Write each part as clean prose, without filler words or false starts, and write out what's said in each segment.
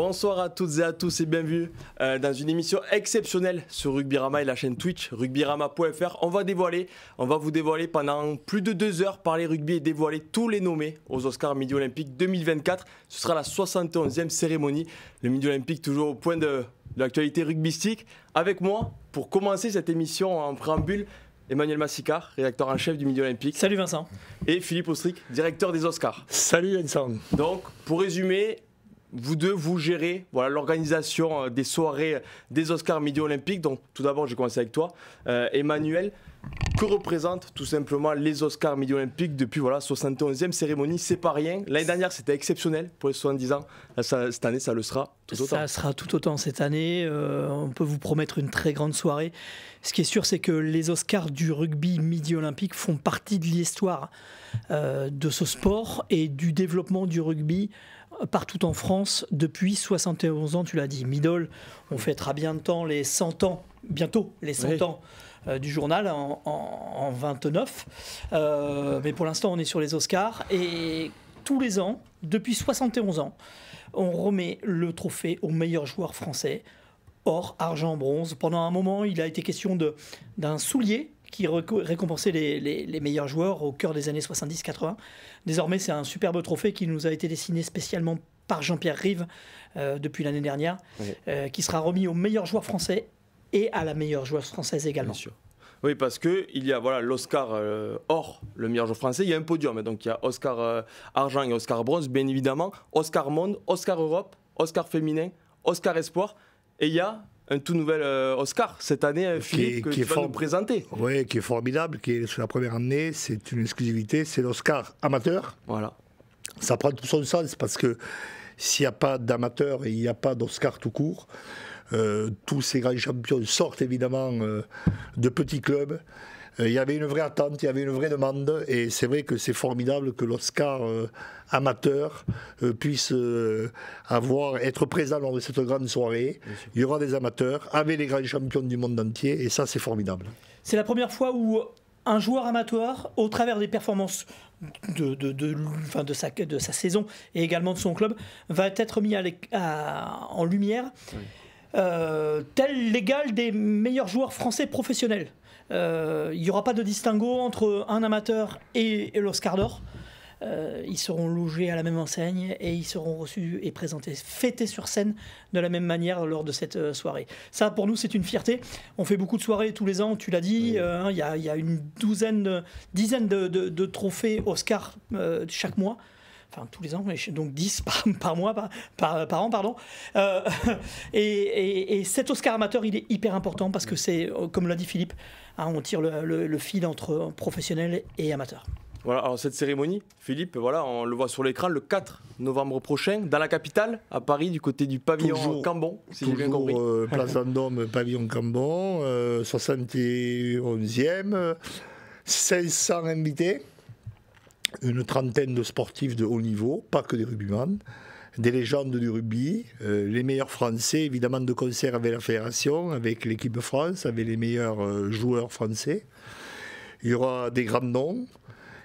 Bonsoir à toutes et à tous et bienvenue dans une émission exceptionnelle sur Rugbyrama et la chaîne Twitch rugbyrama.fr. On va vous dévoiler pendant plus de 2 heures parler rugby et dévoiler tous les nommés aux Oscars Midi Olympiques 2024. Ce sera la 71e cérémonie. Le Midi Olympique toujours au point de l'actualité rugbystique. Avec moi, pour commencer cette émission en préambule, Emmanuel Massicard, rédacteur en chef du Midi Olympique. Salut Vincent. Et Philippe Austric, directeur des Oscars. Salut Vincent. Donc, pour résumer, vous deux, vous gérez l'organisation des soirées des Oscars Midi Olympiques. Donc, tout d'abord, je vais commencer avec toi. Emmanuel, que représentent tout simplement les Oscars Midi Olympiques depuis 71e cérémonie? C'est pas rien. L'année dernière, c'était exceptionnel pour les 70 ans. Là, cette année, ça le sera tout autant. Ça sera tout autant cette année. On peut vous promettre une très grande soirée. Ce qui est sûr, c'est que les Oscars du rugby Midi Olympique font partie de l'histoire de ce sport et du développement du rugby partout en France depuis 71 ans, tu l'as dit. Midol, on fêtera bientôt les 100 ans, ans du journal en 29. Mais pour l'instant, on est sur les Oscars. Et tous les ans, depuis 71 ans, on remet le trophée au meilleur joueur français. Or, argent, bronze. Pendant un moment, il a été question d'un soulier qui récompensait les meilleurs joueurs au cœur des années 70-80. Désormais, c'est un superbe trophée qui nous a été dessiné spécialement par Jean-Pierre Rive depuis l'année dernière, qui sera remis au meilleur joueur français et à la meilleure joueuse française également. Bien sûr. Oui, parce qu'il y a l'Oscar or, le meilleur joueur français, il y a un podium. Donc il y a Oscar argent et Oscar bronze, bien évidemment. Oscar monde, Oscar Europe, Oscar féminin, Oscar espoir. Et il y a un tout nouvel Oscar cette année, Philippe, que tu vas nous présenter. Oui, qui est formidable, qui est sur la première année, c'est une exclusivité, c'est l'Oscar amateur. Voilà. Ça prend tout son sens parce que s'il n'y a pas d'amateur et il n'y a pas d'Oscar tout court, tous ces grands champions sortent évidemment de petits clubs. Il y avait une vraie attente, il y avait une vraie demande, et c'est vrai que c'est formidable que l'Oscar amateur puisse être présent lors de cette grande soirée. Il y aura des amateurs avec les grands champions du monde entier, et ça c'est formidable. C'est la première fois où un joueur amateur, au travers des performances de sa saison et également de son club, va être mis en lumière, tel l'égal des meilleurs joueurs français professionnels. Il n'y aura pas de distinguo entre un amateur et l'Oscar d'or. Ils seront logés à la même enseigne et ils seront reçus et présentés, fêtés sur scène de la même manière lors de cette soirée. Ça, pour nous, c'est une fierté. On fait beaucoup de soirées tous les ans, tu l'as dit. Il y a une dizaine de trophées Oscar chaque mois. Enfin, tous les ans, donc 10 par mois, par an, pardon. Et cet Oscar amateur, il est hyper important parce que c'est, comme l'a dit Philippe, on tire le fil entre professionnels et amateurs. Voilà, alors cette cérémonie, Philippe, on le voit sur l'écran le 4 novembre prochain, dans la capitale, à Paris, du côté du pavillon Cambon, si j'ai bien compris. Place Vendôme, pavillon Cambon, 71e, 500 invités. Une trentaine de sportifs de haut niveau, pas que des rugbyman, des légendes du rugby, les meilleurs Français, évidemment de concert avec la fédération, avec l'équipe de France, avec les meilleurs joueurs français. Il y aura des grands noms,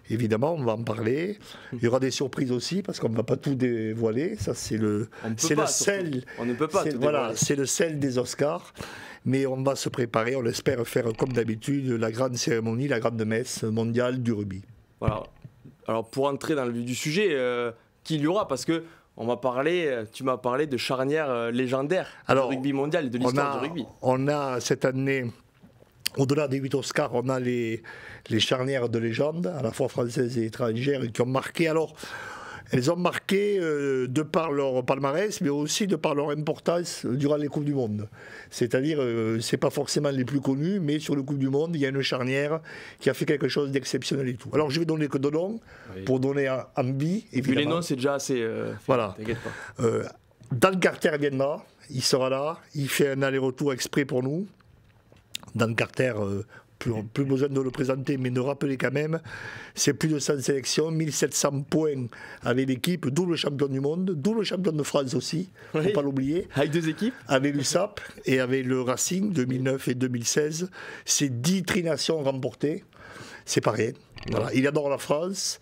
évidemment, on va en parler. Il y aura des surprises aussi, parce qu'on ne va pas tout dévoiler. Ça, c'est le sel. On ne peut pas tout voilà, c'est le sel des Oscars. Mais on va se préparer, on espère faire comme d'habitude la grande cérémonie, la grande messe mondiale du rugby. Voilà. Alors pour entrer dans le vif du sujet, qui il y aura, parce que tu m'as parlé de charnières légendaires du rugby mondial et de l'histoire du rugby. On a cette année, au-delà des 8 Oscars, on a les charnières de légende, à la fois françaises et étrangères, qui ont marqué. Alors, elles ont marqué de par leur palmarès, mais aussi de par leur importance durant les Coupes du Monde. C'est-à-dire, c'est pas forcément les plus connus, mais sur le Coupe du Monde, il y a une charnière qui a fait quelque chose d'exceptionnel et tout. Alors, je vais donner que 2 noms, pour donner envie, évidemment. Vu les noms, c'est déjà assez... voilà. T'inquiète pas. Dan Carter viendra, il sera là, il fait un aller-retour exprès pour nous. Dan Carter... plus besoin de le présenter, mais de rappeler quand même, c'est plus de 100 sélections, 1700 points avec l'équipe, double champion du monde, double champion de France aussi, il ne faut pas l'oublier. Avec 2 équipes. Avec l'USAP et avec le Racing 2009 et 2016. C'est 10 trinations remportées. c'est pas rien. Voilà. Il adore la France,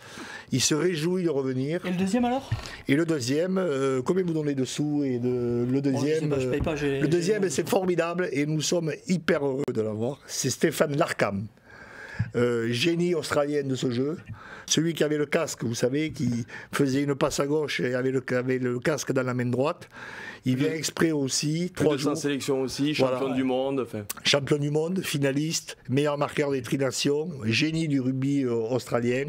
il se réjouit de revenir. Et le deuxième alors? Et le deuxième, combien vous donnez dessous? Et le deuxième, je paye pas, le deuxième c'est formidable et nous sommes hyper heureux de l'avoir. C'est Stéphane Larkham, génie australien de ce jeu. Celui qui avait le casque, vous savez, qui faisait une passe à gauche et avait le casque dans la main droite. Il vient exprès aussi, 3 jours. Sélection aussi, champion du monde. Enfin. Champion du monde, finaliste, meilleur marqueur des Tri-Nations, génie du rugby australien.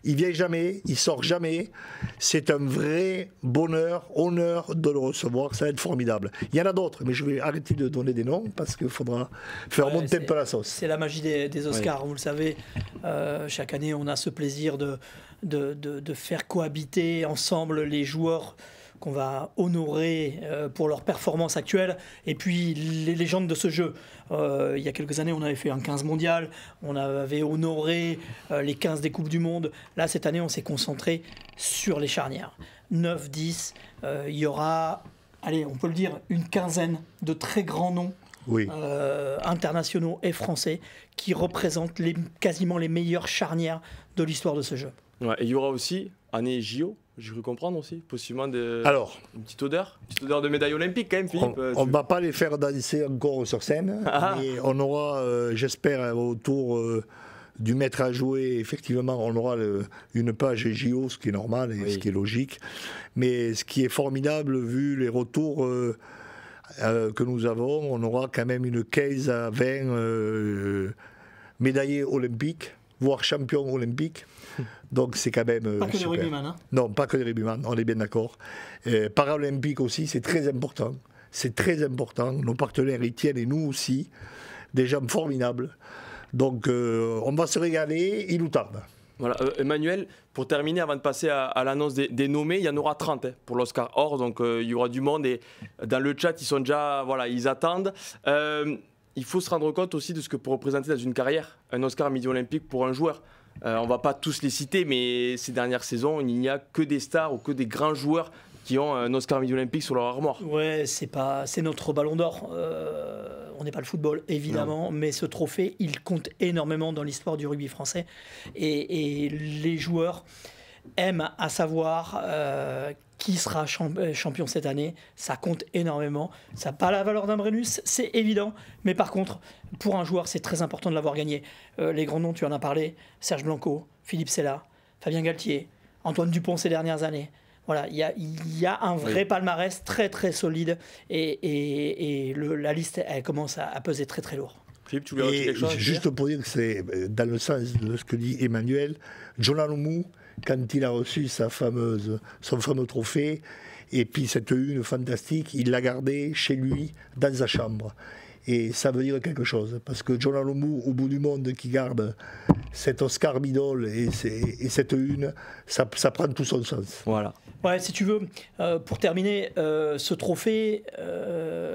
Il vient jamais, il sort jamais. C'est un vrai bonheur, honneur de le recevoir. Ça va être formidable. Il y en a d'autres, mais je vais arrêter de donner des noms parce qu'il faudra faire monter un peu la sauce. C'est la magie des Oscars, vous le savez. Chaque année, on a ce plaisir de faire cohabiter ensemble les joueurs qu'on va honorer pour leur performance actuelle et puis les légendes de ce jeu. Il y a quelques années, on avait fait un 15 mondial, on avait honoré les 15 des Coupes du Monde. Là, cette année, on s'est concentré sur les charnières. 9, 10, il y aura, allez, on peut le dire, une quinzaine de très grands noms internationaux et français qui représentent quasiment les meilleures charnières de l'histoire de ce jeu. Ouais, et il y aura aussi, année JO, j'ai cru comprendre aussi, possiblement une petite odeur de médaille olympique quand même, Philippe. On ne va pas les faire danser encore sur scène, mais on aura, j'espère, autour du maître à jouer, effectivement, on aura une page JO, ce qui est normal et ce qui est logique. Mais ce qui est formidable, vu les retours que nous avons, on aura quand même une 15 à 20 médaillés olympiques, voire champions olympiques. Donc c'est quand même pas que super. des rugbyman, hein. Non, pas que des rugbyman, on est bien d'accord. Paralympique aussi, c'est très important. C'est très important. Nos partenaires y tiennent et nous aussi. Des gens formidables. Donc on va se régaler, il nous tarde. Voilà, Emmanuel, pour terminer, avant de passer à l'annonce des nommés, il y en aura 30 pour l'Oscar Or, donc il y aura du monde et dans le chat, ils sont déjà, voilà, ils attendent. Il faut se rendre compte aussi de ce que peut représenter dans une carrière un Oscar midi olympique pour un joueur. On ne va pas tous les citer, mais ces dernières saisons, il n'y a que des stars ou que des grands joueurs qui ont un Oscar midi olympique sur leur armoire. Ouais, c'est notre ballon d'or. On n'est pas le football, évidemment, mais ce trophée, il compte énormément dans l'histoire du rugby français. Et les joueurs aiment à savoir qui sera champion cette année. Ça compte énormément. Ça n'a pas la valeur d'un Brennus, c'est évident. Mais par contre, pour un joueur, c'est très important de l'avoir gagné. Les grands noms, tu en as parlé. Serge Blanco, Philippe Sella, Fabien Galtier, Antoine Dupont ces dernières années. Voilà, il y a un vrai palmarès très très solide et la liste, elle commence à peser très très lourd. Philippe, tu voulais rajouter quelque chose? Juste pour dire que c'est dans le sens de ce que dit Emmanuel, Jonah Lomu, quand il a reçu son fameux trophée, et puis cette une fantastique, il l'a gardé chez lui, dans sa chambre. Et ça veut dire quelque chose, parce que Jonah Lomu, au bout du monde, qui garde cet Oscar Midol et cette une, ça prend tout son sens. Voilà. Ouais, si tu veux, pour terminer, ce trophée,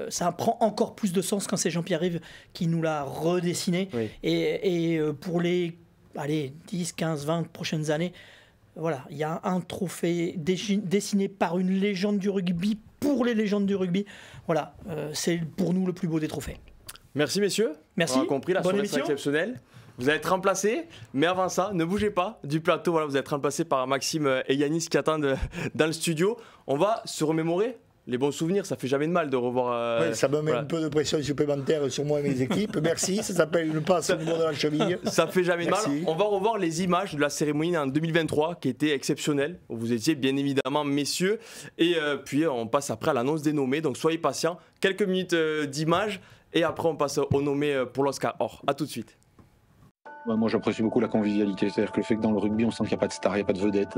ça prend encore plus de sens quand c'est Jean-Pierre Rive qui nous l'a redessiné. Oui. Et pour les 10, 15, 20 prochaines années, voilà, il y a un trophée dessiné par une légende du rugby pour les légendes du rugby. Voilà, c'est pour nous le plus beau des trophées. Merci messieurs. Merci. On a compris, la soirée sera exceptionnelle. Vous allez être remplacés, mais avant ça, ne bougez pas du plateau. Voilà, vous allez être remplacés par Maxime et Yanis qui attendent dans le studio. On va se remémorer les bons souvenirs. Ça fait jamais de mal de revoir. Oui, ça me met un peu de pression supplémentaire sur moi et mes équipes. Merci, ça s'appelle une passe au niveau de la cheville. Ça fait jamais de mal. On va revoir les images de la cérémonie en 2023 qui était exceptionnelle. Vous étiez bien évidemment messieurs. Et puis on passe après à l'annonce des nommés. Donc soyez patients. Quelques minutes d'images et après on passe aux nommés pour l'Oscar Or. À tout de suite. Moi, j'apprécie beaucoup la convivialité. C'est-à-dire que le fait que dans le rugby, on sent qu'il n'y a pas de star, il n'y a pas de vedette,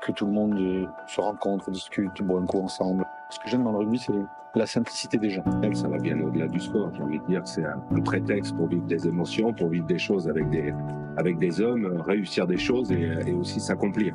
que tout le monde se rencontre, discute, boit un coup ensemble. Ce que j'aime dans le rugby, c'est la simplicité des gens. Ça va bien au-delà du sport. J'ai envie de dire que c'est un prétexte pour vivre des émotions, pour vivre des choses avec des hommes, réussir des choses et aussi s'accomplir.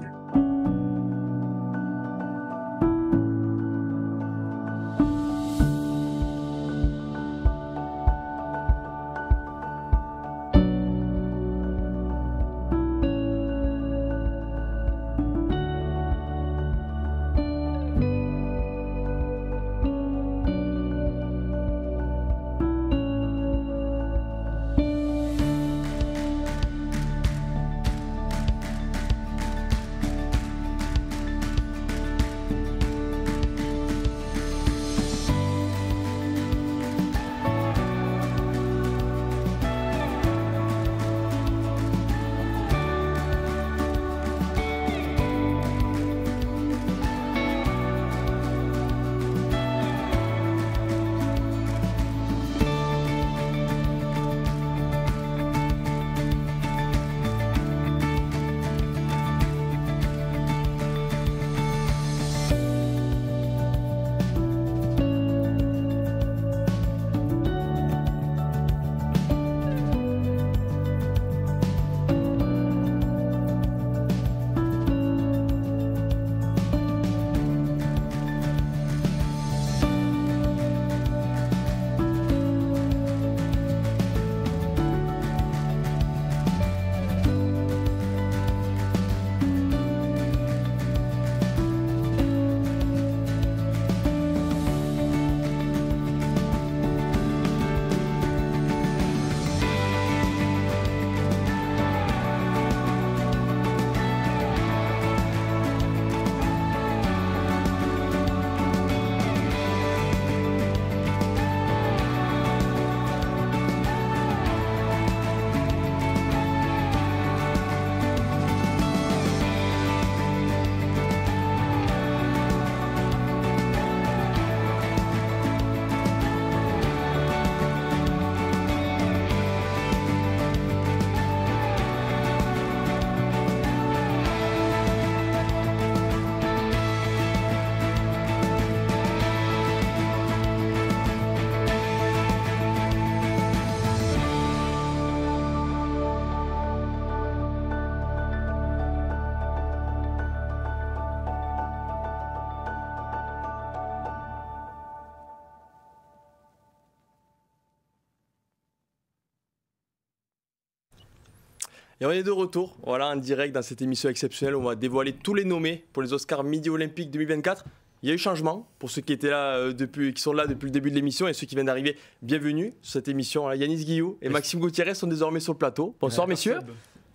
Et on est de retour, voilà, en direct dans cette émission exceptionnelle. On va dévoiler tous les nommés pour les Oscars Midi Olympiques 2024. Il y a eu changement pour ceux qui étaient là qui sont là depuis le début de l'émission et ceux qui viennent d'arriver. Bienvenue sur cette émission. Yanis Guillou et Maxime Gutiérrez sont désormais sur le plateau. Bonsoir messieurs.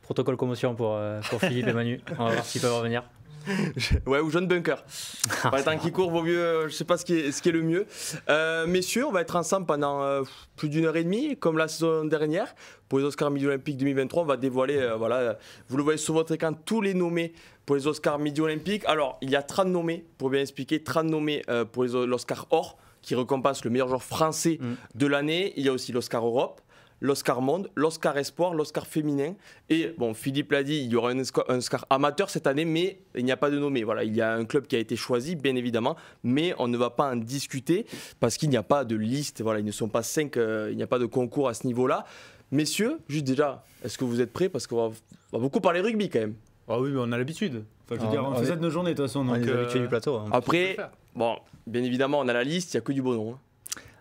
Protocole commotion pour Philippe et Manu. On va voir s'ils peuvent revenir. Ouais, ou jeune bunker. Par les temps qui courent, vaut mieux, je sais pas ce qui est le mieux. Messieurs, on va être ensemble pendant plus d'une heure et demie, comme la saison dernière. Pour les Oscars Midi Olympiques 2023, on va dévoiler, voilà, vous le voyez sur votre écran, tous les nommés pour les Oscars Midi Olympiques. Alors, il y a 30 nommés, pour bien expliquer, 30 nommés pour l'Oscar Or, qui récompense le meilleur joueur français de l'année. Il y a aussi l'Oscar Europe, l'Oscar Monde, l'Oscar Espoir, l'Oscar Féminin. Et bon, Philippe l'a dit, il y aura un Oscar amateur cette année, mais il n'y a pas de nommé. Voilà, il y a un club qui a été choisi, bien évidemment, mais on ne va pas en discuter parce qu'il n'y a pas de liste. Voilà, ils ne sont pas 5, il n'y a pas de concours à ce niveau-là. Messieurs, juste déjà, est-ce que vous êtes prêts? Parce qu'on va beaucoup parler rugby quand même. Ah oui, mais on a l'habitude. Enfin, je veux dire, on fait ça de nos journées de toute façon. Donc, on est habitués du plateau. Après, bon, bien évidemment, on a la liste, il n'y a que du bon nom.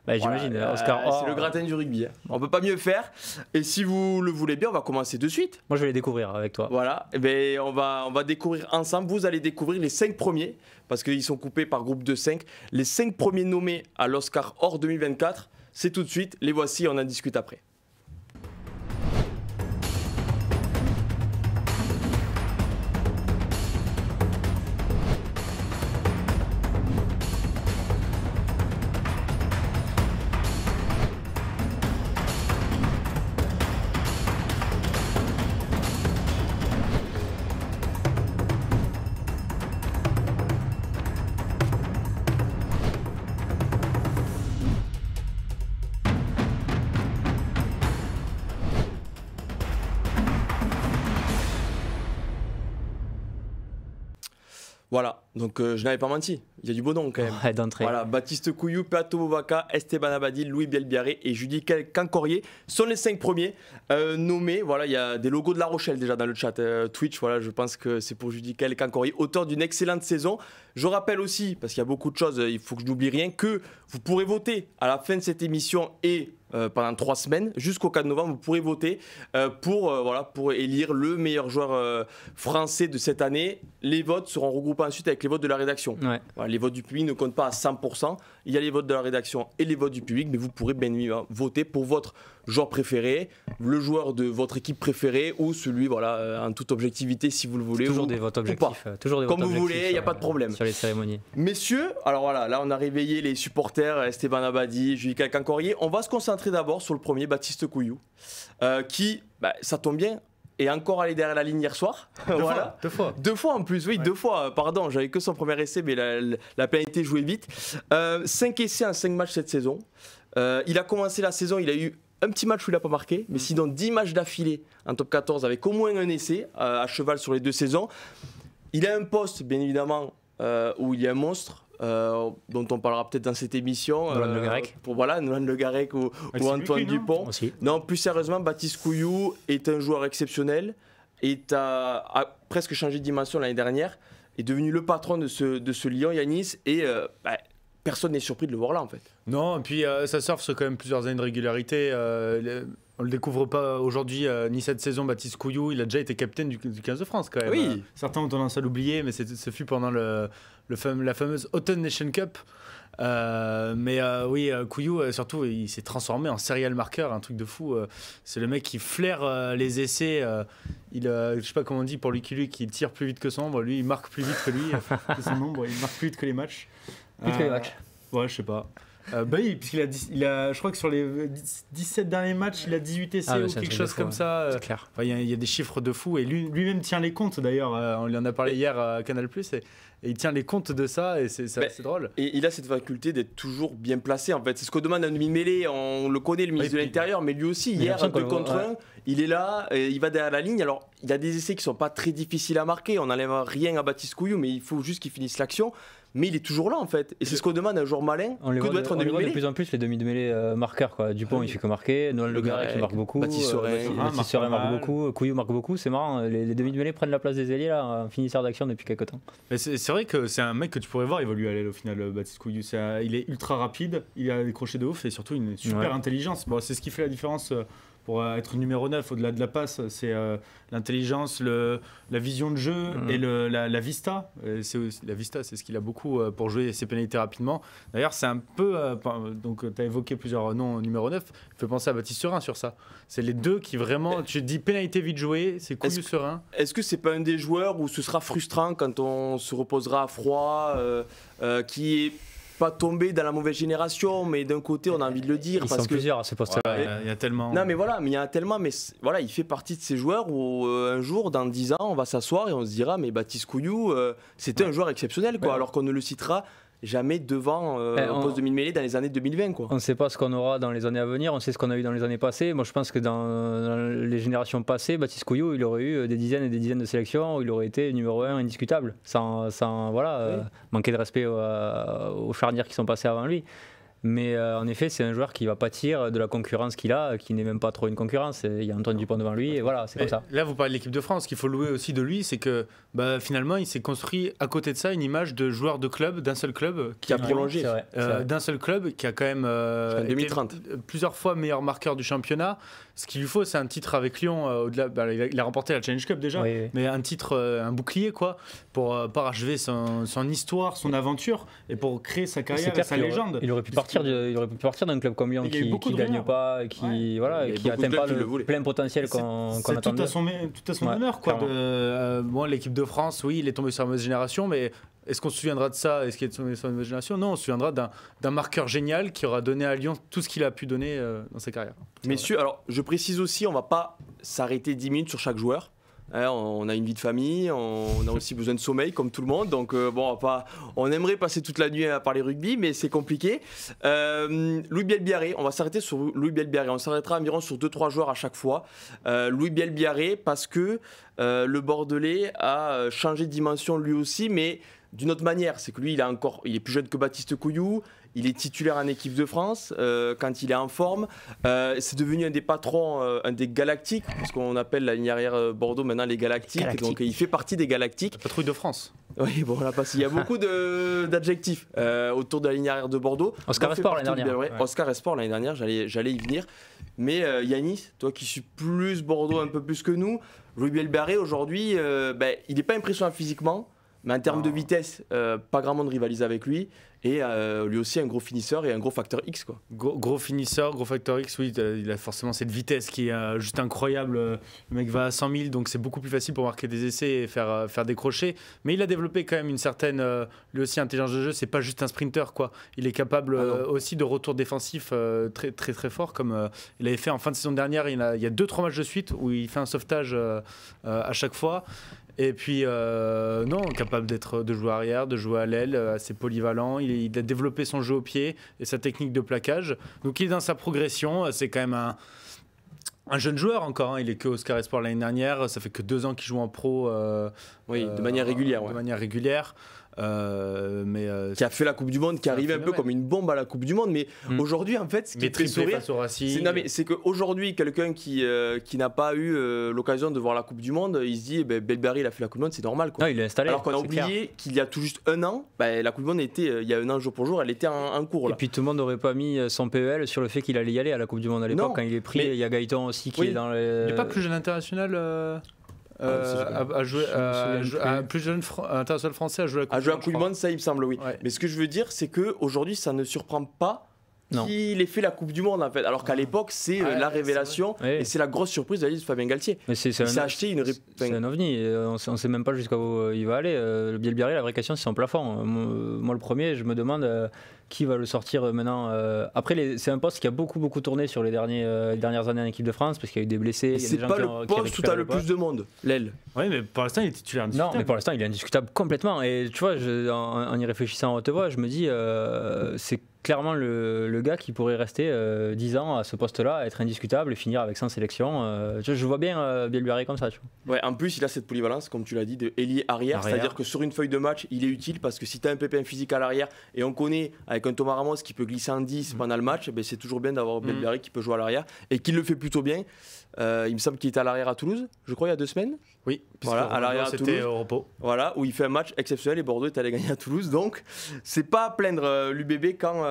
Bah, j'imagine, voilà, Oscar Or. C'est le gratin du rugby. On ne peut pas mieux faire. Et si vous le voulez bien, on va commencer de suite. Moi, je vais les découvrir avec toi. Voilà, et ben, on va découvrir ensemble. Vous allez découvrir les 5 premiers, parce qu'ils sont coupés par groupe de 5. Les 5 premiers nommés à l'Oscar Or 2024, c'est tout de suite. Les voici, on en discute après. Voilà, donc je n'avais pas menti, il y a du beau nom quand même. Ouais, d'entrée. Voilà, Baptiste Couillou, Peato Bovaka, Esteban Abadil, Louis Bielbiaré et Judy Cancorier sont les 5 premiers nommés. Voilà, il y a des logos de La Rochelle déjà dans le chat Twitch. Voilà, je pense que c'est pour Judy Cancorier, auteur d'une excellente saison. Je rappelle aussi, parce qu'il y a beaucoup de choses, il faut que je n'oublie rien, que vous pourrez voter à la fin de cette émission et pendant 3 semaines, jusqu'au 4 novembre, vous pourrez voter pour élire le meilleur joueur français de cette année. Les votes seront regroupés ensuite avec les votes de la rédaction. Ouais. Voilà, les votes du public ne comptent pas à 100%. Il y a les votes de la rédaction et les votes du public, mais vous pourrez bien évidemment voter pour votre joueur préféré, le joueur de votre équipe préférée ou celui, voilà, en toute objectivité si vous le voulez. Toujours des votes objectifs. Toujours des Comme votes vous voulez, il n'y a pas de problème. Sur les cérémonies. Messieurs, alors voilà, là on a réveillé les supporters, Esteban Abadi, Judy Cancorier. On va se concentrer d'abord sur le premier, Baptiste Couillou, qui, ça tombe bien, est encore allé derrière la ligne hier soir. Deux fois en plus, oui, ouais. 2 fois, pardon, j'avais que son premier essai, mais la pénalité jouait vite. 5 essais en 5 matchs cette saison. Il a commencé la saison, il a eu un petit match où il n'a pas marqué, mais sinon 10 matchs d'affilée en top 14 avec au moins un essai à cheval sur les 2 saisons. Il a un poste, bien évidemment, où il y a un monstre. Dont on parlera peut-être dans cette émission. Nolan Le Garec. Nolan Le Garec ou Antoine Dupont. Aussi. Non, plus sérieusement, Baptiste Couillou est un joueur exceptionnel et a presque changé de dimension l'année dernière, est devenu le patron de ce Lyon, Yanis, et personne n'est surpris de le voir là en fait. Non, et puis ça surfe sur quand même plusieurs années de régularité. On le découvre pas aujourd'hui, ni cette saison, Baptiste Couillou. Il a déjà été capitaine du 15 de France quand même. Oui. Certains ont tendance à l'oublier, mais ce fut pendant la fameuse Autumn Nation Cup. Oui, Couillou, surtout, il s'est transformé en serial marqueur, un truc de fou. C'est le mec qui flaire les essais. Je sais pas comment on dit pour Lucky Luke, il tire plus vite que son ombre. Lui, il marque plus vite que lui. Que son ombre, il marque plus vite que les matchs. Plus que les matchs. Ouais, je sais pas. Oui, puisqu'il a, je crois que sur les 17 derniers matchs, il a 18 essais ou quelque chose comme ça. C'est clair. Il y a des chiffres de fou et lui-même tient les comptes d'ailleurs. On lui en a parlé hier à Canal+. Et il tient les comptes de ça et c'est drôle. Et il a cette faculté d'être toujours bien placé en fait. C'est ce qu'on demande à un demi-mêlée. On le connaît, le ministre de l'Intérieur, mais lui aussi, hier, un peu contre un, il est là, il va derrière la ligne. Alors, il y a des essais qui ne sont pas très difficiles à marquer. On n'enlève rien à Baptiste Couillou, mais il faut juste qu'il finisse l'action. Mais il est toujours là en fait. Et c'est ce qu'on demande à un joueur malin que doit être un demi-mêlée. De plus en plus les demi-mêlées marqueurs quoi. Dupont il fait que marquer, Nolan Le Garec il marque beaucoup, Baptiste Sorin marque beaucoup, Couillou marque beaucoup, c'est marrant, les demi-mêlées prennent la place des ailiers là, en finisseur d'action depuis quelques temps. Mais c'est vrai que c'est un mec que tu pourrais voir évoluer à l'aile au final, Baptiste Couillou. Il est ultra rapide, il a des crochets de ouf et surtout une super intelligence. Bon, c'est ce qui fait la différence pour être numéro 9 au-delà de la passe, c'est l'intelligence, la vision de jeu et la vista. La vista, c'est ce qu'il a beaucoup pour jouer ses pénalités rapidement. D'ailleurs, c'est un peu... donc, tu as évoqué plusieurs noms numéro 9. Il fait penser à Baptiste Serin sur ça. C'est les deux qui vraiment... Tu te dis pénalité vite jouée, c'est Couillou Serin. Est-ce que c'est pas un des joueurs où ce sera frustrant quand on se reposera à froid, qui est pas tombé dans la mauvaise génération, mais d'un côté on a envie de le dire Ils parce sont que plusieurs à ce poste-là. Il y a tellement... Non mais voilà, mais il y en a tellement, mais voilà, il fait partie de ces joueurs où un jour, dans 10 ans, on va s'asseoir et on se dira mais Baptiste Couillou, c'était un joueur exceptionnel, quoi, alors qu'on ne le citera jamais devant au poste de mille-mêlée dans les années 2020, quoi. On ne sait pas ce qu'on aura dans les années à venir, on sait ce qu'on a eu dans les années passées. Moi je pense que dans les générations passées, Baptiste Couillou, il aurait eu des dizaines et des dizaines de sélections où il aurait été numéro 1 indiscutable, sans manquer de respect aux charnières qui sont passées avant lui. Mais en effet, c'est un joueur qui va pâtir de la concurrence qu'il a, qui n'est même pas trop une concurrence. Il y a Antoine Dupont devant lui, et voilà, c'est comme ça. Là, vous parlez de l'équipe de France. Ce qu'il faut louer aussi de lui, c'est que finalement, il s'est construit à côté de ça une image de joueur de club, d'un seul club qui a prolongé. D'un seul club qui a quand même été plusieurs fois meilleur marqueur du championnat. Ce qu'il lui faut, c'est un titre avec Lyon. Au-delà, il a remporté la Challenge Cup déjà, mais un titre, un bouclier, quoi, pour parachever son histoire, son aventure et pour créer sa carrière et sa légende. Il aurait pu partir d'un club comme Lyon qui ne gagne pas et qui n'atteint pas le plein potentiel qu'on attendait. Tout à son honneur, quoi. L'équipe de France, oui, il est tombé sur la mauvaise génération, mais est-ce qu'on se souviendra de ça? Est-ce qu'il est tombé sur la mauvaise génération? Non, on se souviendra d'un marqueur génial qui aura donné à Lyon tout ce qu'il a pu donner dans sa carrière. Messieurs, alors je précise aussi, on ne va pas s'arrêter 10 minutes sur chaque joueur. On a une vie de famille, on a aussi besoin de sommeil comme tout le monde, donc on aimerait passer toute la nuit à parler rugby, mais c'est compliqué. Louis Bielbiarré, on va s'arrêter sur Louis Bielbiarré, on s'arrêtera environ sur 2-3 joueurs à chaque fois. Louis Bielbiarré, parce que le Bordelais a changé de dimension lui aussi, mais d'une autre manière. C'est que lui, il est plus jeune que Baptiste Couillou. Il est titulaire en équipe de France quand il est en forme. C'est devenu un des patrons, un des galactiques, parce qu'on appelle la ligne arrière Bordeaux maintenant les galactiques. Donc il fait partie des galactiques. La patrouille de France. Oui, bon, là, parce qu'il y a beaucoup d'adjectifs autour de la ligne arrière de Bordeaux. Oscar Esport l'année dernière. Oscar Esport l'année dernière, j'allais y venir. Mais Yanis, toi qui suis plus Bordeaux un peu plus que nous, Louis Bielbiarré aujourd'hui, il n'est pas impressionnant physiquement. Mais en termes de vitesse, pas grand monde rivalise avec lui. Et lui aussi un gros finisseur et un gros facteur X, quoi. Gros finisseur, gros facteur X, oui, il a forcément cette vitesse qui est juste incroyable. Le mec va à 100 000, donc c'est beaucoup plus facile pour marquer des essais et faire des crochets. Mais il a développé quand même une certaine, lui aussi, intelligence de jeu. C'est pas juste un sprinter, quoi. Il est capable aussi de retour défensif très, très, très fort, comme il avait fait en fin de saison dernière. Il y a 2-3 matchs de suite où il fait un sauvetage à chaque fois. Et puis, capable de jouer arrière, de jouer à l'aile, assez polyvalent. Il a développé son jeu au pied et sa technique de plaquage. Donc, il est dans sa progression. C'est quand même un jeune joueur encore. Hein. Il est que Oscar Esport l'année dernière. Ça fait que 2 ans qu'il joue en pro. De manière régulière. De manière régulière. Qui a fait la Coupe du Monde, qui arrive un peu comme une bombe à la Coupe du Monde, mais aujourd'hui en fait, ce qui fait sourire, c'est qu'aujourd'hui quelqu'un qui n'a pas eu l'occasion de voir la Coupe du Monde, il se dit Bielbiarré il a fait la Coupe du Monde, c'est normal, quoi. Non, il est installé. Alors qu'on a oublié qu'il y a tout juste 1 an, la Coupe du Monde était il y a 1 an jour pour jour, elle était en cours là. Et puis tout le monde n'aurait pas mis son PEL sur le fait qu'il allait y aller à la Coupe du Monde à l'époque quand il est pris. Il y a Gaëtan aussi qui est dans les... Il n'est pas plus jeune international plus jeune international français à jouer à la Coupe du Monde, ça il me semble, oui. Ouais. Mais ce que je veux dire, c'est qu'aujourd'hui, ça ne surprend pas qu'il ait fait la Coupe du Monde, en fait. Alors qu'à l'époque, c'est la révélation et c'est la grosse surprise de la liste de Fabien Galtier. Mais c'est un ovni. On ne sait même pas jusqu'où il va aller. Le Bielbiarré, la vraie question, c'est son plafond. Moi, le premier, je me demande qui va le sortir maintenant. Après, c'est un poste qui a beaucoup tourné sur les dernières années en équipe de France parce qu'il y a eu des blessés. C'est pas le poste où tu as le plus de monde, l'aile. Oui, mais pour l'instant, il est titulaire indiscutable. Non, mais pour l'instant, il est indiscutable complètement. Et tu vois, en y réfléchissant à haute voix, je me dis, c'est clairement le gars qui pourrait rester 10 ans à ce poste-là, être indiscutable et finir avec 100 sélections. Je vois bien Bielbiarré comme ça. Tu vois. Ouais, en plus, il a cette polyvalence, comme tu l'as dit, de ailier arrière. C'est-à-dire que sur une feuille de match, il est utile parce que si tu as un pépin physique à l'arrière, et on connaît avec un Thomas Ramos qui peut glisser en 10 pendant le match, c'est toujours bien d'avoir Bielbiarré qui peut jouer à l'arrière et qui le fait plutôt bien. Il me semble qu'il était à l'arrière à Toulouse, je crois, il y a 2 semaines. Oui, voilà, à l'arrière à Toulouse. Au repos. Voilà, où il fait un match exceptionnel et Bordeaux est allé gagner à Toulouse. Donc, c'est pas à plaindre l'UBB quand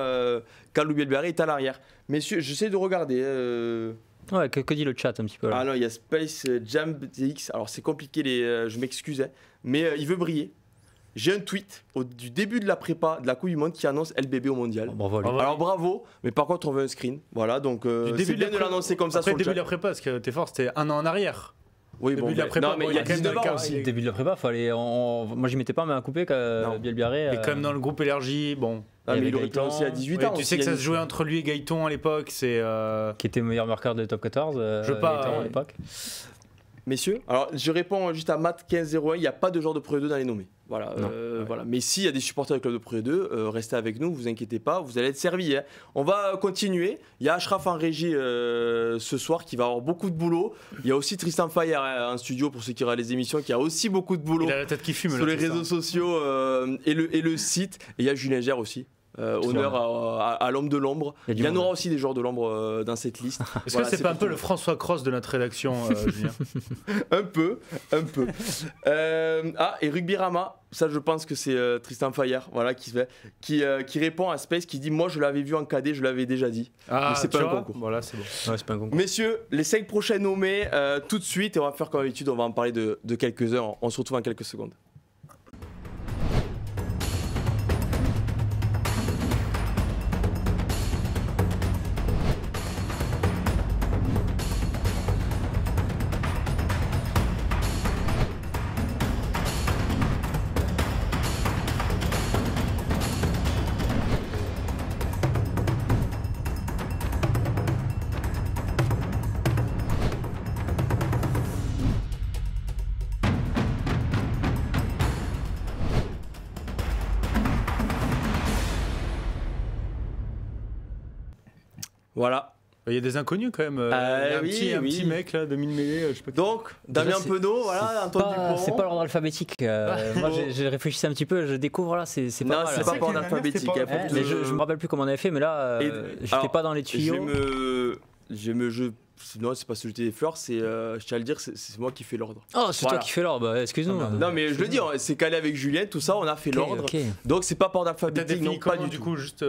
Louis Bielbiarré est à l'arrière. Messieurs, j'essaie de regarder. Ouais, que dit le chat un petit peu là? Ah non, il y a Space Jam DX. Alors c'est compliqué, je m'excuse, hein, mais il veut briller. J'ai un tweet du début de la prépa de la Coupe du Monde qui annonce LBB au mondial. Bravo à lui. Alors bravo, mais par contre on veut un screen. Voilà, donc c'est bien de l'annoncer comme ça Après, sur le le début chat. de la prépa, parce que t'es fort, c'était un an en arrière. Oui, début bon, de la prépa, non, mais bon, il y a il y a quand même 19 ans des cas, aussi. il- Début de la prépa, fallait. Moi, j'y mettais pas main à couper Non. Bielbiarré. Et quand même dans le groupe élargi, bon. Ah, il y mais avait il aurait pu Gaëtan. aussi à 18 Ouais, ans. tu aussi, sais que ça se Yannis. jouait entre lui et Gaëton à l'époque, c'est. Qui était meilleur marqueur de top 14. Je veux pas, Gaëtan, à ouais. l'époque. Messieurs, alors je réponds juste à Matt 1501, il n'y a pas de joueur de Pro 2 dans les nommés. Voilà, Non. voilà. Mais s'il y a des supporters du club de Pro 2, restez avec nous, vous inquiétez pas, vous allez être servis. Hein. On va continuer. Il y a Ashraf en régie ce soir qui va avoir beaucoup de boulot. Il y a aussi Tristan Fayer en studio pour ceux qui regardent les émissions qui a aussi beaucoup de boulot Il a la tête qui fume. sur là, les tout ça. réseaux sociaux et le site. Et il y a Julien Gère aussi. Honneur à l'homme de l'ombre. Il y a du Il y en monde. aura aussi des joueurs de l'ombre dans cette liste. Est-ce Voilà, que c'est pas un pour peu tout le François Cross de notre rédaction, Julien? Un peu. Et Rugby Rama, ça je pense que c'est Tristan Fayer, voilà, qui répond à Space, qui dit moi je l'avais vu en cadet, je l'avais déjà dit. Ah, Mais c'est pas tu un vois concours. Voilà, c'est bon. Ouais, c'est pas un concours. Messieurs, les 5 prochains nommés tout de suite, et on va faire comme d'habitude, on va en parler de quelques-uns, on se retrouve en quelques secondes. Voilà. Il y a des inconnus quand même. Il y a un oui, petit oui. mec là, demi-mêlée, je sais pas qui. Donc, Damien c'est- Penaud, voilà, Antoine Dupont. C'est pas l'ordre alphabétique. Moi, j'ai réfléchi un petit peu, je découvre là, c'est pas Non, mal. c'est C'est pas vrai par que l'année alphabétique. dernière, hein, c'était faut Mais que- je me rappelle plus comment on avait fait, mais là, j'étais alors, pas dans les tuyaux. Non, c'est pas se jeter des fleurs, je tiens à le dire, c'est moi qui fais l'ordre. Oh, c'est Voilà. toi qui fais l'ordre, bah, excuse-nous. Non, mais je le dis, c'est calé avec Julien, tout ça, on a fait Ok, l'ordre. ok. Donc, c'est pas par T'as alphabétique, défini non, pas comment du du tout. coup, juste.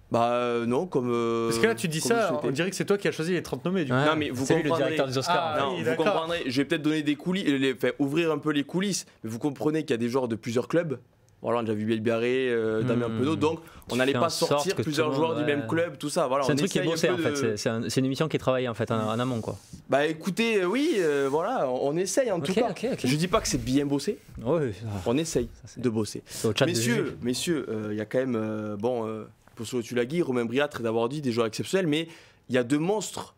Bah, non, comme. Parce que là, tu dis comme je ça, souhaitais. on dirait que c'est toi qui as choisi les 30 nommés du coup. Ouais, Non, mais vous c'est lui le comprendrez. directeur des Oscars. Ah, Non, oui, vous d'accord. comprendrez, je vais peut-être donner des coulisses, ouvrir un peu les coulisses, mais vous comprenez qu'il y a des joueurs de plusieurs clubs. Voilà, on a déjà vu Bielbiarré, Damien Penaud, donc on Tu n'allait fais pas en sorte sortir que plusieurs tout le joueurs monde, du même ouais. club, tout ça. Voilà, C'est un on truc qui est essaye bossé peu en fait, de- c'est une émission qui est travaillée en fait en amont quoi. Bah écoutez, oui, voilà, on essaye en tout cas. Ok. Je dis pas que c'est bien bossé, Ouais, on essaye c'est- de bosser. c'est au chat de juger. Messieurs, il y a quand même, pour ce que tu l'as dit, Romain Briat, très d'avoir dit, des joueurs exceptionnels, mais il y a deux monstres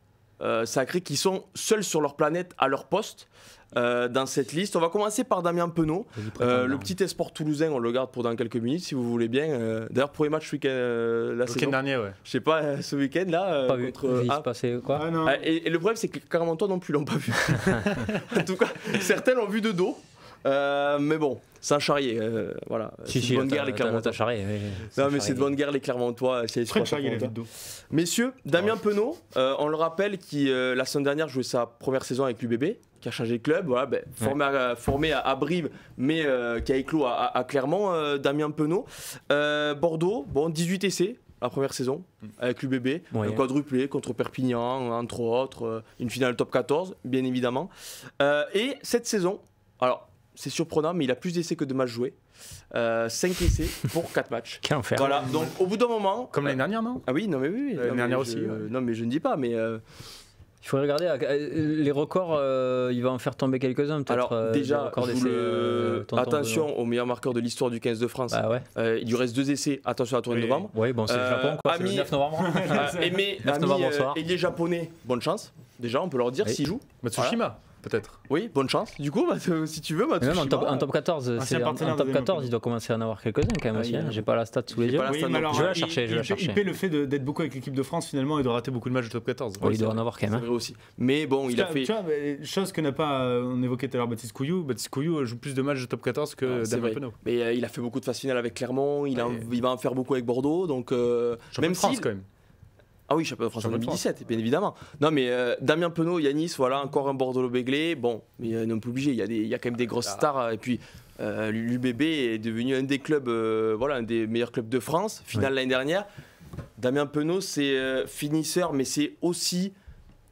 sacrés qui sont seuls sur leur planète, à leur poste, dans cette liste. On va commencer par Damien Penaud, le petit espoir toulousain, on le garde pour dans quelques minutes si vous voulez bien. D'ailleurs, premier match week-end la Le saison. week-end dernier, ouais. Je sais pas, ce week-end là, Pas vu. contre. Il se passait quoi? non. Et le problème, c'est que carrément toi non plus l'ont pas vu. En tout cas, certains l'ont vu de dos. Mais bon, sans charrier. Voilà. C'est de bonne guerre, les Clermontois. Non, mais c'est de bonne guerre, les Clermontois. C'est Très super charrier la Clermontois. vidéo. Messieurs, Damien Penaud, on le rappelle, qui la semaine dernière jouait sa première saison avec l'UBB, qui a changé de club, voilà, formé à Brive, mais qui a éclos à Clermont. Damien Penaud. Bordeaux, bon, 18 essais. La première saison avec l'UBB, Ouais. un quadruplé contre Perpignan, entre autres, une finale top 14, bien évidemment. Et cette saison, alors c'est surprenant, mais il a plus d'essais que de matchs joués. 5 essais pour 4 matchs. Quel enfer. Voilà, donc au bout d'un moment. Comme l'année dernière, non? Ah oui, non mais oui. L'année non, mais dernière je- aussi, ouais. Non mais je ne dis pas, mais Il faudrait regarder les records, il va en faire tomber quelques-uns peut-être. alors des déjà, records je d'essais, vous le- tonton attention au meilleur marqueur de l'histoire du 15 de France. Bah ouais. Il lui reste 2 essais, attention à la tournée de Oui. novembre. Ouais, bon, c'est le Japon quoi, c'est le ami- 9 novembre. Aimé, 9 novembre, ami bonsoir. ailier japonais, bonne chance. Déjà, on peut leur dire Oui. s'ils jouent. Matsushima, peut-être. Oui, bonne chance. Du coup, si tu veux, Mais même Matsushima, en top 14, Ancien en partenaire top de 14, Damien il doit commencer à en avoir quelques-uns quand même Ah, aussi. il y hein. a- J'ai pas la stat sous les J'ai yeux. pas la stat non plus. Je vais la chercher, je vais la chercher. Il paie le fait d'être beaucoup avec l'équipe de France finalement et de rater beaucoup de matchs de top 14. Ouais, il doit en avoir quand c'est même. vrai aussi. Mais bon, il a fait. Tu vois, chose que n'a pas. On évoquait tout à l'heure Baptiste Couillou. Baptiste Couillou joue plus de matchs de top 14 que C'est Damien vrai. Penaud. Mais il a fait beaucoup de phases finales avec Clermont, il Ouais. va en faire beaucoup avec Bordeaux, donc Champion même de France si quand même. ah oui, champion de France en Champion de 2017, bien évidemment. Non mais Damien Penaud, Yanis, voilà encore un Bordeaux-Béglé. Bon, mais non plus obligé. Il y a quand même des grosses stars et puis l'UBB est devenu un des clubs, un des meilleurs clubs de France. Finale l'année dernière. Damien Penaud, c'est finisseur, mais c'est aussi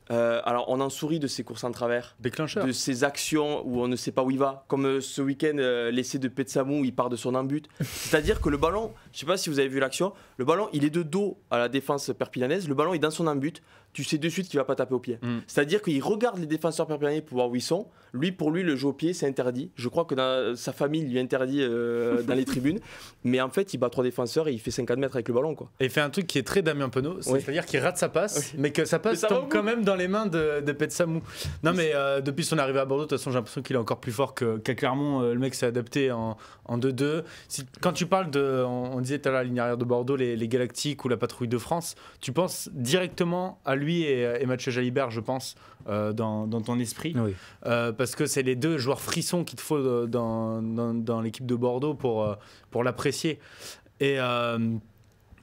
Alors, on en sourit de ses courses en travers, Déclencheur. de ses actions où on ne sait pas où il va, comme ce week-end, l'essai de Petsamou où il part de son embut. C'est-à-dire que le ballon, je ne sais pas si vous avez vu l'action, le ballon, il est de dos à la défense perpignanaise, le ballon est dans son embut, tu sais de suite qu'il ne va pas taper au pied. C'est-à-dire qu'il regarde les défenseurs perpignanais pour voir où ils sont. Pour lui, le jeu au pied, c'est interdit. Je crois que dans sa famille, il lui interdit dans les tribunes. Mais en fait, il bat 3 défenseurs et il fait 50 mètres avec le ballon, quoi. Et il fait un truc qui est très Damien Penaud, c'est-à-dire qu'il rate sa passe, Oui. mais que sa passe Mais ça tombe va quand même dans les mains de Petsamou. Non mais depuis son arrivée à Bordeaux, de toute façon j'ai l'impression qu'il est encore plus fort qu'à Clermont. Le mec s'est adapté en 2-2. Quand tu parles de, on disait tout à l'heure la ligne arrière de Bordeaux, les Galactiques ou la patrouille de France, tu penses directement à lui et Mathieu Jalibert, je pense, dans ton esprit. Oui. Parce que c'est les deux joueurs frissons qu'il te faut dans l'équipe de Bordeaux pour l'apprécier. Et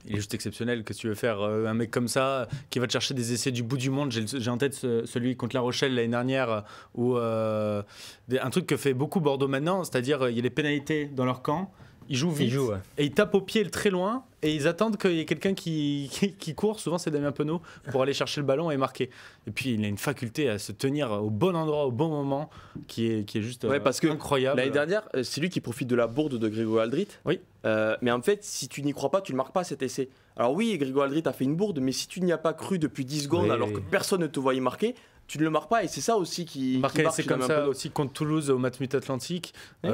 il est juste exceptionnel. Qu'est-ce que tu veux faire un mec comme ça qui va te chercher des essais du bout du monde. J'ai en tête celui contre La Rochelle l'année dernière où un truc que fait beaucoup Bordeaux maintenant, c'est-à-dire il y a les pénalités dans leur camp. Ils jouent vite et ils tapent au pied très loin et ils attendent qu'il y ait quelqu'un qui court. Souvent c'est Damien Penaud pour aller chercher le ballon et marquer. Et puis il a une faculté à se tenir au bon endroit au bon moment qui est juste parce que incroyable. L'année dernière, c'est lui qui profite de la bourde de Grégory Aldrit. Oui. Mais en fait, si tu n'y crois pas, tu ne le marques pas cet essai. Alors oui, Grégory Aldrit a fait une bourde, mais si tu n'y as pas cru depuis 10 secondes alors que personne ne te voyait marquer, tu ne le marques pas. Et c'est ça aussi qui marque. C'est comme ça aussi contre Toulouse au Matmut Atlantique. Oui.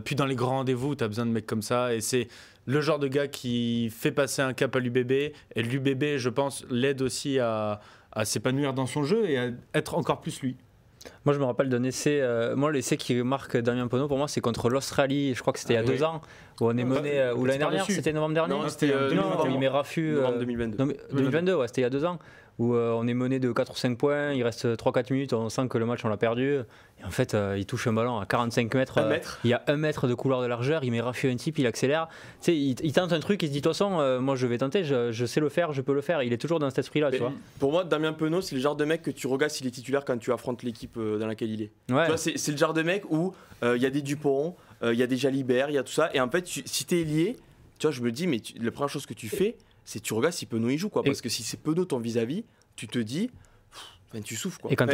Puis dans les grands rendez-vous, tu as besoin de mecs comme ça. Et c'est le genre de gars qui fait passer un cap à l'UBB. Et l'UBB, je pense, l'aide aussi à s'épanouir dans son jeu et à être encore plus lui. Moi, je me rappelle d'un essai. L'essai qui marque Damien Penaud, pour moi, c'est contre l'Australie. Je crois que c'était il y a 2 ans, où on est mené. Ou l'année dernière, c'était novembre dernier. Non, c'était où il met Rafu. Novembre 2022. Non, mais 2022, ouais, c'était il y a 2 ans. Où on est mené de 4 ou 5 points, il reste 3-4 minutes, on sent que le match on l'a perdu. Et en fait, il touche un ballon à 45 mètres. Il y a 1 mètre de couloir de largeur, il met Rafu un type, il accélère. Tu sais, il tente un truc, il se dit de toute façon, moi je vais tenter, je sais le faire, je peux le faire. Il est toujours dans cet esprit-là, tu vois. Pour moi, Damien Penaud, c'est le genre de mec que tu regardes s'il est titulaire quand tu affrontes l'équipe dans laquelle il est. Ouais. Tu vois, c'est le genre de mec où il y a des Dupont, il y a des Jalibert, il y a tout ça. Et en fait, si t'es lié, tu vois, je me dis, mais la première chose que tu fais, c'est tu regardes si Penaud il joue, quoi. Parce que si c'est Penaud ton vis-à-vis, tu te dis, tu souffles, quoi. Et quand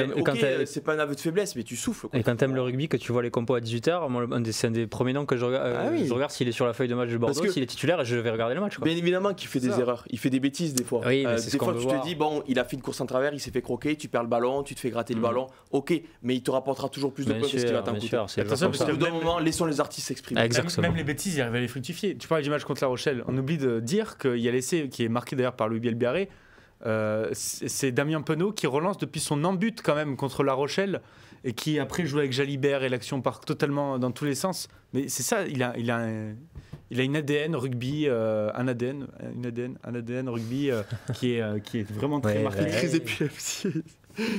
c'est pas un aveu de faiblesse, mais tu souffles, quoi. Et quand t'aimes le rugby, que tu vois les compos à 18h, moi, c'est un des premiers noms que je regarde. Je regarde s'il est sur la feuille de match de Bordeaux, s'il est titulaire, et je vais regarder le match, quoi. Bien évidemment qu'il fait des erreurs, il fait des bêtises des fois. Oui, mais des fois, tu te dis, bon, il a fait une course en travers, il s'est fait croquer, tu perds le ballon, tu te fais gratter le ballon, ok, mais il te rapportera toujours plus de points que ce qu'il va t'en coûter. Attention, parce Au bout d'un même- moment, laissons les artistes s'exprimer. Exactement. Même les bêtises, ils arrivent à les fructifier. Tu parlais du match contre La Rochelle. On oublie de dire qu'il y a l'essai qui est marqué d'ailleurs par Louis Bielbiarré. C'est Damien Penaud qui relance depuis son embut quand même contre La Rochelle et qui après joue avec Jalibert et l'action part totalement dans tous les sens. Mais c'est ça, il a une ADN rugby, un ADN rugby qui est vraiment très marqué. Crise épileptique.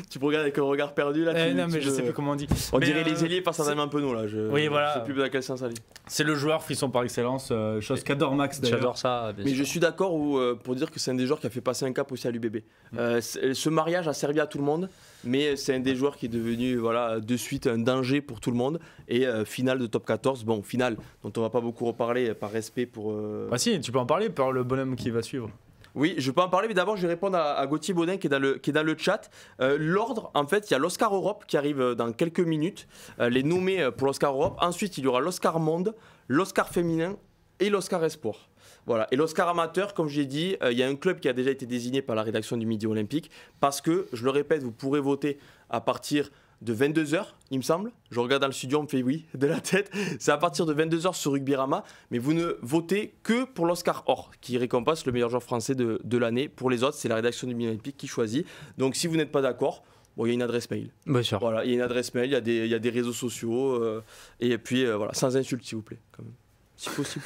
Tu me regardes avec un regard perdu là. Non mais je sais plus comment on dit. On Mais, dirait les ailiers face à Damien Penaud là. Oui, voilà. Je sais plus dans quel sens aller. C'est le joueur frisson par excellence, chose qu'adore Max d'ailleurs. J'adore ça. bien Mais sûr. je suis d'accord pour dire que c'est un des joueurs qui a fait passer un cap aussi à l'UBB. Ce mariage a servi à tout le monde, mais c'est un des joueurs qui est devenu de suite un danger pour tout le monde. Et finale de top 14, bon, finale dont on va pas beaucoup reparler par respect pour. Ah si, tu peux en parler par le bonhomme qui va suivre. Oui, je peux en parler, mais d'abord je vais répondre à Gauthier Baudin qui est dans le chat. L'ordre, en fait, il y a l'Oscar Europe qui arrive dans quelques minutes, les nommés pour l'Oscar Europe. Ensuite, il y aura l'Oscar Monde, l'Oscar Féminin et l'Oscar Espoir. Voilà. Et l'Oscar Amateur, comme j'ai dit, il y a un club qui a déjà été désigné par la rédaction du Midi Olympique parce que, je le répète, vous pourrez voter à partir de 22h, il me semble. Je regarde dans le studio, on me fait oui de la tête. C'est à partir de 22h sur Rugbyrama, mais vous ne votez que pour l'Oscar Or, qui récompense le meilleur joueur français de l'année. Pour les autres, c'est la rédaction du Midi Olympique qui choisit. Donc si vous n'êtes pas d'accord, bon, il y a une adresse mail. Bien sûr. Voilà, il y a une adresse mail, il y a des réseaux sociaux, et puis voilà, sans insulte s'il vous plaît, quand même, si possible.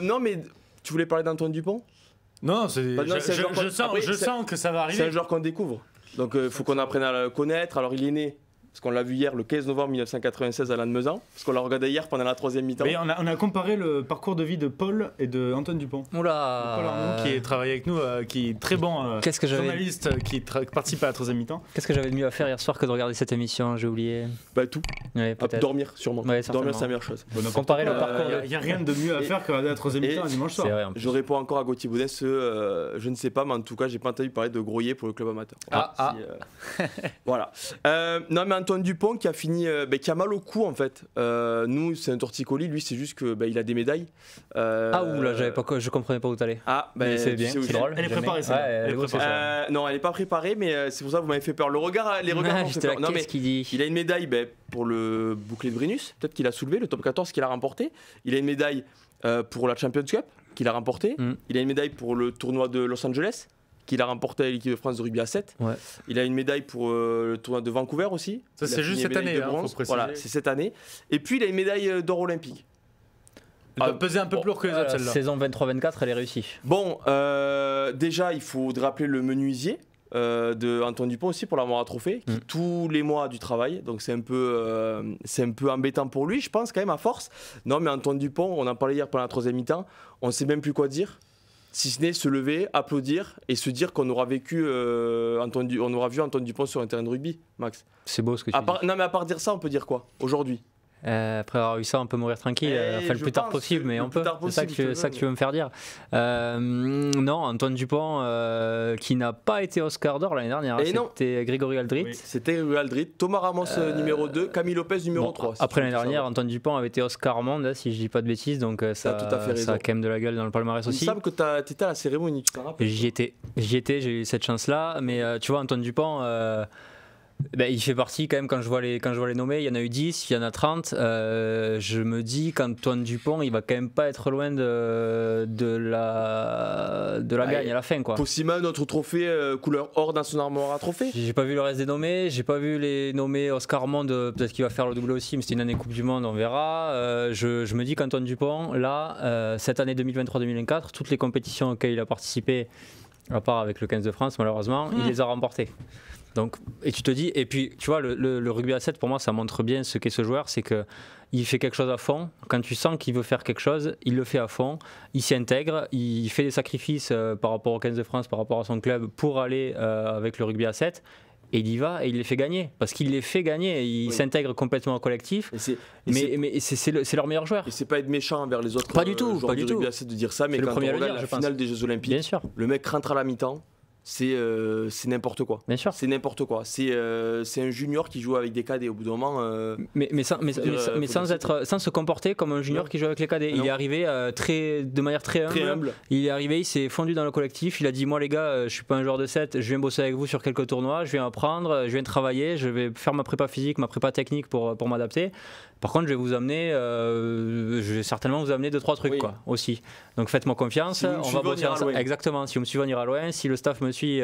Non, mais tu voulais parler d'Antoine Dupont ? Non, c'est, Bah non, c'est un joueur je sens que ça va C'est arriver. un joueur qu'on découvre. Donc il faut qu'on apprenne à le connaître. Alors il est né parce qu'on l'a vu hier, le 15 novembre 1996 à Lannemezan, parce qu'on l'a regardé hier pendant la 3e mi-temps. Mais on a comparé le parcours de vie de Paul et de Antoine Dupont. Oula. Paul Arnaud, qui travaille avec nous, qui est très bon journaliste, qui participe à la 3e mi-temps. Qu'est-ce que j'avais de mieux à faire hier soir que de regarder cette émission? J'ai oublié. Bah tout. Ouais, peut-être. Dormir sûrement. Ouais, Dormir c'est la meilleure chose. Comparer le parcours. Il n'y a rien de mieux à faire que regarder la 3e mi-temps un dimanche soir. C'est vrai, en plus. Je réponds encore à Gauthier Boudin, je ne sais pas, mais en tout cas, j'ai pas entendu parler de Groyer pour le club amateur. Voilà. Non, mais Antoine Dupont qui a fini, qui a mal au cou en fait. Nous, c'est un torticolis, lui, c'est juste que il a des médailles. Là, je comprenais pas où t'allais. C'est bien, c'est drôle. Elle est préparée, ça. Non, elle n'est pas préparée, mais c'est pour ça que vous m'avez fait peur. Les regards m'ont fait peur. Non, mais qu'il dit. il a une médaille pour le bouclier de Brennus, peut-être qu'il a soulevé, le top 14 qu'il a remporté. Il a une médaille pour la Champions Cup qu'il a remporté. Il a une médaille pour le tournoi de Los Angeles qu'il a remporté à l'équipe de France de rugby à 7. Ouais. Il a une médaille pour le tournoi de Vancouver aussi. Ça, c'est juste cette année, faut préciser. Voilà, c'est cette année. Et puis, il a une médaille d'or olympique. Elle doit peser un peu plus lourd que les autres, celle-là. Saison 23-24, elle est réussie. Bon, déjà, il faudrait rappeler le menuisier de Antoine Dupont aussi pour l'avoir à trophée, qui tous les mois a du travail. Donc, c'est un peu embêtant pour lui, je pense, quand même, à force. Non, mais Antoine Dupont, on en parlait hier pendant la 3e mi-temps, on ne sait même plus quoi dire. Si ce n'est se lever, applaudir et se dire qu'on aura vécu on aura vu Antoine Dupont sur un terrain de rugby, Max. C'est beau ce que tu dis. Non, mais à part dire ça, on peut dire quoi aujourd'hui? Après avoir eu ça, on peut mourir tranquille, le plus tard possible, mais on peut. C'est ça que tu veux me faire dire. Non, Antoine Dupont, qui n'a pas été Oscar d'or l'année dernière, c'était Grégory Aldrit. Oui, c'était Grégory Aldrit, Thomas Ramos numéro 2, Camille Lopez numéro 3. Après l'année dernière, Antoine Dupont avait été Oscar monde, si je dis pas de bêtises, donc ça a quand même de la gueule dans le palmarès aussi. Il me semble que tu étais à la cérémonie, tu t'en rappelles? J'y étais, j'ai eu cette chance-là, mais tu vois, Antoine Dupont. Il fait partie quand même, quand je vois les nommés, il y en a eu 10, il y en a 30, je me dis qu'Antoine Dupont il va quand même pas être loin de la gagne à la fin quoi. Possiblement notre trophée couleur or dans son armoire à trophée. J'ai pas vu le reste des nommés, j'ai pas vu les nommés Oscar Monde, peut-être qu'il va faire le double aussi, mais c'était une année Coupe du Monde, on verra. Je me dis qu'Antoine Dupont là, cette année 2023-2024, toutes les compétitions auxquelles il a participé, à part avec le 15 de France malheureusement, il les a remportées. Donc, et tu te dis, et puis tu vois, le rugby à 7 pour moi ça montre bien ce qu'est ce joueur, c'est qu'il fait quelque chose à fond. Quand tu sens qu'il veut faire quelque chose, il le fait à fond, il s'y intègre, il fait des sacrifices par rapport au 15 de France, par rapport à son club pour aller avec le rugby à 7. Et il y va et il les fait gagner. Parce qu'il les fait gagner, il s'intègre complètement au collectif. Mais c'est leur meilleur joueur. Et c'est pas être méchant envers les autres pas du tout, joueurs du rugby à 7 de dire ça, mais quand on regarde la finale des Jeux Olympiques, le mec rentre à la mi-temps. C'est n'importe quoi. Bien sûr. C'est n'importe quoi. C'est un junior qui joue avec des cadets au bout d'un moment. Sans se comporter comme un junior qui joue avec les cadets. Il est arrivé de manière très humble. Il est arrivé, il s'est fondu dans le collectif. Il a dit moi les gars, je suis pas un joueur de 7, je viens bosser avec vous sur quelques tournois, je viens apprendre, je viens travailler, je vais faire ma prépa physique, ma prépa technique pour m'adapter. Par contre, je vais vous amener, je vais certainement vous amener 2-3 trucs quoi, aussi. Donc faites-moi confiance, si on va bosser ensemble. Exactement. Si vous me suivez, on ira loin. Si le staff me suit et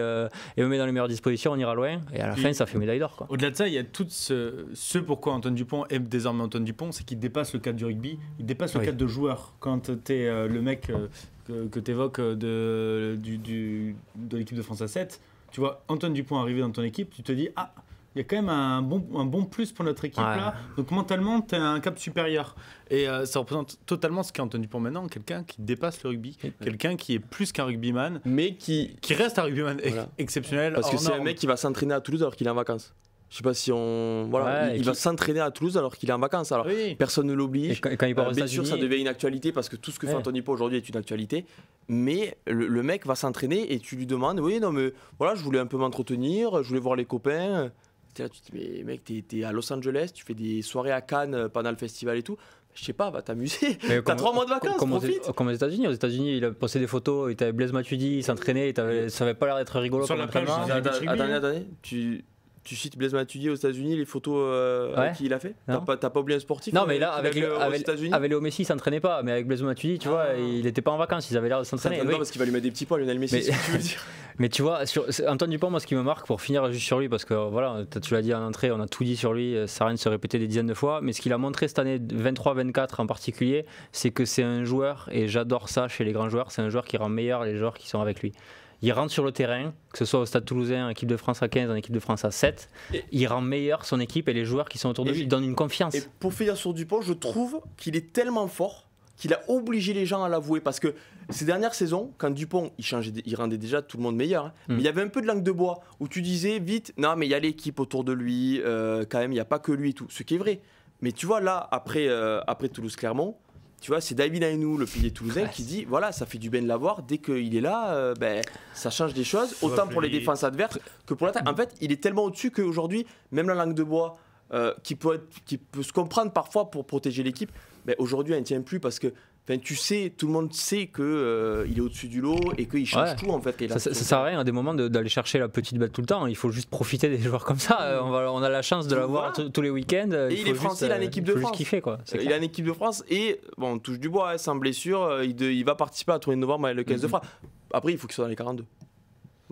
me met dans les meilleures dispositions, on ira loin. Et à la fin, ça fait médaille d'or. Au-delà de ça, il y a tout ce pourquoi Antoine Dupont est désormais Antoine Dupont, c'est qu'il dépasse le cadre du rugby, il dépasse le cadre de joueur. Quand tu es le mec que tu évoques de l'équipe de France à 7, tu vois Antoine Dupont arriver dans ton équipe, tu te dis ah, il y a quand même un bon plus pour notre équipe là. Donc mentalement, tu as un cap supérieur. Et ça représente totalement ce qu'est Antoine Dupont maintenant, quelqu'un qui dépasse le rugby, quelqu'un qui est plus qu'un rugbyman, mais qui reste un rugbyman exceptionnel. Parce que c'est un mec qui va s'entraîner à Toulouse alors qu'il est en vacances. Je sais pas si on. Voilà, il va s'entraîner à Toulouse alors qu'il est en vacances. Alors personne ne l'oblige. Quand il part aux bien sûr, ça États-Unis, devient une actualité parce que tout ce que fait Antoine Dupont aujourd'hui est une actualité. Mais le mec va s'entraîner et tu lui demandes oui, non, mais voilà, je voulais un peu m'entretenir, je voulais voir les copains. Là, tu te dis, mais mec, t'es à Los Angeles, tu fais des soirées à Cannes pendant le festival et tout. Je sais pas, va t'amuser. T'as 3 mois de vacances, profite. Comme aux États-Unis. Aux États-Unis, il a posté des photos, il avait Blaise Matuidi, il s'entraînait, ça avait pas l'air d'être rigolo. Sur la plage, attendez, tu cites Blaise Matuidi aux États-Unis, les photos qu'il a fait. T'as pas oublié un sportif? Non, mais là, avec Léo Messi, il s'entraînait pas. Mais avec Blaise Matuidi, tu vois, il était pas en vacances, ils avaient l'air de s'entraîner. Non, parce qu'il va lui mettre des petits points, Lionel Messi, si tu veux dire. Mais tu vois, Antoine Dupont, moi, ce qui me marque, pour finir juste sur lui, parce que voilà, tu l'as dit en entrée, on a tout dit sur lui, ça rien de se répéter des dizaines de fois, mais ce qu'il a montré cette année 23-24 en particulier, c'est que c'est un joueur, et j'adore ça chez les grands joueurs, c'est un joueur qui rend meilleur les joueurs qui sont avec lui. il rentre sur le terrain, que ce soit au Stade Toulousain, en équipe de France à 15, en équipe de France à 7, il rend meilleur son équipe et les joueurs qui sont autour de lui, il donne une confiance. Et pour finir sur Dupont, je trouve qu'il est tellement fort qu'il a obligé les gens à l'avouer. Parce que ces dernières saisons, quand Dupont, il rendait déjà tout le monde meilleur. Hein, mais il y avait un peu de langue de bois où tu disais vite, non mais il y a l'équipe autour de lui, quand même, il n'y a pas que lui et tout. Ce qui est vrai. Mais tu vois, là, après Toulouse-Clermont, tu vois, c'est David Aynou, le pilier toulousain, qui dit, voilà, ça fait du bien de l'avoir. Dès qu'il est là, ça change des choses, autant pour les défenses adverses que pour l'attaque. En fait, il est tellement au-dessus qu'aujourd'hui, même la langue de bois, qui peut se comprendre parfois pour protéger l'équipe, aujourd'hui, elle ne tient plus parce que tu sais, tout le monde sait qu'il est au-dessus du lot et qu'il change tout en fait. Ça sert à rien à des moments d'aller chercher la petite bête tout le temps. Il faut juste profiter des joueurs comme ça. On a la chance de l'avoir tous les week-ends. Et il est français, il a une équipe de France. Kiffer, quoi. Il a une équipe de France et on touche du bois, sans blessure. Il va participer à la tournée de novembre avec le 15 de France. Après, il faut qu'il soit dans les 42.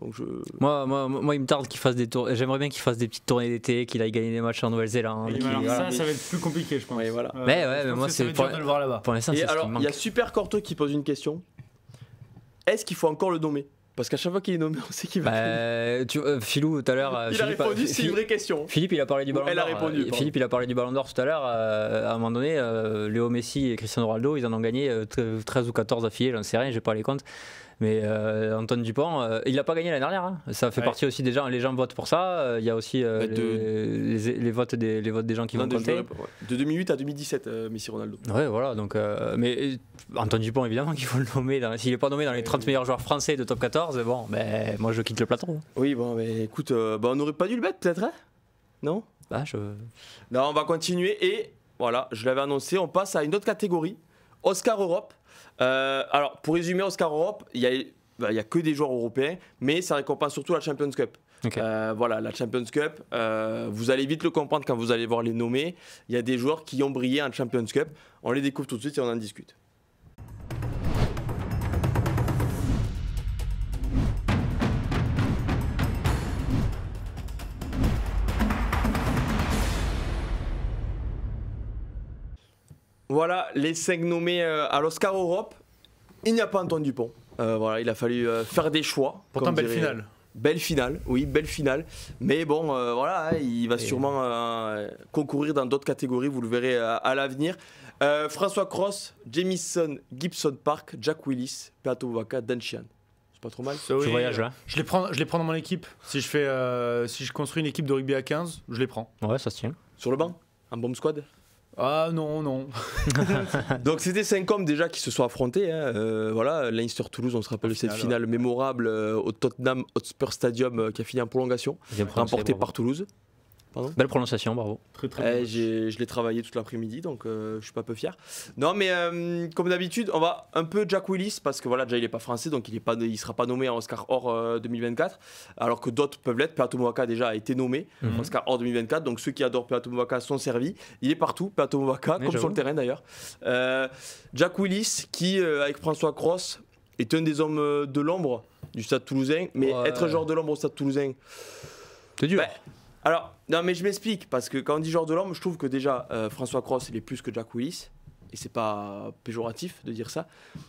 Donc moi, il me tarde qu'il fasse des tours. J'aimerais bien qu'il fasse des petites tournées d'été, qu'il aille gagner des matchs en Nouvelle-Zélande. Ça va être plus compliqué, je pense. Oui, voilà. Mais moi, c'est dur de le voir là-bas. Pour l'instant, c'est alors, il y a Super Corto qui pose une question. Est-ce qu'il faut encore le nommer? Parce qu'à chaque fois qu'il est nommé, on sait qu'il va. Philou, tout à l'heure. Il a répondu, c'est une vraie question. Philippe, il a parlé du Ballon d'Or. Elle a répondu. Philippe, il a parlé du Ballon d'Or tout à l'heure. À un moment donné, Léo Messi et Cristiano Ronaldo, ils en ont gagné 13 ou 14 affiliés, j'en sais rien, j'ai pas les comptes. Mais Antoine Dupont, il l'a pas gagné l'année dernière. Hein. Ça fait partie aussi des gens. Les gens votent pour ça. Il y a aussi les votes des gens qui vont compter. De 2008 à 2017, Messi Ronaldo. Ouais, voilà. Donc, mais Antoine Dupont, évidemment, qu'il faut le nommer. S'il n'est pas nommé dans les 30 meilleurs joueurs français de top 14, bon, moi je quitte le plateau. Oui, bon, mais écoute, on n'aurait pas dû le mettre peut-être, hein? Non? Non, on va continuer et voilà, je l'avais annoncé. On passe à une autre catégorie, Oscar Europe. Alors, pour résumer, Oscar Europe, il y a que des joueurs européens, mais ça récompense surtout la Champions Cup. Okay. Voilà, la Champions Cup, vous allez vite le comprendre quand vous allez voir les nommés. Il y a des joueurs qui ont brillé en Champions Cup. On les découvre tout de suite et on en discute. Voilà les 5 nommés à l'Oscar Europe. Il n'y a pas Antoine Dupont. Voilà, il a fallu faire des choix. Pourtant, belle finale. Belle finale, oui, belle finale. Mais bon, voilà, il va sûrement concourir dans d'autres catégories, vous le verrez à l'avenir. François Cross, Jamison, Gibson Park, Jack Willis, Peato Waka, Dan Sheehan. C'est pas trop mal. Je voyage là. Je les prends dans mon équipe. Si je construis une équipe de rugby à 15, je les prends. Ouais, ça se tient. Sur le banc, un bomb squad. Ah non. Donc c'était 5 hommes déjà qui se sont affrontés. Hein. Voilà, Leinster-Toulouse, on se rappelle de cette finale mémorable au Tottenham Hotspur Stadium qui a fini en prolongation, remportée par Toulouse. Pardon ? Belle prononciation, bravo. Très je l'ai travaillé toute l'après-midi, donc je suis pas peu fier. Non, mais comme d'habitude, on va un peu Jack Willis, parce que voilà, déjà il est pas français, donc il sera pas nommé en Oscar Or 2024, alors que d'autres peuvent l'être. Peato Moaka déjà a été nommé Oscar Or 2024, donc ceux qui adorent Peato Moaka sont servis. Il est partout, Peato Moaka, comme sur le terrain d'ailleurs. Jack Willis, qui avec François Cross est un des hommes de l'ombre du Stade Toulousain, mais être joueur de l'ombre au Stade Toulousain, c'est dur. Alors, non, mais je m'explique, parce que quand on dit joueur de l'ombre, je trouve que déjà François Cross il est plus que Jack Willis, et c'est pas péjoratif de dire ça.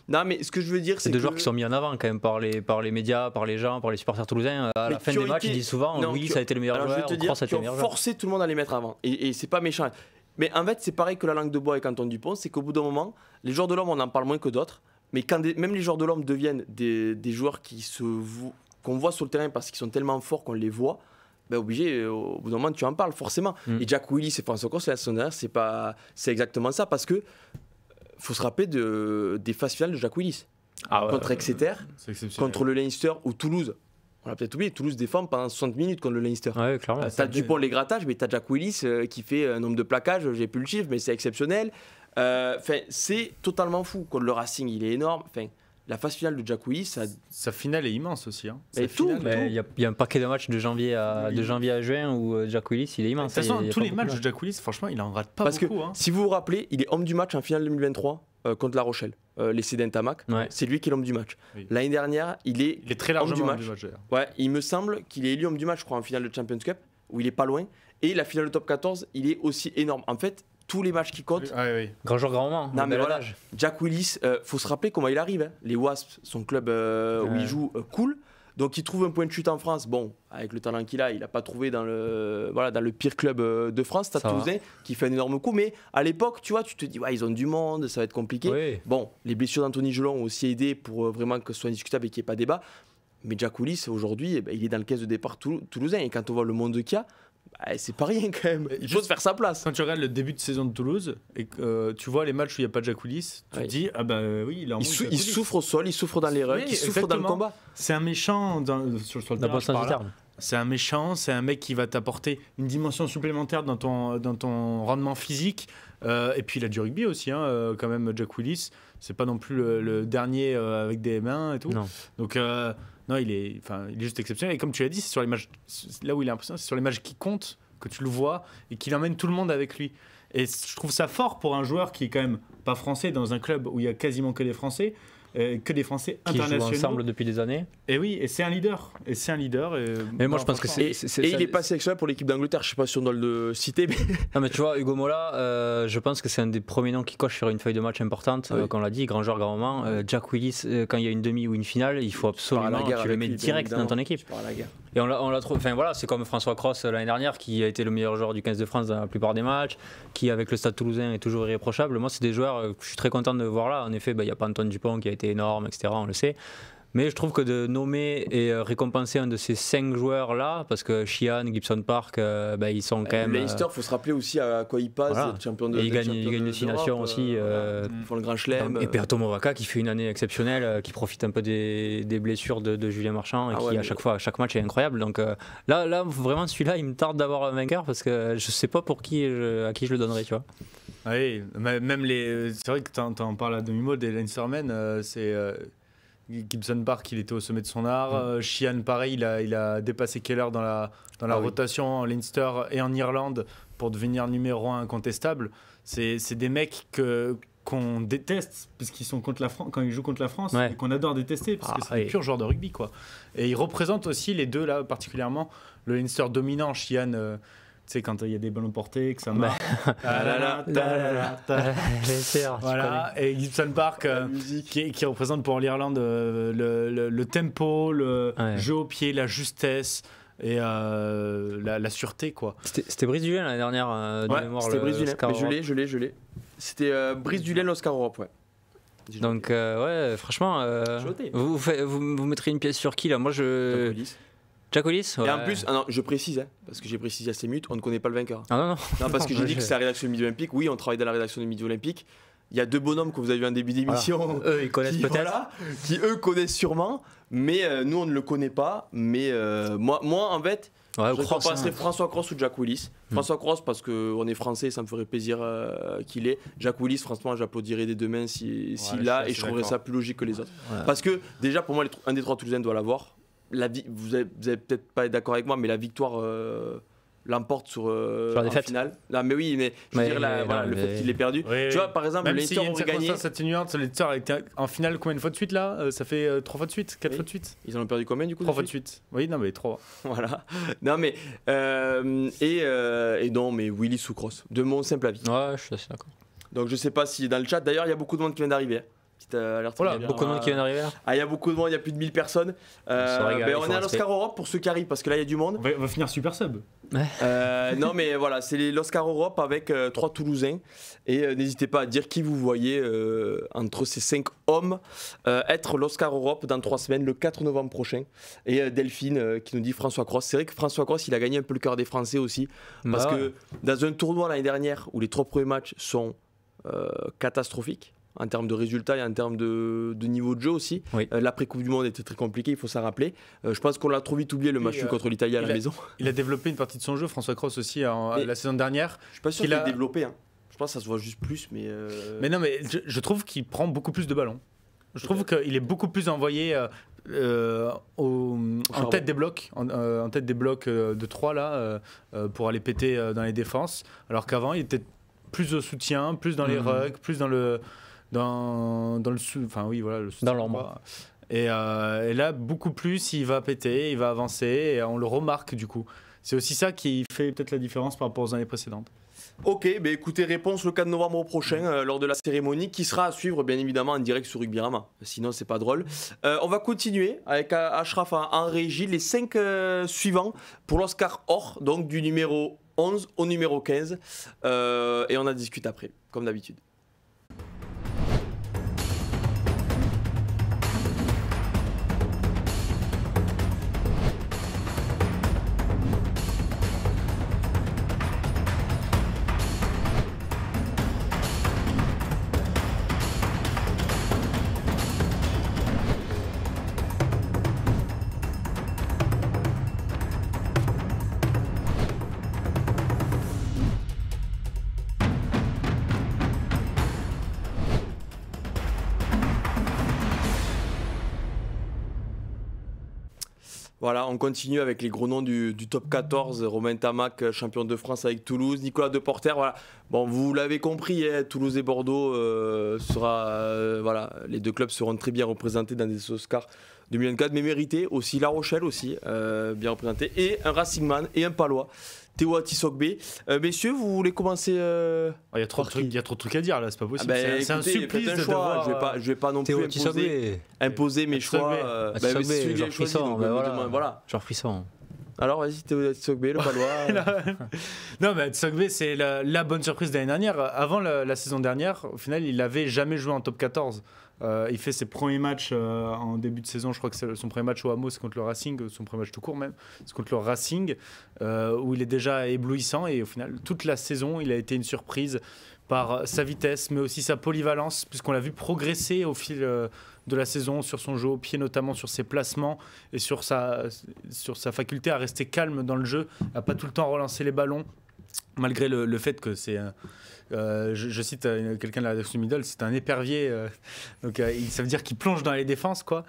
Non, mais ce que je veux dire, c'est deux joueurs qui sont mis en avant quand même par les médias, par les gens, par les supporters toulousains. À la fin des matchs, ils disent souvent Willis a été le meilleur joueur, Cross a été le meilleur joueur. Forcé tout le monde à les mettre avant, et c'est pas méchant. Mais en fait, c'est pareil que la langue de bois avec Antoine Dupont, c'est qu'au bout d'un moment, les joueurs de l'ombre, on en parle moins que d'autres, mais quand même les joueurs de l'ombre deviennent des joueurs qu'on voit sur le terrain parce qu'ils sont tellement forts qu'on les voit. Obligé, au bout d'un moment, tu en parles forcément. Et Jack Willis et François Cross, c'est exactement ça, parce que faut se rappeler des phases finales de Jack Willis contre Exeter, contre le Leinster ou Toulouse. On l'a peut-être oublié, Toulouse défend pendant 60 minutes contre le Leinster. Ouais, clairement. T'as Dupont les grattages, mais t'as Jack Willis qui fait un nombre de plaquages, j'ai plus le chiffre, mais c'est exceptionnel. C'est totalement fou. Contre le Racing, il est énorme. La phase finale de Jack Willis, sa finale est immense aussi. Hein. Il y a un paquet de matchs de janvier à juin où Jack Willis, il est immense. De toute façon, tous les matchs de Jack Willis, franchement, il en rate pas parce beaucoup. Parce que si vous vous rappelez, il est homme du match en finale 2023 contre La Rochelle, les Cédentamac. C'est lui qui est l'homme du match. Oui. L'année dernière, il est très largement homme du match. Ouais, il me semble qu'il est élu homme du match, je crois, en finale de Champions Cup, où il est pas loin. Et la finale de top 14, il est aussi énorme. En fait, tous les matchs qui comptent. Oui. Grand joueur, grand moment. Non, mais voilà, Jack Willis, faut se rappeler comment il arrive. Hein. Les Wasps, son club où il joue, cool. Donc il trouve un point de chute en France. Bon, avec le talent qu'il a, il n'a pas trouvé dans le pire club de France, Stade Toulousain, qui fait un énorme coup. Mais à l'époque, tu vois, tu te dis, ouais, ils ont du monde, ça va être compliqué. Oui. Bon, les blessures d'Anthony Gelon ont aussi aidé pour vraiment que ce soit indiscutable et qu'il n'y ait pas débat. Mais Jack Willis, aujourd'hui, eh ben, il est dans le 15 de départ toulousain. Et quand on voit le monde qu'il y a, c'est pas rien quand même. Il faut se faire sa place. Quand tu regardes le début de saison de Toulouse et que tu vois les matchs où il n'y a pas Jack Willis, tu te dis ah bah oui, il souffre au sol, il souffre dans les rucks, il souffre dans le combat. C'est un méchant sur le terrain. C'est un méchant, c'est un mec qui va t'apporter une dimension supplémentaire dans ton rendement physique. Et puis il a du rugby aussi, quand même, Jack Willis. C'est pas non plus le dernier avec des mains et tout. Non. Donc non, il est juste exceptionnel. Et comme tu l'as dit, c'est sur les matchs, là où il est impressionnant, c'est sur les matchs qui comptent, que tu le vois et qu'il emmène tout le monde avec lui. Et je trouve ça fort pour un joueur qui est quand même pas français dans un club où il y a quasiment que des Français. Que des Français internationaux qui jouent ensemble depuis des années. Et oui, et c'est un leader. Mais moi, je pense que c'est il est pas sélectionné pour l'équipe d'Angleterre. Je sais pas si on doit le citer. Mais... Non, mais tu vois, Hugo Mola, je pense que c'est un des premiers noms qui coche sur une feuille de match importante. Comme on l'a dit, grand joueur, grand moment. Jack Willis, quand il y a une demi ou une finale, il faut absolument que tu le mettes direct dans ton équipe. Et on l'a trouvé. Enfin voilà, c'est comme François Cros l'année dernière, qui a été le meilleur joueur du 15 de France dans la plupart des matchs, qui avec le Stade Toulousain est toujours irréprochable. Moi, c'est des joueurs que je suis très content de voir là. En effet, il n'y a pas Antoine Dupont qui a été énorme, etc. On le sait. Mais je trouve que de nommer et récompenser un de ces 5 joueurs-là, parce que Sheehan, Gibson Park, ils sont quand même... Leicester, il faut se rappeler aussi à quoi il passe, voilà. Champion de et il gagne les 6 nations aussi. Ils font le Grand Chelem. Et Perto Movaka qui fait une année exceptionnelle, qui profite un peu des blessures de Julien Marchand, et à chaque match est incroyable. Donc là, vraiment, celui-là, il me tarde d'avoir un vainqueur, parce que je ne sais pas à qui je le donnerais, tu vois. Oui, même c'est vrai que tu en parles à demi-mot des Leinstermen, c'est... Gibson Park, il était au sommet de son art. Sheehan, pareil, il a dépassé Keller dans la rotation en Leinster et en Irlande pour devenir numéro 1 incontestable. C'est des mecs qu'on déteste parce qu'ils sont contre la France quand ils jouent contre la France, et qu'on adore détester parce que c'est des purs joueurs de rugby, quoi. Et ils représentent aussi les deux là, particulièrement le Leinster dominant. Sheehan, tu sais, quand il y a des ballons portés, que ça marche. Voilà. Et Gibson Park, qui représente pour l'Irlande le tempo, le jeu au pied, la justesse et la sûreté, quoi. C'était Brice Dulin l'année dernière, de mémoire. C'était Brice Dulin, mais je l'ai. C'était Brice Dulin, l'Oscar Europe, ouais. Donc, franchement, vous mettrez une pièce sur qui, là? Moi, Jack Willis, Et en plus, je précise, parce que j'ai précisé assez minutes, on ne connaît pas le vainqueur. Non, parce que j'ai dit que c'est la rédaction de Midi Olympique. Oui, on travaille dans la rédaction de Midi Olympique. Il y a 2 bonhommes que vous avez vu en début d'émission. Voilà. Eux, ils connaissent peut-être. Qui, eux, connaissent sûrement. Mais nous, on ne le connaît pas. Mais moi, en fait, je passerais François Cros ou Jack Willis. François Cros, parce qu'on est français, ça me ferait plaisir qu'il ait. Jack Willis, franchement, j'applaudirais des 2 mains s'il l'a. Et je trouverais ça plus logique que les autres. Ouais. Parce que, déjà, pour moi, un des 3 Toulousains doit l'avoir. Vous allez peut-être pas être d'accord avec moi, mais la victoire l'emporte sur la défaite finale. Là, mais oui, mais je veux dire le fait qu'il l'ait perdu. Oui, tu vois, par exemple, Leicester aurait gagné. Leicester a été en finale combien de fois de suite là? Ça fait 3 fois de suite, 4 fois de suite. Ils en ont perdu combien du coup? 3 fois de suite. Oui, non mais 3. Voilà. Non mais et non mais Willis ou Cross, de mon simple avis. Ouais, je suis assez d'accord. Donc je sais pas si dans le chat, d'ailleurs, il y a beaucoup de monde qui vient d'arriver. Beaucoup de monde qui vient d'arriver. Il y a beaucoup de monde, il y a plus de 1000 personnes. On est à l'Oscar Europe pour ceux qui arrivent parce que là il y a du monde. On va finir super sub. Non mais voilà, c'est l'Oscar Europe avec 3 Toulousains. Et n'hésitez pas à dire qui vous voyez entre ces 5 hommes être l'Oscar Europe dans 3 semaines, le 4 novembre prochain. Et Delphine qui nous dit François Cros. C'est vrai que François Cros, il a gagné un peu le cœur des Français aussi. Parce que dans un tournoi l'année dernière où les 3 premiers matchs sont catastrophiques, en termes de résultats et en termes de niveau de jeu aussi. Oui. L'après-Coupe du Monde était très compliqué, il faut s'en rappeler. Je pense qu'on l'a trop vite oublié, le match contre l'Italie à la maison. Il a développé une partie de son jeu, François Cros aussi, la saison dernière. Je suis pas sûr qu'il a développé. Je pense que ça se voit juste plus. Mais non, mais je trouve qu'il prend beaucoup plus de ballons. Je trouve qu'il est beaucoup plus envoyé en tête des blocs, en tête des blocs de 3 là, pour aller péter dans les défenses. Alors qu'avant, il était plus au soutien, plus dans les rucks, plus dans le dans l'ombre. Et là, beaucoup plus, il va péter, il va avancer, et on le remarque du coup. c'est aussi ça qui fait peut-être la différence par rapport aux années précédentes. Ok, bah écoutez, réponse le 4 novembre prochain lors de la cérémonie qui sera à suivre bien évidemment en direct sur Rugbyrama. Sinon, c'est pas drôle. On va continuer avec Ashraf en régie. Les 5 suivants pour l'Oscar Or, donc du numéro 11 au numéro 15. Et on en discute après, comme d'habitude. Voilà, on continue avec les gros noms du top 14. Romain Tamac, champion de France avec Toulouse. Nicolas Deporter, voilà. Bon, vous l'avez compris, hein, Toulouse et Bordeaux voilà, les deux clubs seront très bien représentés dans des Oscars 2024, mais mérités aussi. La Rochelle aussi, bien représenté. Et un Racing Man et un Palois. Théo Atisogbe. Messieurs, vous voulez commencer Il y a trop de trucs à dire là, c'est pas possible. C'est un écoutez, supplice faites un de choix. devoir. Je vais pas non plus imposer mes choix. Atisogbe, C'est celui que j'ai genre choisi, frisson, donc, voilà. Genre frisson. Alors vas-y, Théo Atisogbe, le Palois. Non, mais Atisogbe, c'est la bonne surprise de l'année dernière. Avant la saison dernière, au final, il n'avait jamais joué en top 14. Il fait ses premiers matchs en début de saison. Je crois que c'est son premier match au Hameau, c'est contre le Racing, son premier match tout court même, c'est contre le Racing, où il est déjà éblouissant. Et au final, toute la saison, il a été une surprise par sa vitesse, mais aussi sa polyvalence, puisqu'on l'a vu progresser au fil de la saison sur son jeu au pied, notamment sur ses placements et sur sa faculté à rester calme dans le jeu, à pas tout le temps relancer les ballons, malgré le fait que c'est je cite quelqu'un de la rédaction Middle, c'est un épervier, donc ça veut dire qu'il plonge dans les défenses, quoi.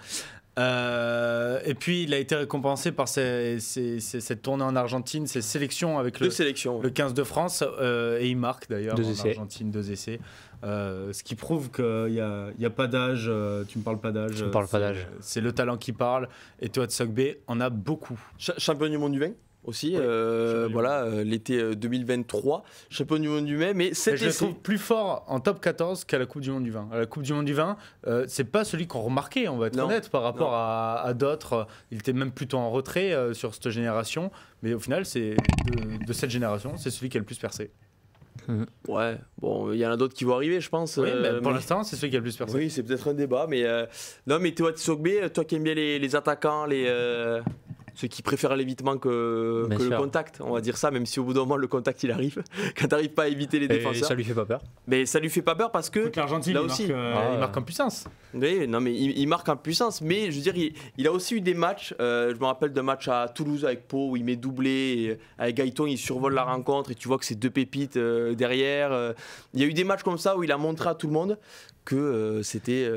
Et puis il a été récompensé par cette tournée en Argentine, ses sélections avec le 15 de France, et il marque d'ailleurs en Argentine 2 essais, ce qui prouve qu'il n'y a pas d'âge. Tu me parles pas d'âge. Je me parle pas d'âge. C'est le talent qui parle, et Théo Atisogbe en a beaucoup. Champion du monde du vin aussi, voilà, l'été 2023, champion du monde du vin, mais je le trouve plus fort en top 14 qu'à la Coupe du monde du vin. À la Coupe du monde du vin, c'est pas celui qu'on remarquait, on va être honnête, par rapport à d'autres. Il était même plutôt en retrait sur cette génération, mais au final, c'est de cette génération, c'est celui qui a le plus percé. Ouais, bon, il y en a d'autres qui vont arriver, je pense. Oui, mais pour l'instant, c'est celui qui a le plus percé. Oui, c'est peut-être un débat, mais non, mais Théo Atisogbe, toi qui aimes bien les attaquants, ceux qui préfèrent l'évitement que le contact, on va dire ça, même si au bout d'un moment le contact il arrive, quand t'arrives pas à éviter les défenseurs. Ça lui fait pas peur. Mais ça lui fait pas peur parce que l'Argentine, là aussi, il marque en puissance. Oui, non mais il marque en puissance, mais je veux dire, il a aussi eu des matchs. Je me rappelle d'un match à Toulouse avec Pau où il met doublé, et avec Gaëton il survole la rencontre et tu vois que c'est deux pépites derrière. Il y a eu des matchs comme ça où il a montré à tout le monde que c'était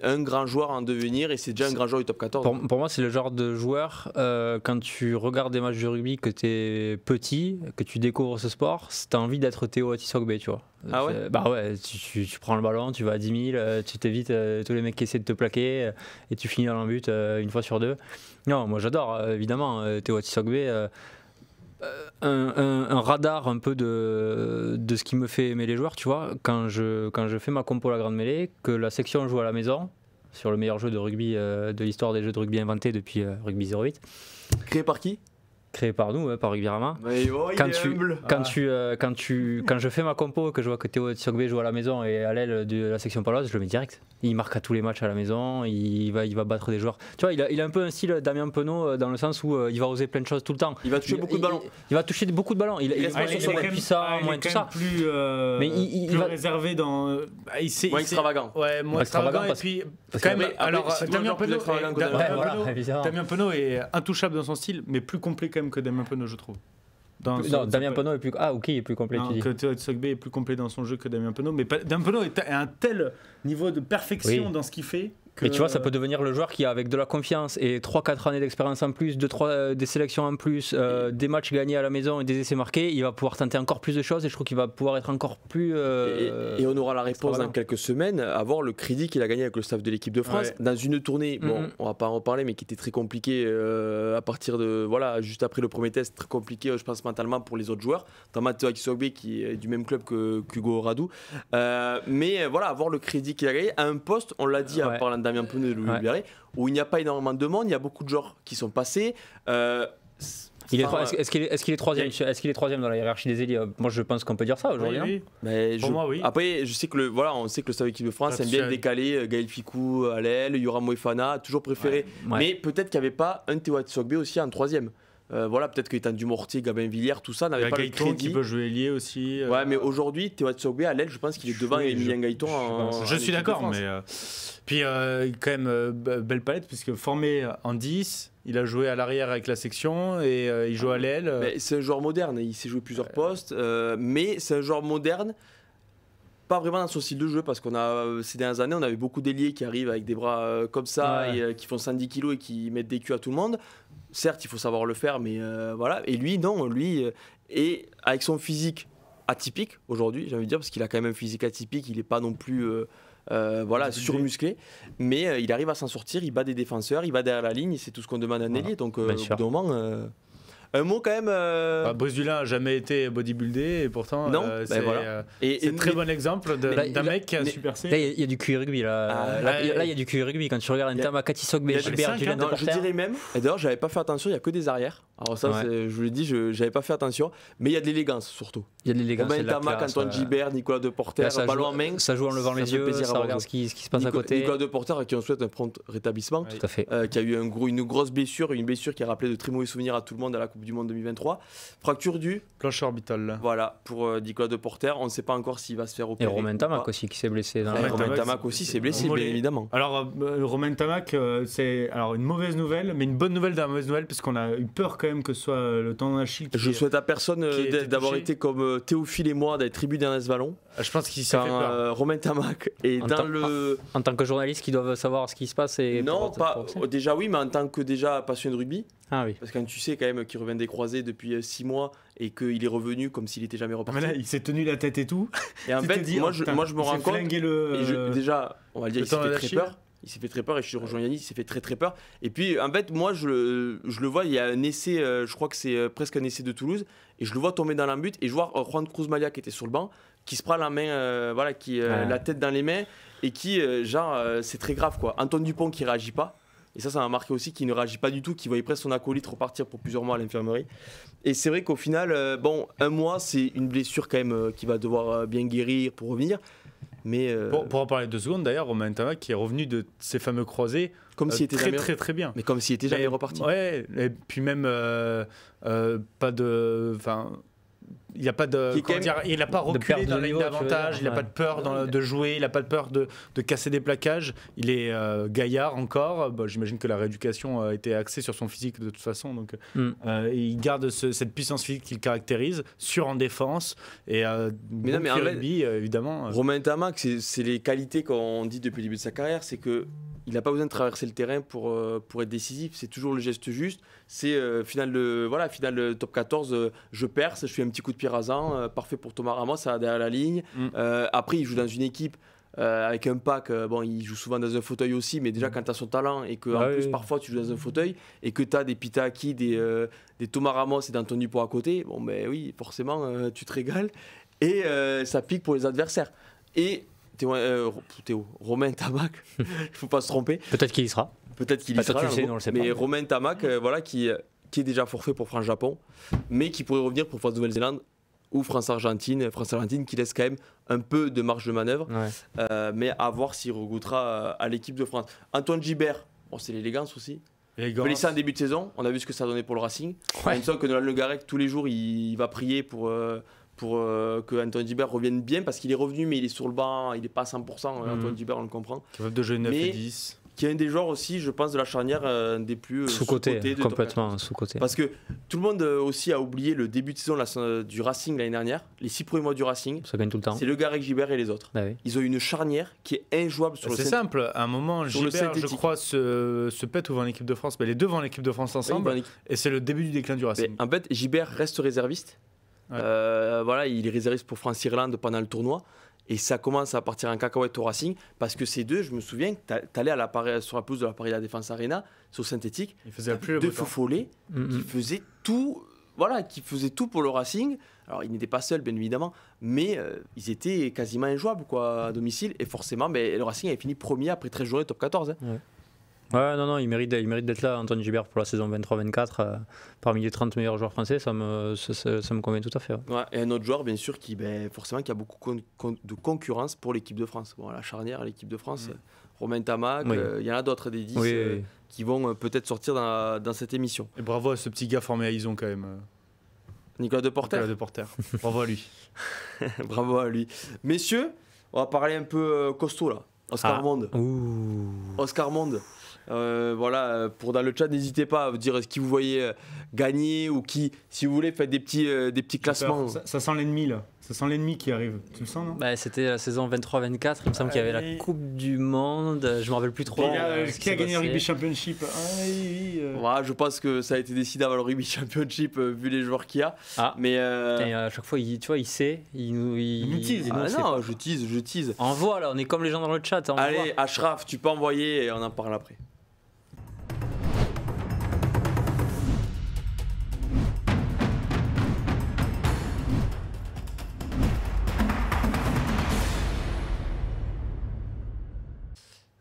un grand joueur en devenir, et c'est déjà un grand joueur du top 14. Pour moi, c'est le genre de joueur, quand tu regardes des matchs de rugby, que tu es petit, que tu découvres ce sport, tu as envie d'être Théo Atisogbe, tu vois. Ah ouais? Bah ouais, tu prends le ballon, tu vas à 10 000, tu t'évites tous les mecs qui essaient de te plaquer, et tu finis dans le but une fois sur deux. Non, moi j'adore, évidemment, Théo Atisogbe. Un radar un peu de ce qui me fait aimer les joueurs, tu vois, quand je fais ma compo la grande mêlée, que la section joue à la maison sur le meilleur jeu de rugby de l'histoire des jeux de rugby inventés depuis Rugby 08. Créé par qui? Créé par nous, par Rugbyrama. Quand je fais ma compo, que je vois que Théo Atisogbe joue à la maison et à l'aile de la section paloise, je le mets direct. Il marque à tous les matchs à la maison, il va battre des joueurs. Tu vois, il a un peu un style Damien Penaud dans le sens où il va oser plein de choses tout le temps. Il va toucher beaucoup de ballons. Il va toucher beaucoup de ballons. Il est puissant, moins tout ça. Mais il va réservé dans. Moins extravagant. Ouais, moins extravagant. Et puis, quand même, alors, Damien Penaud est intouchable dans son style, mais plus complet quand même que Damien Penaud, je trouve. Damien Penaud est plus... Ah, ok, il est plus complet, tu dis. Théo Atisogbe est plus complet dans son jeu que Damien Penaud, mais Damien Penaud est à un tel niveau de perfection dans ce qu'il fait Mais tu vois, ça peut devenir le joueur qui, avec de la confiance et 3-4 années d'expérience en plus, des sélections en plus, des matchs gagnés à la maison et des essais marqués, il va pouvoir tenter encore plus de choses et je trouve qu'il va pouvoir être encore plus. Et on aura la réponse dans quelques semaines à voir le crédit qu'il a gagné avec le staff de l'équipe de France dans une tournée, bon, on va pas en reparler, mais qui était très compliquée à partir de. Voilà, juste après le premier test, très compliqué, je pense, mentalement pour les autres joueurs, notamment Théo Akisogbe qui est du même club qu'Hugo Radou. Mais voilà, avoir le crédit qu'il a gagné à un poste, on l'a dit en parlant de Damien Penaud et de Louis Bléré, où il n'y a pas énormément de monde, il y a beaucoup de joueurs qui sont passés. Est-ce qu'il est troisième Est-ce qu'il est troisième dans la hiérarchie des ailiers? Moi, je pense qu'on peut dire ça aujourd'hui. Oui. Mais Pour moi, oui. Après, je sais que on sait que le staff équipe de France aime bien décaler Gaël Ficou à l'aile, Yoram Moefana, toujours préféré. Mais peut-être qu'il n'y avait pas un Théo Akisogbe aussi en troisième. Voilà, peut-être que Ethan Dumortier, Gabin Villiers, tout ça n'avait pas le crédit. Qui peut jouer ailier aussi. Ouais, mais aujourd'hui, Théo Akisogbe à l'aile, je pense qu'il est devant Emilien Gaëton. Je suis d'accord, mais puis quand même belle palette puisque formé en 10, il a joué à l'arrière avec la section et il joue à l'aile. C'est un joueur moderne, il sait jouer plusieurs postes, mais c'est un joueur moderne. Pas vraiment dans son style de jeu parce qu'on a ces dernières années on avait beaucoup d'ailiers qui arrivent avec des bras comme ça et qui font 110 kilos et qui mettent des culs à tout le monde. Certes il faut savoir le faire mais voilà, et lui non, lui et avec son physique atypique aujourd'hui, j'ai envie de dire, parce qu'il a quand même un physique atypique, il n'est pas non plus voilà, surmusclé, mais il arrive à s'en sortir, il bat des défenseurs, il va derrière la ligne et c'est tout ce qu'on demande à un ailier, donc au bout d'un moment un mot quand même. Brice Dulin n'a jamais été bodybuildé et pourtant c'est un très bon exemple d'un mec qui a su percer. Là, il y a du QI rugby. Là, il y a du QI rugby. Quand tu regardes Ntama, Akisogbe, Gilbert, Julien je dirais même, et d'ailleurs, j'avais pas fait attention, il n'y a que des arrières. Alors, ça, je vous l'ai dit, j'avais pas fait attention, mais il y a de l'élégance surtout. Il y a de l'élégance. Ntama, Antoine Gilbert, Nicolas Deporter, ballon en main. Ça joue en levant les yeux, ça regarde ce qui se passe à côté. Nicolas Deporter, à qui on souhaite un prompt rétablissement. Tout à fait. Qui a eu une grosse blessure, une blessure qui a rappelé de très mauvais souvenirs à tout le monde à la Coupe du Monde 2023. Fracture du planche orbitale. Voilà, pour Nicolas Deporter. On ne sait pas encore s'il va se faire opérer. Et Romain Tamac aussi qui s'est blessé. Romain Tamac aussi s'est blessé, bien évidemment. Alors, Romain Tamac, c'est une mauvaise nouvelle, mais une bonne nouvelle dans la mauvaise nouvelle, parce qu'on a eu peur quand même que ce soit le tendon d'Achille. Je souhaite à personne d'avoir été comme Théophile et moi, d'être tribu d'Ernest Vallon. Je pense qu'il s'est fait peur. Romain Tamac est en tant que journaliste qui doivent savoir ce qui se passe. Non, pas. Déjà oui, mais en tant que déjà passionné de rugby. Ah oui. Parce que quand tu sais quand même qu'il revient des croisés depuis 6 mois et qu'il est revenu comme s'il n'était jamais reparti. Mais là, il s'est tenu la tête et tout. Et en fait, moi je me rends compte. Déjà, on va dire, il s'est fait très peur. Il s'est fait très peur et je suis rejoint Yannis, il s'est fait très peur. Et puis en fait, moi je le vois, il y a un essai, je crois que c'est presque un essai de Toulouse, et je le vois tomber dans l'embut et je vois Juan Cruz Malia qui était sur le banc, qui se prend la main, la tête dans les mains et qui, c'est très grave quoi. Antoine Dupont qui réagit pas. Et ça m'a marqué aussi, qu'il ne réagit pas du tout, qu'il voyait presque son acolyte repartir pour plusieurs mois à l'infirmerie. Et c'est vrai qu'au final, un mois, c'est une blessure quand même qui va devoir bien guérir pour revenir. Mais pour en parler 2 secondes, d'ailleurs, Romain Tamac qui est revenu de ces fameux croisés comme s'il était très bien. Mais comme s'il était jamais reparti. Ouais, et puis même pas de... Il n'a pas de, il n'a pas reculé dans la ligne d'avantage, il n'a pas de peur de jouer, il n'a pas de peur de casser des plaquages. Il est gaillard encore. J'imagine que la rééducation a été axée sur son physique de toute façon. Donc, il garde cette puissance physique qui le caractérise, sûr en défense. Et mais rugby, évidemment. Romain Tamac, c'est les qualités qu'on dit depuis le début de sa carrière, c'est que il n'a pas besoin de traverser le terrain pour être décisif. C'est toujours le geste juste. C'est finale de top 14, je perce, je fais un petit coup de pied rasant, parfait pour Thomas Ramos, ça va derrière la ligne. Après, il joue dans une équipe avec un pack. Il joue souvent dans un fauteuil aussi, mais déjà quand tu as son talent et que en plus parfois tu joues dans un fauteuil et que tu as des Pita Aki, des Thomas Ramos et d'Anthony Dupont à côté, oui, forcément, tu te régales. Et ça pique pour les adversaires. Et Romain Tamac, il ne faut pas se tromper. Peut-être qu'il y sera. Mais Romain Tamac, qui est déjà forfait pour France-Japon, mais qui pourrait revenir pour France-Nouvelle-Zélande ou France-Argentine. France-Argentine qui laisse quand même un peu de marge de manœuvre, mais à voir s'il regoutera à l'équipe de France. Antoine Gilbert, c'est l'élégance aussi. On peut laisser un début de saison, on a vu ce que ça donnait pour le Racing. Il me semble que Noël Le Garec, tous les jours, il va prier pour que Antoine Gilbert revienne bien, parce qu'il est revenu, mais il est sur le banc, il n'est pas à 100%. Antoine Gilbert, on le comprend. Capable de jouer 9 et 10. qui est un des joueurs aussi, je pense, de la charnière, un des plus sous-côté, de complètement top 14. sous-côté. Parce que tout le monde aussi a oublié le début de saison du Racing l'année dernière, les 6 premiers mois du Racing. Ça gagne tout le temps. C'est Le Garec, Gibert et les autres. Ah oui. Ils ont une charnière qui est injouable sur le C'est simple, à un moment, sur le Gilbert, je synthétique. crois, se pète ou va en équipe de France. Mais les deux vont en équipe de France ensemble, Oui, et c'est le début du déclin du mais Racing. en fait, Gibert reste réserviste. Ouais. Voilà, il est réserviste pour France-Irlande pendant le tournoi. Et ça commence à partir en cacahuète au Racing. Parce que ces deux, je me souviens que t'allais sur la pelouse de la Paris La Défense Arena, sur le synthétique. Il faisait plus le Deux beau temps. feux follets qui faisaient tout. Voilà, qui faisaient tout pour le Racing. Alors, ils n'étaient pas seuls, bien évidemment, mais ils étaient quasiment injouables quoi, à domicile. Et forcément, le Racing avait fini premier après 13 journées top 14. Hein. Ouais, non, il mérite d'être là, Antoine Gibert, pour la saison 23-24. Parmi les 30 meilleurs joueurs français, ça me convient tout à fait. Ouais. Ouais, et un autre joueur, bien sûr, forcément, qui a beaucoup de concurrence pour l'équipe de France. Bon, la charnière, l'équipe de France, Romain Tamac, il y en a d'autres, des 10 qui vont peut-être sortir dans cette émission. Et bravo à ce petit gars formé à Ison quand même. Nicolas Deporter. Nicolas Deporter. Bravo à lui. Bravo à lui. Messieurs, on va parler un peu costaud là. Oscar Monde. Ouh. Oscar Monde. Voilà, pour dans le chat, n'hésitez pas à vous dire ce qui vous voyez gagner ou qui, si vous voulez, faites des petits classements. Ça sent l'ennemi là. Ça sent l'ennemi qui arrive. Tu le sens, non? Bah, c'était la saison 23-24, il me semble qu'il y avait la Coupe du Monde, je me rappelle plus trop. Qui a gagné le Rugby Championship? Voilà, je pense que ça a été décidé avant le Rugby Championship vu les joueurs qu'il y a. Mais et à chaque fois, tu vois, il sait, il tease. non, je tease. Envoie là, on est comme les gens dans le chat. Allez, Ashraf, tu peux envoyer et on en parle après.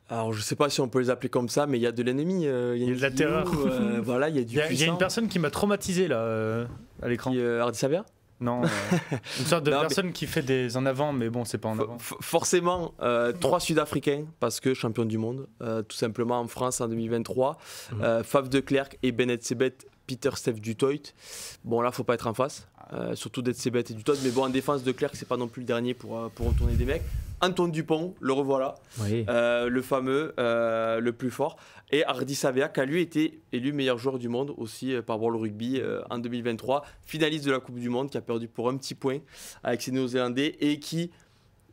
Alors je sais pas si on peut les appeler comme ça, mais il y a de l'ennemi, il y a de la terreur. Voilà, il y a du Il y a une personne qui m'a traumatisé là à l'écran. Hardy Savia. Non, une sorte de personne qui fait des en avant, mais bon, c'est pas en avant. Forcément, 3 Sud-Africains, parce que champion du monde, tout simplement en France en 2023. Faf de Klerk et Bennett Sebet, Peter Steph Dutoit. Bon, là, faut pas être en face, surtout d'être Sebet et Dutoit. Mais bon, en défense de Klerk, c'est pas non plus le dernier pour retourner des mecs. Antoine Dupont, le revoilà, le fameux, le plus fort. Et Hardy Savea, qui a lui été élu meilleur joueur du monde aussi par World Rugby en 2023, finaliste de la Coupe du Monde, qui a perdu pour un petit point avec ses Néo-Zélandais et qui,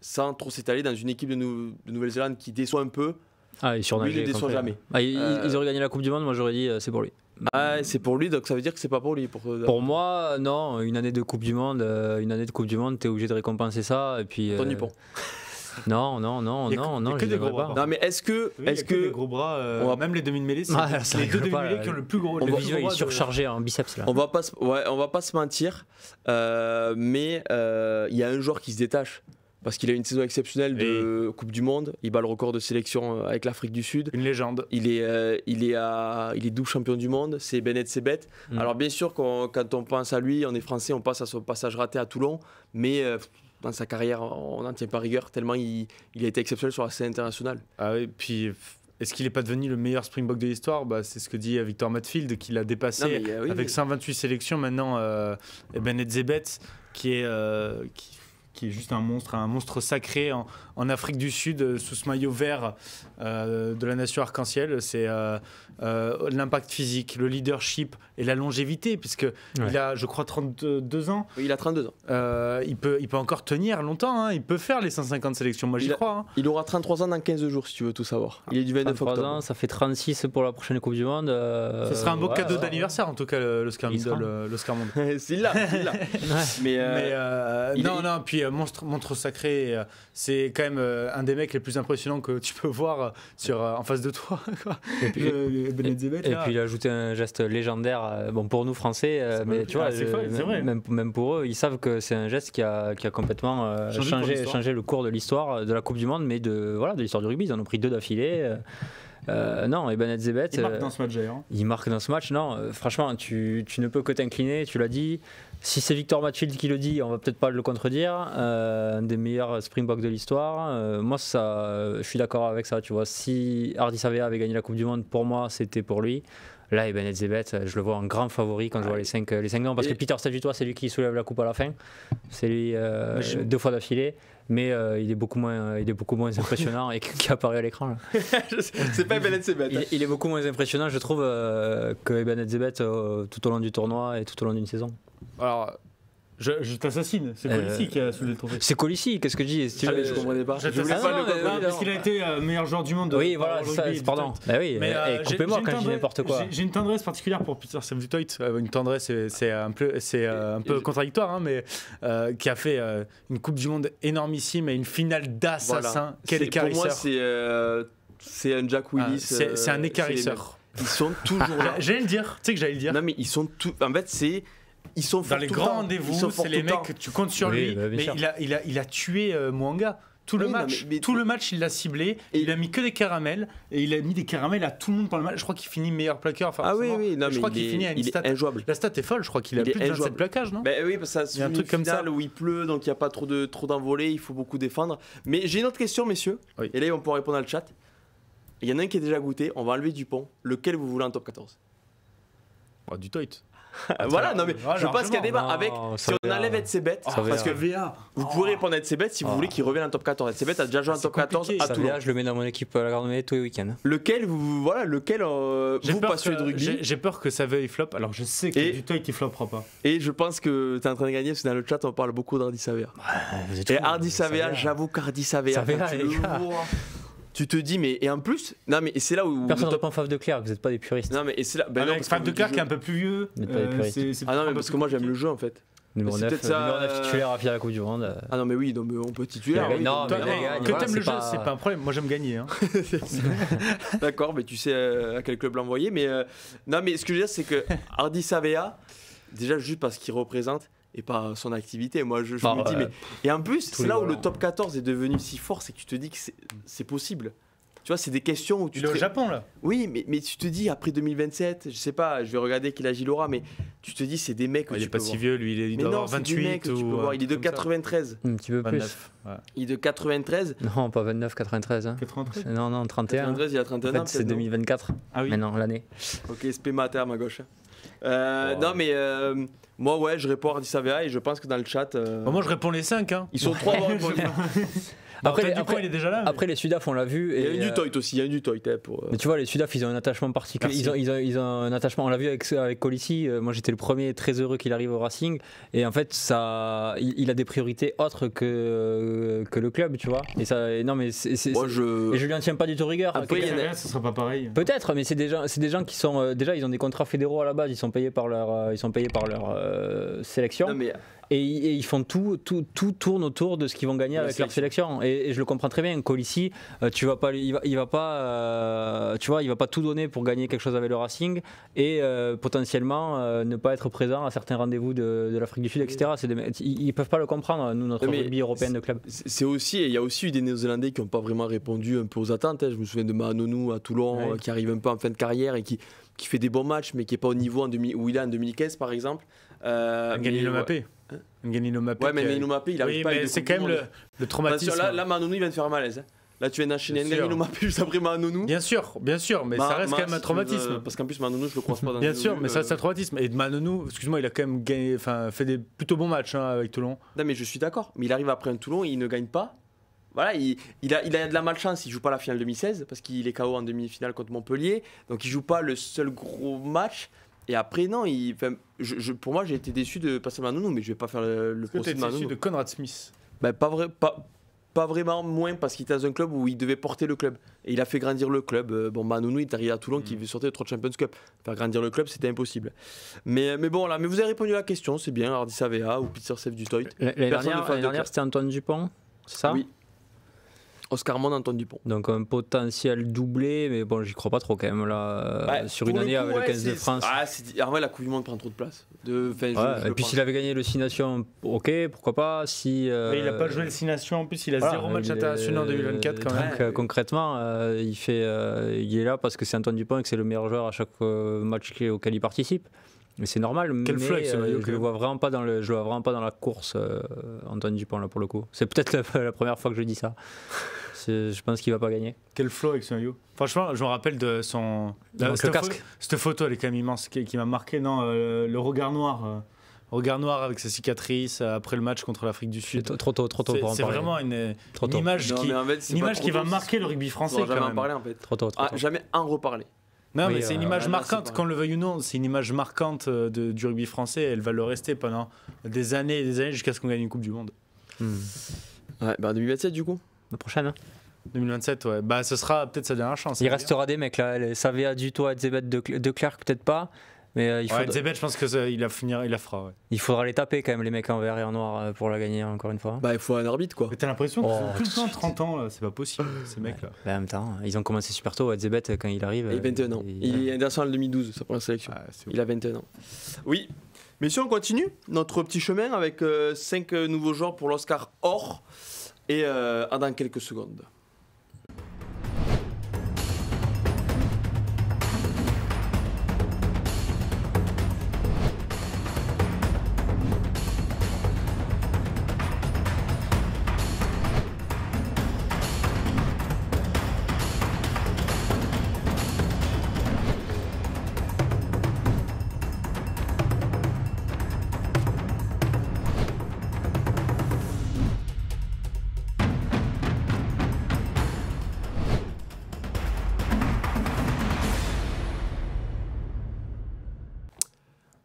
sans trop s'étaler, dans une équipe de Nouvelle-Zélande qui déçoit un peu, il lui ne déçoit jamais. Ils auraient gagné la Coupe du Monde, moi j'aurais dit c'est pour lui. C'est pour lui, donc ça veut dire que c'est pas pour lui. Pour moi, non, une année de Coupe du Monde, t'es obligé de récompenser ça. Et puis, Antoine Dupont. Non, que des gros bras. Non, mais est-ce que les gros bras, même les demi-mêlés, c'est les deux demi-mêlés qui ont le plus gros. Le visuel est surchargé en biceps là. On va pas se mentir, mais il y a un joueur qui se détache. Parce qu'il a une saison exceptionnelle de Coupe du Monde, il bat le record de sélection avec l'Afrique du Sud. Une légende. Il est double champion du monde, c'est Bennett Sebet. Alors bien sûr, quand on pense à lui, on est français, on passe à son passage raté à Toulon, mais dans sa carrière, on n'en tient pas rigueur, tellement il a été exceptionnel sur la scène internationale. Ah oui, puis est-ce qu'il n'est pas devenu le meilleur Springbok de l'histoire? C'est ce que dit Victor Matfield, qu'il a dépassé avec 128 sélections maintenant. Bennett Sebet, qui est juste un monstre sacré en Afrique du Sud, sous ce maillot vert de la nation arc-en-ciel. C'est l'impact physique, le leadership et la longévité, puisque il a, je crois, 32 ans. Oui, il a 32 ans. Il peut encore tenir longtemps, hein. Il peut faire les 150 sélections, moi j'y crois. Hein. Il aura 33 ans dans 15 jours, si tu veux tout savoir. Il est du 29 octobre. Ans, ça fait 36 pour la prochaine Coupe du Monde. Ce sera un beau cadeau d'anniversaire, en tout cas, l'Oscar Monde. C'est là. Non, puis monstre sacré, c'est quand même un des mecs les plus impressionnants que tu peux voir en face de toi. Et puis il a ajouté un geste légendaire, pour nous Français, mais tu vois, c'est vrai. Même pour eux, ils savent que c'est un geste qui a complètement changé le cours de l'histoire de la Coupe du Monde, mais de l'histoire du rugby. Ils en ont pris 2 d'affilée. Non, et Bennett Sebet, il marque dans ce match d'ailleurs. Il marque dans ce match, non. Franchement, tu ne peux que t'incliner, tu l'as dit. Si c'est Victor Matfield qui le dit, on va peut-être pas le contredire. Un des meilleurs Springboks de l'histoire. Moi, je suis d'accord avec ça. Tu vois, si Hardy Savea avait gagné la Coupe du Monde, pour moi, c'était pour lui. Là, et Bennett Sebet, je le vois en grand favori quand je vois les 5 noms. Parce que Peter Steph Dutoit, c'est lui qui soulève la coupe à la fin. C'est lui 2 fois d'affilée. mais il est beaucoup moins impressionnant et qui apparaît à l'écran. Là. C'est pas Ben Etzebet. Il est beaucoup moins impressionnant, je trouve, que Ben Etzebet tout au long du tournoi et tout au long d'une saison. Alors, je t'assassine, c'est Colissi qui a soulevé le trophée. C'est Colissi, qu'est-ce que je dis Je comprenais pas. Je voulais pas le comprendre. parce qu'il a été meilleur joueur du monde. Oui, voilà, pardon. Bah oui, coupez-moi quand je dis n'importe quoi. J'ai une tendresse particulière pour Peter Sevdutoit. Une tendresse, c'est un peu contradictoire, hein, mais qui a fait une Coupe du Monde énormissime et une finale d'assassin. Voilà. Quel écarisseur. Pour moi, c'est un Jack Willis. C'est un écarisseur. Ils sont toujours là. J'allais le dire, tu sais que j'allais le dire. Non, mais ils sont tout. En fait, ils sont dans les grands rendez-vous, c'est les mecs, tu comptes sur lui, mais il a tué Mwanga. Tout le match, il l'a ciblé, il a mis que des caramels, et il a mis des caramels à tout le monde pendant le match. Je crois qu'il finit meilleur plaqueur. Enfin, je crois qu'il finit à une stat injouable. La stat est folle, je crois qu'il a plus de 27 plaquages, non? Oui, parce que c'est un truc comme ça où il pleut, donc il n'y a pas trop d'envolées, il faut beaucoup défendre. Mais j'ai une autre question, messieurs, et là, on peut répondre dans le chat. Il y en a un qui est déjà goûté, on va enlever Dupont. Lequel vous voulez en top 14? Du Toit. Voilà, non mais je pense qu'il y a débat avec. Si on enlève Etzebet, parce que vous pouvez répondre à Etzebet si vous voulez qu'il revienne en top 14. Etzebet a déjà joué en top 14 à Toulon. Je le mets dans mon équipe à la Garde tous les week-ends. Lequel vous passionnez de rugby? J'ai peur que ça veuille flop. Alors je sais que du Toit il floppera pas. Et je pense que tu es en train de gagner parce que dans le chat on parle beaucoup d'Hardy Savea. Et Hardy Savea, j'avoue qu'Hardy Savea, tu te dis, mais et en plus, non mais c'est là où. Personne ne répond Faf de Clerc, vous n'êtes pas des puristes. Non mais et c'est là. Faf de Clerc qui est un peu plus vieux. Ah non, mais parce que moi j'aime le jeu en fait. Numéro 9 titulaire à la Coupe du Monde. Ah non mais oui, on peut titulaire. Non, mais que t'aimes le jeu, c'est pas un problème. Moi j'aime gagner. D'accord, mais tu sais à quel club l'envoyer. Mais non mais ce que je veux dire c'est que Hardy Savea, déjà juste parce qu'il représente et pas son activité. Moi, je me dis, mais. Et en plus, c'est là où le top 14 est devenu si fort, c'est que tu te dis que c'est possible. Tu vois, c'est des questions où tu. Il est au Japon, là. Oui, mais tu te dis, après 2027, je sais pas, je vais regarder quel âge il aura, mais tu te dis, c'est des mecs. Il est pas si vieux, lui, il doit avoir 28 ou. Il est de 93. Un petit peu 29. plus. Ouais. Il est de 93. Non, pas 29, 93. Hein. 93 Non, 31. 93, il a 31 ans. En fait, c'est 2024. Ah oui. Maintenant, l'année. Ok, spémater à ma gauche. Non, mais. Moi, ouais, je réponds à Hardy Savea et je pense que dans le chat. Moi, je réponds les 5. Hein. Ils sont 3 à avoir répondu. Après, il est déjà là. Après, les Sudaf, on l'a vu. Il y a du Toit aussi, il y a du Toit. Mais tu vois, les Sudaf, ils ont un attachement particulier. Ils ont un attachement. On l'a vu avec Colissi. Moi, j'étais le premier très heureux qu'il arrive au Racing. Et en fait, il a des priorités autres que le club, tu vois. Et ça, non, mais et je lui en tiens pas du tout rigueur. Après, ça sera pas pareil. Peut-être, mais c'est des gens qui sont déjà, ils ont des contrats fédéraux à la base. Ils sont payés par leur sélection. Non, mais... Et ils font tout tourne autour de ce qu'ils vont gagner avec leur sélection. Et je le comprends très bien. Colissi, il va pas tout donner pour gagner quelque chose avec le Racing et potentiellement ne pas être présent à certains rendez-vous de l'Afrique du Sud, etc. Ils peuvent pas le comprendre. Nous, notre rugby européen de club. C'est aussi, il y a aussi eu des Néo-Zélandais qui n'ont pas vraiment répondu un peu aux attentes. Je me souviens de Mahanonou à Toulon, qui arrive un peu en fin de carrière et qui fait des bons matchs, mais qui n'est pas au niveau où il est en 2015, par exemple. Ngani Lomapé. Ngani Lomapé. Ouais, mais Ngani Lomapé, il arrive pas. Mais c'est quand même le traumatisme. Là, Mahanonou, il vient de faire un malaise. Là, tu viens d'enchaîner Ngani Lomapé juste après Mahanonou. Bien sûr, mais ça reste quand même un traumatisme. Parce qu'en plus, Mahanonou, je le croise pas dans bien sûr, mais ça reste un traumatisme. Et Mahanonou, excuse-moi, il a quand même fait des plutôt bons matchs avec Toulon. Non, mais je suis d'accord. Mais il arrive après un Toulon, il ne gagne pas. Voilà, il a de la malchance, il joue pas la finale 2016 parce qu'il est KO en demi-finale contre Montpellier, donc il joue pas le seul gros match. Et après non, pour moi j'ai été déçu de passer Mahanonou, mais je vais pas faire le procès de Mahanonou. Déçu de Conrad Smith. Pas vraiment, moins parce qu'il était dans un club où il devait porter le club et il a fait grandir le club. Mahanonou il est arrivé à Toulon qui veut sortir de 3 Champions Cup, faire grandir le club c'était impossible. Mais bon là, mais vous avez répondu à la question, c'est bien. Hardy Savea ou Peter Sevdutoit. L'année dernière c'était Antoine Dupont, c'est ça? Oui. Oscar Monde, Antoine Dupont. Donc un potentiel doublé, mais bon, j'y crois pas trop quand même là. Sur une année avec le 15 de France. En vrai, la Coupe du Monde prend trop de place. Et puis s'il avait gagné le 6 Nations, ok, pourquoi pas. Mais il n'a pas joué le 6 Nations, en plus il a 0 match international en 2024 quand même. Donc concrètement, il est là parce que c'est Antoine Dupont et que c'est le meilleur joueur à chaque match auquel il participe. Mais c'est normal, quel mais je le vois vraiment pas dans la course, Antoine Dupont là pour le coup. C'est peut-être la première fois que je dis ça. Je pense qu'il va pas gagner. Quel flow avec son yo. Franchement, je me rappelle de son le casque. Cette photo, elle est quand même immense, qui m'a marqué. Non, le regard noir. regard noir avec sa cicatrice après le match contre l'Afrique du Sud. Trop tôt pour en parler. C'est vraiment une image qui va marquer le rugby français quand même. En parler, en fait. Trop tôt. Jamais en reparler. Non, Oui, mais c'est une image marquante, c'est qu'on le veuille ou non, c'est une image marquante du rugby français. Elle va le rester pendant des années et des années jusqu'à ce qu'on gagne une Coupe du Monde. Ouais, 2027 du coup. La prochaine. 2027, ouais. Bah, ce sera peut-être sa dernière chance. Il restera des mecs là. Savea, Dutoit, Edzebet, de Clerc, peut-être pas. Mais Edzebet, je pense qu'il la fera. Ouais. Il faudra les taper quand même, les mecs en vert et en noir, pour la gagner encore une fois. Il faut un arbitre quoi. Mais t'as l'impression qu'ils ont tout le temps 30 ans, là. C'est pas possible, ces mecs-là. En même temps, ils ont commencé super tôt. Edzebet, quand il arrive. Il a 21 ans. Il est international en 2012, sa première sélection. Il a 21 ans. Oui. Messieurs, on continue notre petit chemin avec 5 nouveaux joueurs pour l'Oscar Or. Et dans quelques secondes.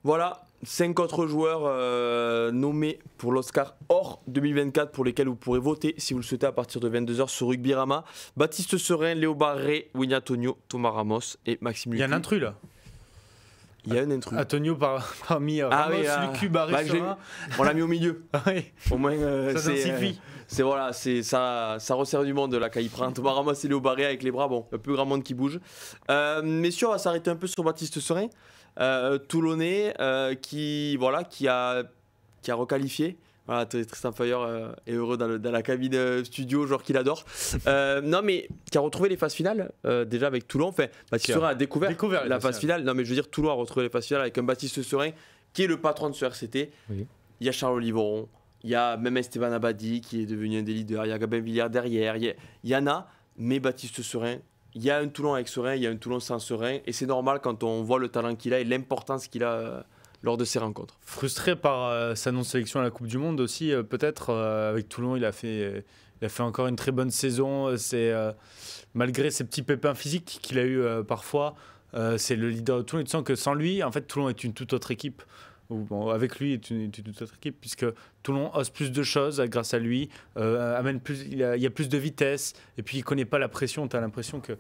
Voilà, 5 autres joueurs nommés pour l'Oscar Or 2024 pour lesquels vous pourrez voter si vous le souhaitez à partir de 22h sur Rugbyrama. Baptiste Serin, Léo Barré, Winnie Antonio, Thomas Ramos et Maxime Lucu. Il y a un intrus là. Il y a un intrus. Antonio parmi Ramos, Lucu, Barré, Serin. On l'a mis au milieu. Oui. Au moins, ça densifie. Ça resserre du monde là quand il prend Thomas Ramos et Léo Barré avec les bras. Bon, un peu grand monde qui bouge. Messieurs, on va s'arrêter un peu sur Baptiste Serin. Toulonnais qui a requalifié. Voilà, Tristan Feuilleur est heureux dans la cabine studio, joueur qu'il adore. Non, mais qui a retrouvé les phases finales déjà avec Toulon. Enfin, Baptiste Serin a découvert la phase finale. Non, mais je veux dire, Toulon a retrouvé les phases finales avec un Baptiste Serin qui est le patron de ce RCT. Oui. Il y a Charles Oliveron, il y a même Esteban Abadi qui est devenu un des leaders. Il y a Gabin Villiers derrière. Il y en a, mais Baptiste Serin. Il y a un Toulon avec Serin, il y a un Toulon sans Serin, et c'est normal quand on voit le talent qu'il a et l'importance qu'il a lors de ces rencontres. Frustré par sa non-sélection à la Coupe du Monde aussi, peut-être avec Toulon, il a fait encore une très bonne saison. Malgré ses petits pépins physiques qu'il a eu parfois, c'est le leader de Toulon. Tu sens que sans lui, en fait, Toulon est une toute autre équipe. Bon, avec lui, c'est une toute autre équipe, puisque Toulon ose plus de choses grâce à lui, il y a plus de vitesse, et puis il ne connaît pas la pression. Tu as l'impression que,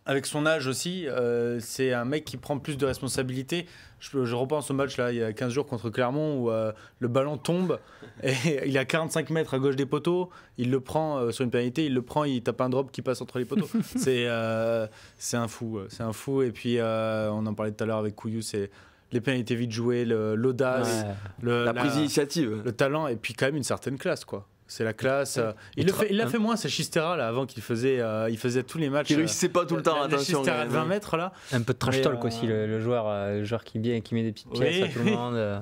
avec son âge aussi, c'est un mec qui prend plus de responsabilités. Je repense au match là, il y a 15 jours contre Clermont où le ballon tombe et il est à 45 mètres à gauche des poteaux, il le prend sur une pénalité, il tape un drop qui passe entre les poteaux. C'est un fou. Et puis on en parlait tout à l'heure avec Couillou, c'est les pénalités vite jouées, l'audace, la prise d'initiative, le talent et puis quand même une certaine classe quoi. C'est la classe. Il l'a fait moins, c'est Chistera là, avant qu'il faisait tous les matchs. Il réussissait pas tout le temps, attention. Chistera de 20 mètres là. Un peu de trash talk aussi, le joueur qui met des petites pièces à tout le monde.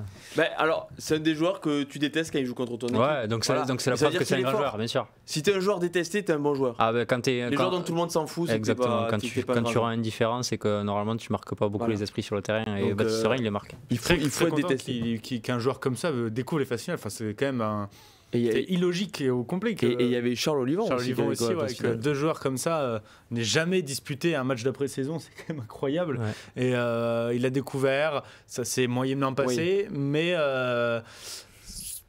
Alors, c'est un des joueurs que tu détestes quand il joue contre ton équipe. Ouais, donc c'est la preuve que c'est un grand joueur, bien sûr. Si t'es un joueur détesté, t'es un bon joueur. Ah, les joueurs dont tout le monde s'en fout, c'est exactement. Quand tu auras une différence, c'est que normalement tu marques pas beaucoup les esprits sur le terrain. Et Baptiste Serin, il les marque. Il faut être détesté. Qu'un joueur comme ça découvre les phases finales. Enfin, c'est quand même un. C'est illogique et au complet. Et il y avait Charles Oliveron aussi, que deux joueurs comme ça n'aient jamais disputé un match d'après-saison, c'est quand même incroyable. Ouais. Et il a découvert, ça s'est moyennement passé, mais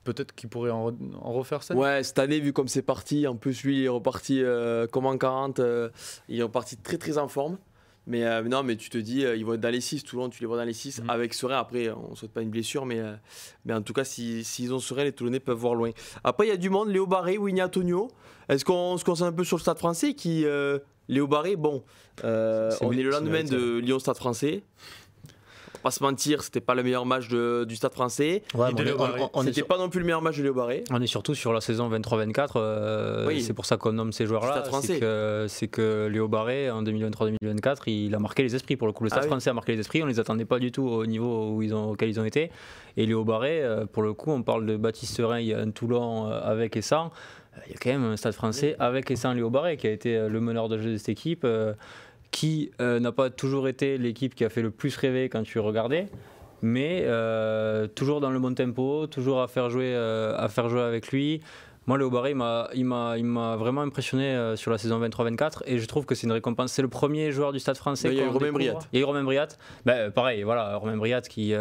peut-être qu'il pourrait en refaire ça. Ouais, cette année, vu comme c'est parti, en plus lui il est reparti comme en 40, il est reparti très très en forme. Mais non, mais tu te dis, ils vont être dans les 6, Toulon, tu les vois dans les 6, avec Serin. Après, on ne souhaite pas une blessure, mais en tout cas, s'ils ont Serin, les Toulonnais peuvent voir loin. Après, il y a du monde, Léo Barré, Winnie Antonio. Est-ce qu'on se concentre un peu sur le Stade français qui, Léo Barré, bon, on est le lendemain de Lyon-Stade français. Pas se mentir, c'était pas le meilleur match du Stade français. Ouais, c'était pas non plus le meilleur match de Léo Barré. On est surtout sur la saison 23-24. C'est pour ça qu'on nomme ces joueurs-là. C'est que Léo Barré, en 2023-2024, il a marqué les esprits. Pour le coup, le Stade français a marqué les esprits. On les attendait pas du tout au niveau auquel ils ont été. Et Léo Barré, pour le coup, on parle de Baptiste Serin, il y a un Toulon avec et sans. Il y a quand même un Stade français avec et sans Léo Barré qui a été le meneur de jeu de cette équipe. Qui n'a pas toujours été l'équipe qui a fait le plus rêver quand tu regardais, mais toujours dans le bon tempo, toujours à faire jouer avec lui. Moi, Léo Barré, il m'a vraiment impressionné sur la saison 23-24 et je trouve que c'est une récompense. C'est le premier joueur du Stade Français. Il y a eu Romain Briat. Il y a eu Romain Briat. Pareil, voilà, Romain Briat qui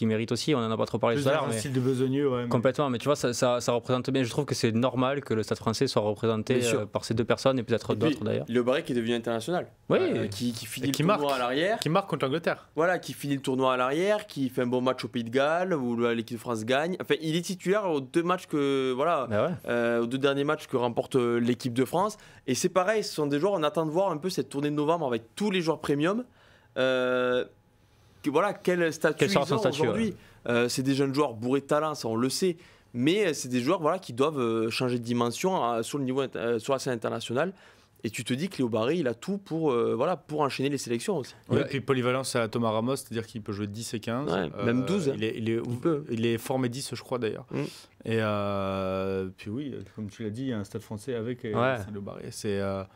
mérite aussi. On en a pas trop parlé tout à l'heure. Un style de besogneux, ouais. Complètement, mais tu vois, ça représente bien. Je trouve que c'est normal que le Stade Français soit représenté par ces deux personnes et peut-être d'autres d'ailleurs. Léo Barré qui est devenu international. Oui. Qui finit le tournoi à l'arrière. Qui marque contre l'Angleterre. Voilà, qui finit le tournoi à l'arrière, qui fait un bon match au Pays de Galles où l'équipe de France gagne. Enfin, il est titulaire aux deux matchs aux deux derniers matchs que remporte l'équipe de France. Et c'est pareil, ce sont des joueurs, on attend de voir un peu cette tournée de novembre avec tous les joueurs premium. Quel statut ils ont aujourd'hui. C'est des jeunes joueurs bourrés de talent, ça on le sait. Mais c'est des joueurs qui doivent changer de dimension sur la scène internationale. Et tu te dis que Léo Barré, il a tout pour enchaîner les sélections aussi. Ouais, et puis polyvalence à Thomas Ramos, c'est-à-dire qu'il peut jouer 10 et 15. Même 12. Il est formé 10, je crois, d'ailleurs. Et puis oui, comme tu l'as dit, il y a un Stade Français avec Léo Barré. C'était un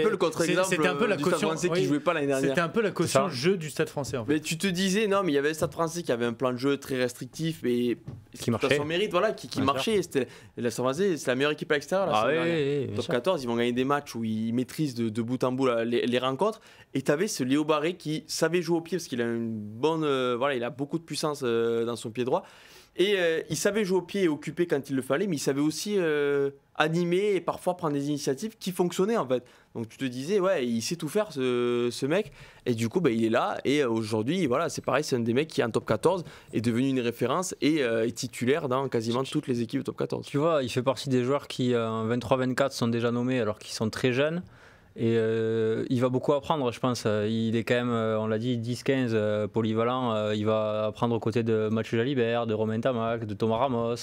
peu le contre-exemple du Stade Français qui ne jouait pas l'année dernière. C'était un peu la caution jeu du Stade Français, en fait. Mais tu te disais, non, mais il y avait le Stade Français qui avait un plan de jeu très restrictif, mais qui marchait. À son mérite, qui marchait. Le Stade Français, c'est la meilleure équipe à l'extérieur. Top 14, ils vont gagner des matchs où ils maîtrisent de bout en bout les rencontres. Et tu avais ce Léo Barré qui savait jouer au pied parce qu'il a une bonne, il a beaucoup de puissance dans son pied droit. Et il savait jouer au pied et occuper quand il le fallait, mais il savait aussi animer et parfois prendre des initiatives qui fonctionnaient en fait. Donc tu te disais, il sait tout faire ce mec. Et du coup, il est là. Et aujourd'hui, c'est pareil, c'est un des mecs qui en top 14 est devenu une référence et est titulaire dans quasiment toutes les équipes top 14. Tu vois, il fait partie des joueurs qui en 23-24 sont déjà nommés alors qu'ils sont très jeunes. Et il va beaucoup apprendre, je pense. Il est quand même, on l'a dit, 10-15 polyvalent. Il va apprendre aux côtés de Mathieu Jalibert, de Romain Tamac, de Thomas Ramos,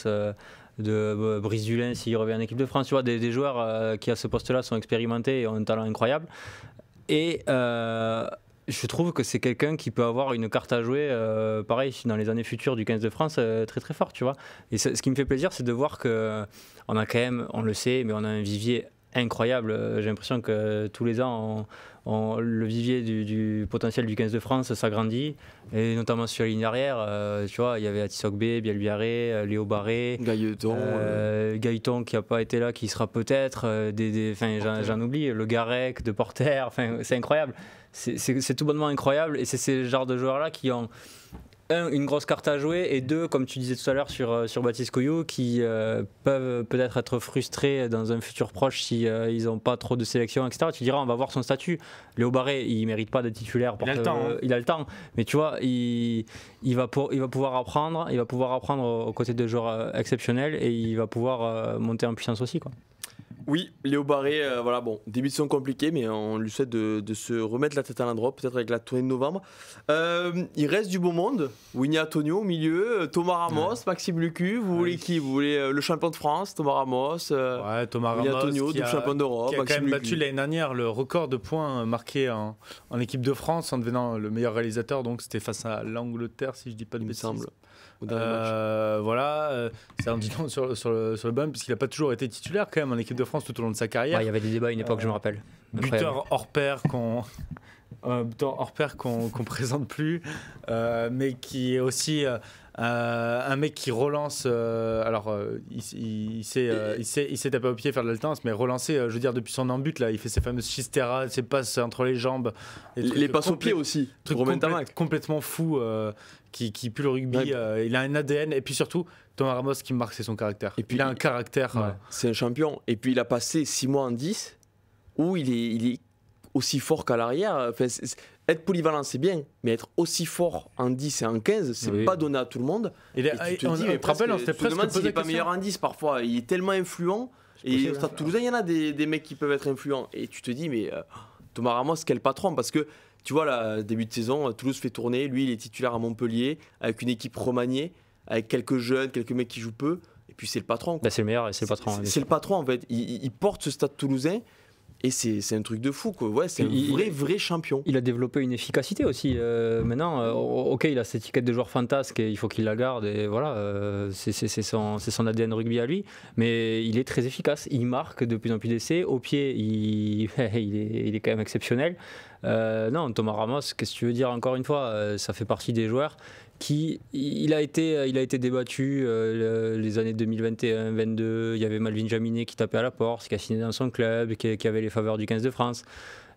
de Brice Dulin s'il revient en équipe de France. Tu vois, des joueurs qui à ce poste-là sont expérimentés et ont un talent incroyable. Et je trouve que c'est quelqu'un qui peut avoir une carte à jouer, pareil, dans les années futures du 15 de France, très très fort, tu vois. Et ce qui me fait plaisir, c'est de voir qu'on a quand même, on le sait, mais on a un vivier incroyable. J'ai l'impression que tous les ans, le vivier du potentiel du 15 de France s'agrandit, et notamment sur la ligne arrière. Tu vois, il y avait Atis Ogbe, Biel Biarré, Léo Barré, Gaëton qui n'a pas été là, qui sera peut-être. J'en oublie, Le Garec, De Porter. C'est incroyable. C'est tout bonnement incroyable, et c'est ces genres de joueurs-là qui ont une grosse carte à jouer, et deux, comme tu disais tout à l'heure sur Baptiste Couillou, qui peuvent peut-être être frustrés dans un futur proche si ils n'ont pas trop de sélection, etc. Tu diras, on va voir son statut. Léo Barré, il mérite pas d'être titulaire. Il a le temps, mais tu vois, il va pouvoir apprendre aux côtés de joueurs exceptionnels, et il va pouvoir monter en puissance aussi, quoi. Oui, Léo Barré, début de saison compliqué, mais on lui souhaite de se remettre la tête à l'endroit, peut-être avec la tournée de novembre. Il reste du beau monde. Winnie Antonio au milieu, Thomas Ramos, Maxime Lucu. Vous voulez qui? Vous voulez le champion de France, Thomas Ramos, Thomas Ramos, Antonio, double champion d'Europe. Qui a quand même battu l'année dernière le record de points marqués en équipe de France en devenant le meilleur réalisateur. Donc c'était face à l'Angleterre, si je dis pas de bêtises. C'est un disant sur le banc, puisqu'il n'a pas toujours été titulaire quand même en équipe de France tout au long de sa carrière. Il y avait des débats à une époque, je me rappelle. Buteur hors pair qu'on présente plus, mais qui est aussi un mec qui relance. Il s'est tapé au pied, faire de l'alternance, mais relancer, je veux dire, depuis son embut, là, il fait ses fameuses chisteras, ses passes entre les jambes. Les passes au pied aussi. Complètement fou. Qui pue le rugby, il a un ADN, et puis surtout Thomas Ramos, qui me marque, c'est son caractère. Et puis il a un caractère. C'est un champion. Et puis il a passé 6 mois en 10 où il est aussi fort qu'à l'arrière. Être polyvalent, c'est bien, mais être aussi fort en 10 et en 15, c'est pas donné à tout le monde. Tu te demandes s'il n'est pas meilleur en 10 parfois. Il est tellement influent. Et au Stade Toulousain, il y en a des mecs qui peuvent être influents. Et tu te dis, mais Thomas Ramos, quel patron, parce que tu vois, début de saison, Toulouse fait tourner. Lui, il est titulaire à Montpellier, avec une équipe remaniée, avec quelques jeunes, quelques mecs qui jouent peu. Et puis, c'est le patron. C'est le meilleur et c'est le patron. C'est le patron, en fait. Il porte ce Stade Toulousain. Et c'est un truc de fou, quoi. Ouais, c'est un vrai champion. Il a développé une efficacité aussi. Maintenant, ok, il a cette étiquette de joueur fantasque et il faut qu'il la garde. Et voilà, c'est son ADN rugby à lui. Mais il est très efficace. Il marque de plus en plus d'essais. Au pied, il est quand même exceptionnel. Non, Thomas Ramos, qu'est-ce que tu veux dire encore une fois, ça fait partie des joueurs il a été débattu les années 2021-22. Il y avait Malvin Jaminet qui tapait à la porte, qui a signé dans son club, qui avait les faveurs du 15 de France.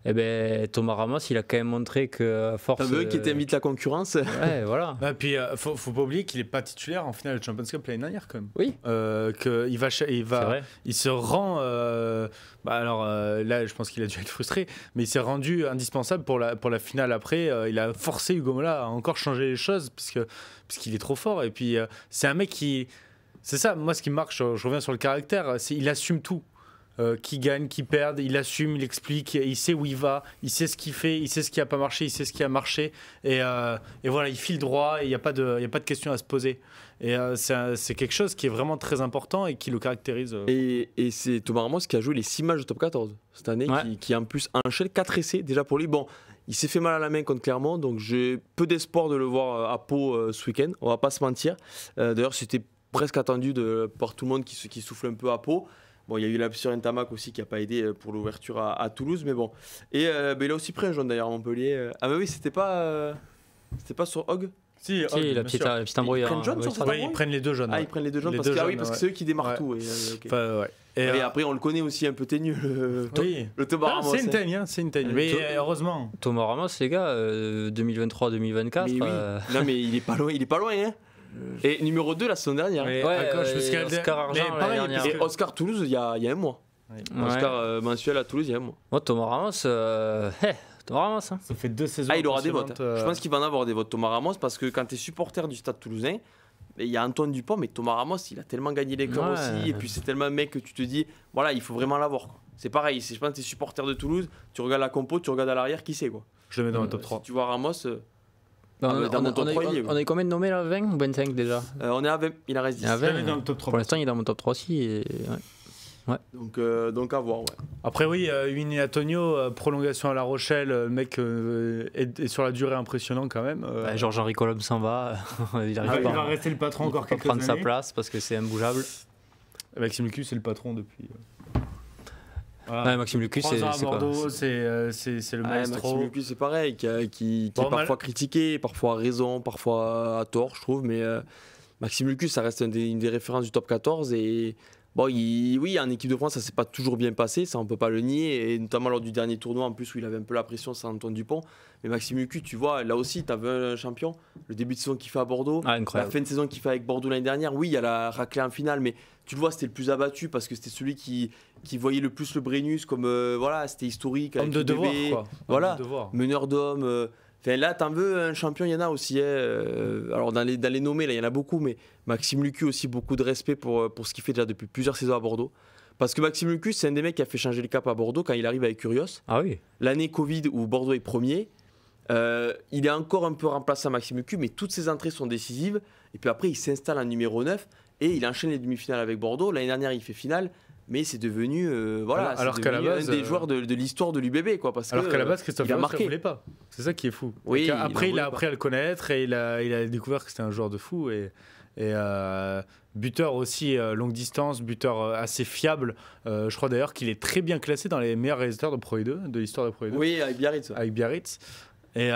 Eh ben, Thomas Ramos, il a quand même montré que force. T'as vu qui t'invite la concurrence. Ouais, voilà. Et puis, faut pas oublier qu'il est pas titulaire en finale de Champions Cup l'année dernière quand même. Oui. Il se rend. Là, je pense qu'il a dû être frustré, mais il s'est rendu indispensable pour la finale après. Il a forcé Hugo Mola à encore changer les choses puisqu'il est trop fort. Et puis, c'est un mec qui. C'est ça, moi, ce qui me marque, je reviens sur le caractère, il assume tout. Qui gagne, qui perd, il assume, il explique, il sait où il va, il sait ce qu'il fait, il sait ce qui n'a pas marché, il sait ce qui a marché, et voilà, il file droit, et il n'y a pas de questions à se poser. Et c'est quelque chose qui est vraiment très important et qui le caractérise. Et c'est Thomas Ramos qui a joué les 6 matchs de top 14 cette année, qui en plus enchaîne 4 essais déjà pour lui. Bon, il s'est fait mal à la main contre Clermont, donc j'ai peu d'espoir de le voir à Pau ce week-end, on va pas se mentir. D'ailleurs, c'était presque attendu par tout le monde qui souffle un peu à Pau. Bon, il y a eu la blessure Ntamak aussi qui n'a pas aidé pour l'ouverture à Toulouse, mais bon. Et il a aussi pris un jaune d'ailleurs à Montpellier. Ah, mais oui, c'était pas sur Hog. Si, la petite embrouille. Ils prennent jaune sur cette ils prennent les 2 jaunes. Ah, ils prennent les 2 jaunes parce que c'est eux qui démarrent tout. Okay. Et après, on le connaît aussi un peu teigneux, le Thomas Ramos. C'est une teigne. Mais heureusement. Thomas Ramos, les gars, 2023-2024. Oui. Non, mais il est pas loin, hein. Et numéro 2 la saison dernière. Oscar Argent, et Oscar Toulouse il y a un mois. Oscar mensuel à Toulouse il y a un mois. Moi, Thomas Ramos, Thomas Ramos. Ça fait 2 saisons. Il aura des votes. Je pense qu'il va en avoir des votes, Thomas Ramos, parce que quand tu es supporter du Stade Toulousain, il y a Antoine Dupont, mais Thomas Ramos, il a tellement gagné les cœurs aussi. Et puis c'est tellement un mec que tu te dis, voilà, il faut vraiment l'avoir. C'est pareil, je pense que tu es supporter de Toulouse, tu regardes la compo, tu regardes à l'arrière, qui c'est quoi. Je le mets dans le top 3. Si tu vois Ramos. On a eu combien de nommés là, 20 ou 25 déjà On est à 20, il en reste 10. Dans le top 3. Pour l'instant, il est dans mon top 3 aussi. Donc à voir. Ouais. Après, oui, Winnie Antonio, prolongation à La Rochelle, le mec est sur la durée impressionnant quand même. Georges-Henri Colombe s'en va. il va rester le patron encore quelques années. Prendre sa place parce que c'est imbougeable. Maxime Lucu, c'est le patron depuis. Voilà. Maxime Lucu, c'est Bordeaux, c'est le maestro. Maxime Lucu, c'est pareil, qui est parfois critiqué, parfois à raison, parfois à tort, je trouve. Mais Maxime Lucu, ça reste une des références du top 14. Et bon, oui, en équipe de France, ça s'est pas toujours bien passé, ça on peut pas le nier. Et notamment lors du dernier tournoi, en plus, où il avait un peu la pression, c'est Antoine Dupont. Mais Maxime Lucu, tu vois, là aussi, tu avais un champion. Le début de saison qu'il fait à Bordeaux, la fin de saison qu'il fait avec Bordeaux l'année dernière. Oui, il y a la raclée en finale, mais tu le vois, c'était le plus abattu parce que c'était celui qui voyait le plus le Brennus comme c'était historique. Homme de devoir, quoi. Voilà, meneur d'hommes. Là, t'en veux un champion, il y en a aussi. Alors, dans les nommés, là, il y en a beaucoup, mais Maxime Lucu aussi, beaucoup de respect pour ce qu'il fait déjà depuis plusieurs saisons à Bordeaux. Parce que Maxime Lucu, c'est un des mecs qui a fait changer le cap à Bordeaux quand il arrive avec Curios. Ah oui. L'année Covid où Bordeaux est premier, il est encore un peu remplaçant Maxime Lucu, mais toutes ses entrées sont décisives. Et puis après, il s'installe en numéro 9 et il enchaîne les demi-finales avec Bordeaux. L'année dernière, il fait finale. Mais c'est devenu, alors qu'à la base, un des joueurs de l'histoire de l'UBB. Alors qu'à la base, Christophe Lefebvre ne voulait pas. C'est ça qui est fou. Oui, après, il a appris à le connaître et il a découvert que c'était un joueur de fou. Et buteur aussi, longue distance, buteur assez fiable. Je crois d'ailleurs qu'il est très bien classé dans les meilleurs réalisateurs de Pro E2, de l'histoire de Pro E2. Oui, avec Biarritz. Avec Biarritz. Et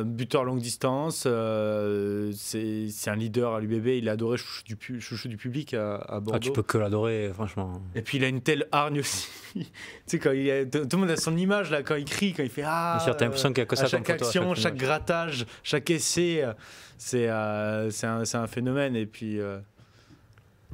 buteur longue distance, c'est un leader à l'UBB, il a adoré chouchou du public à Bordeaux. Ah, tu peux que l'adorer, franchement. Et puis il a une telle hargne aussi. Tu sais, quand tout le monde a son image là, quand il crie, quand il fait ah. Bien sûr, t'as l'impression qu'il y a que ça. Chaque action, chaque grattage, chaque essai, c'est un phénomène. Et puis.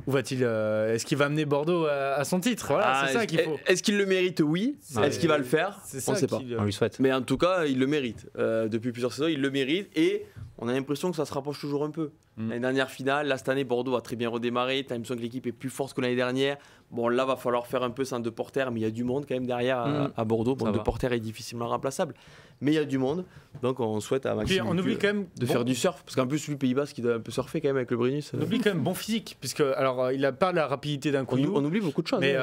Où va-t-il est-ce qu'il va amener Bordeaux à son titre? Voilà, c'est ça qu'il faut. Est-ce qu'il le mérite? Oui. Est-ce qu'il va le faire? On ne sait pas. On lui souhaite. Mais en tout cas, il le mérite. Depuis plusieurs saisons, il le mérite. Et on a l'impression que ça se rapproche toujours un peu. L'année dernière finale, là cette année, Bordeaux a très bien redémarré. Tu as l'impression que l'équipe est plus forte que l'année dernière. Bon, là, va falloir faire un peu sans De Porter, mais il y a du monde quand même derrière à Bordeaux. Bon, De Porter est difficilement remplaçable, mais il y a du monde. Donc on souhaite à Maxime de faire du surf. Parce qu'en plus, lui, Pays Basque, il doit un peu surfer quand même avec le Brennus. On oublie quand même bon physique, puisque alors, il n'a pas la rapidité d'un Kouyou. On oublie beaucoup de choses. Mais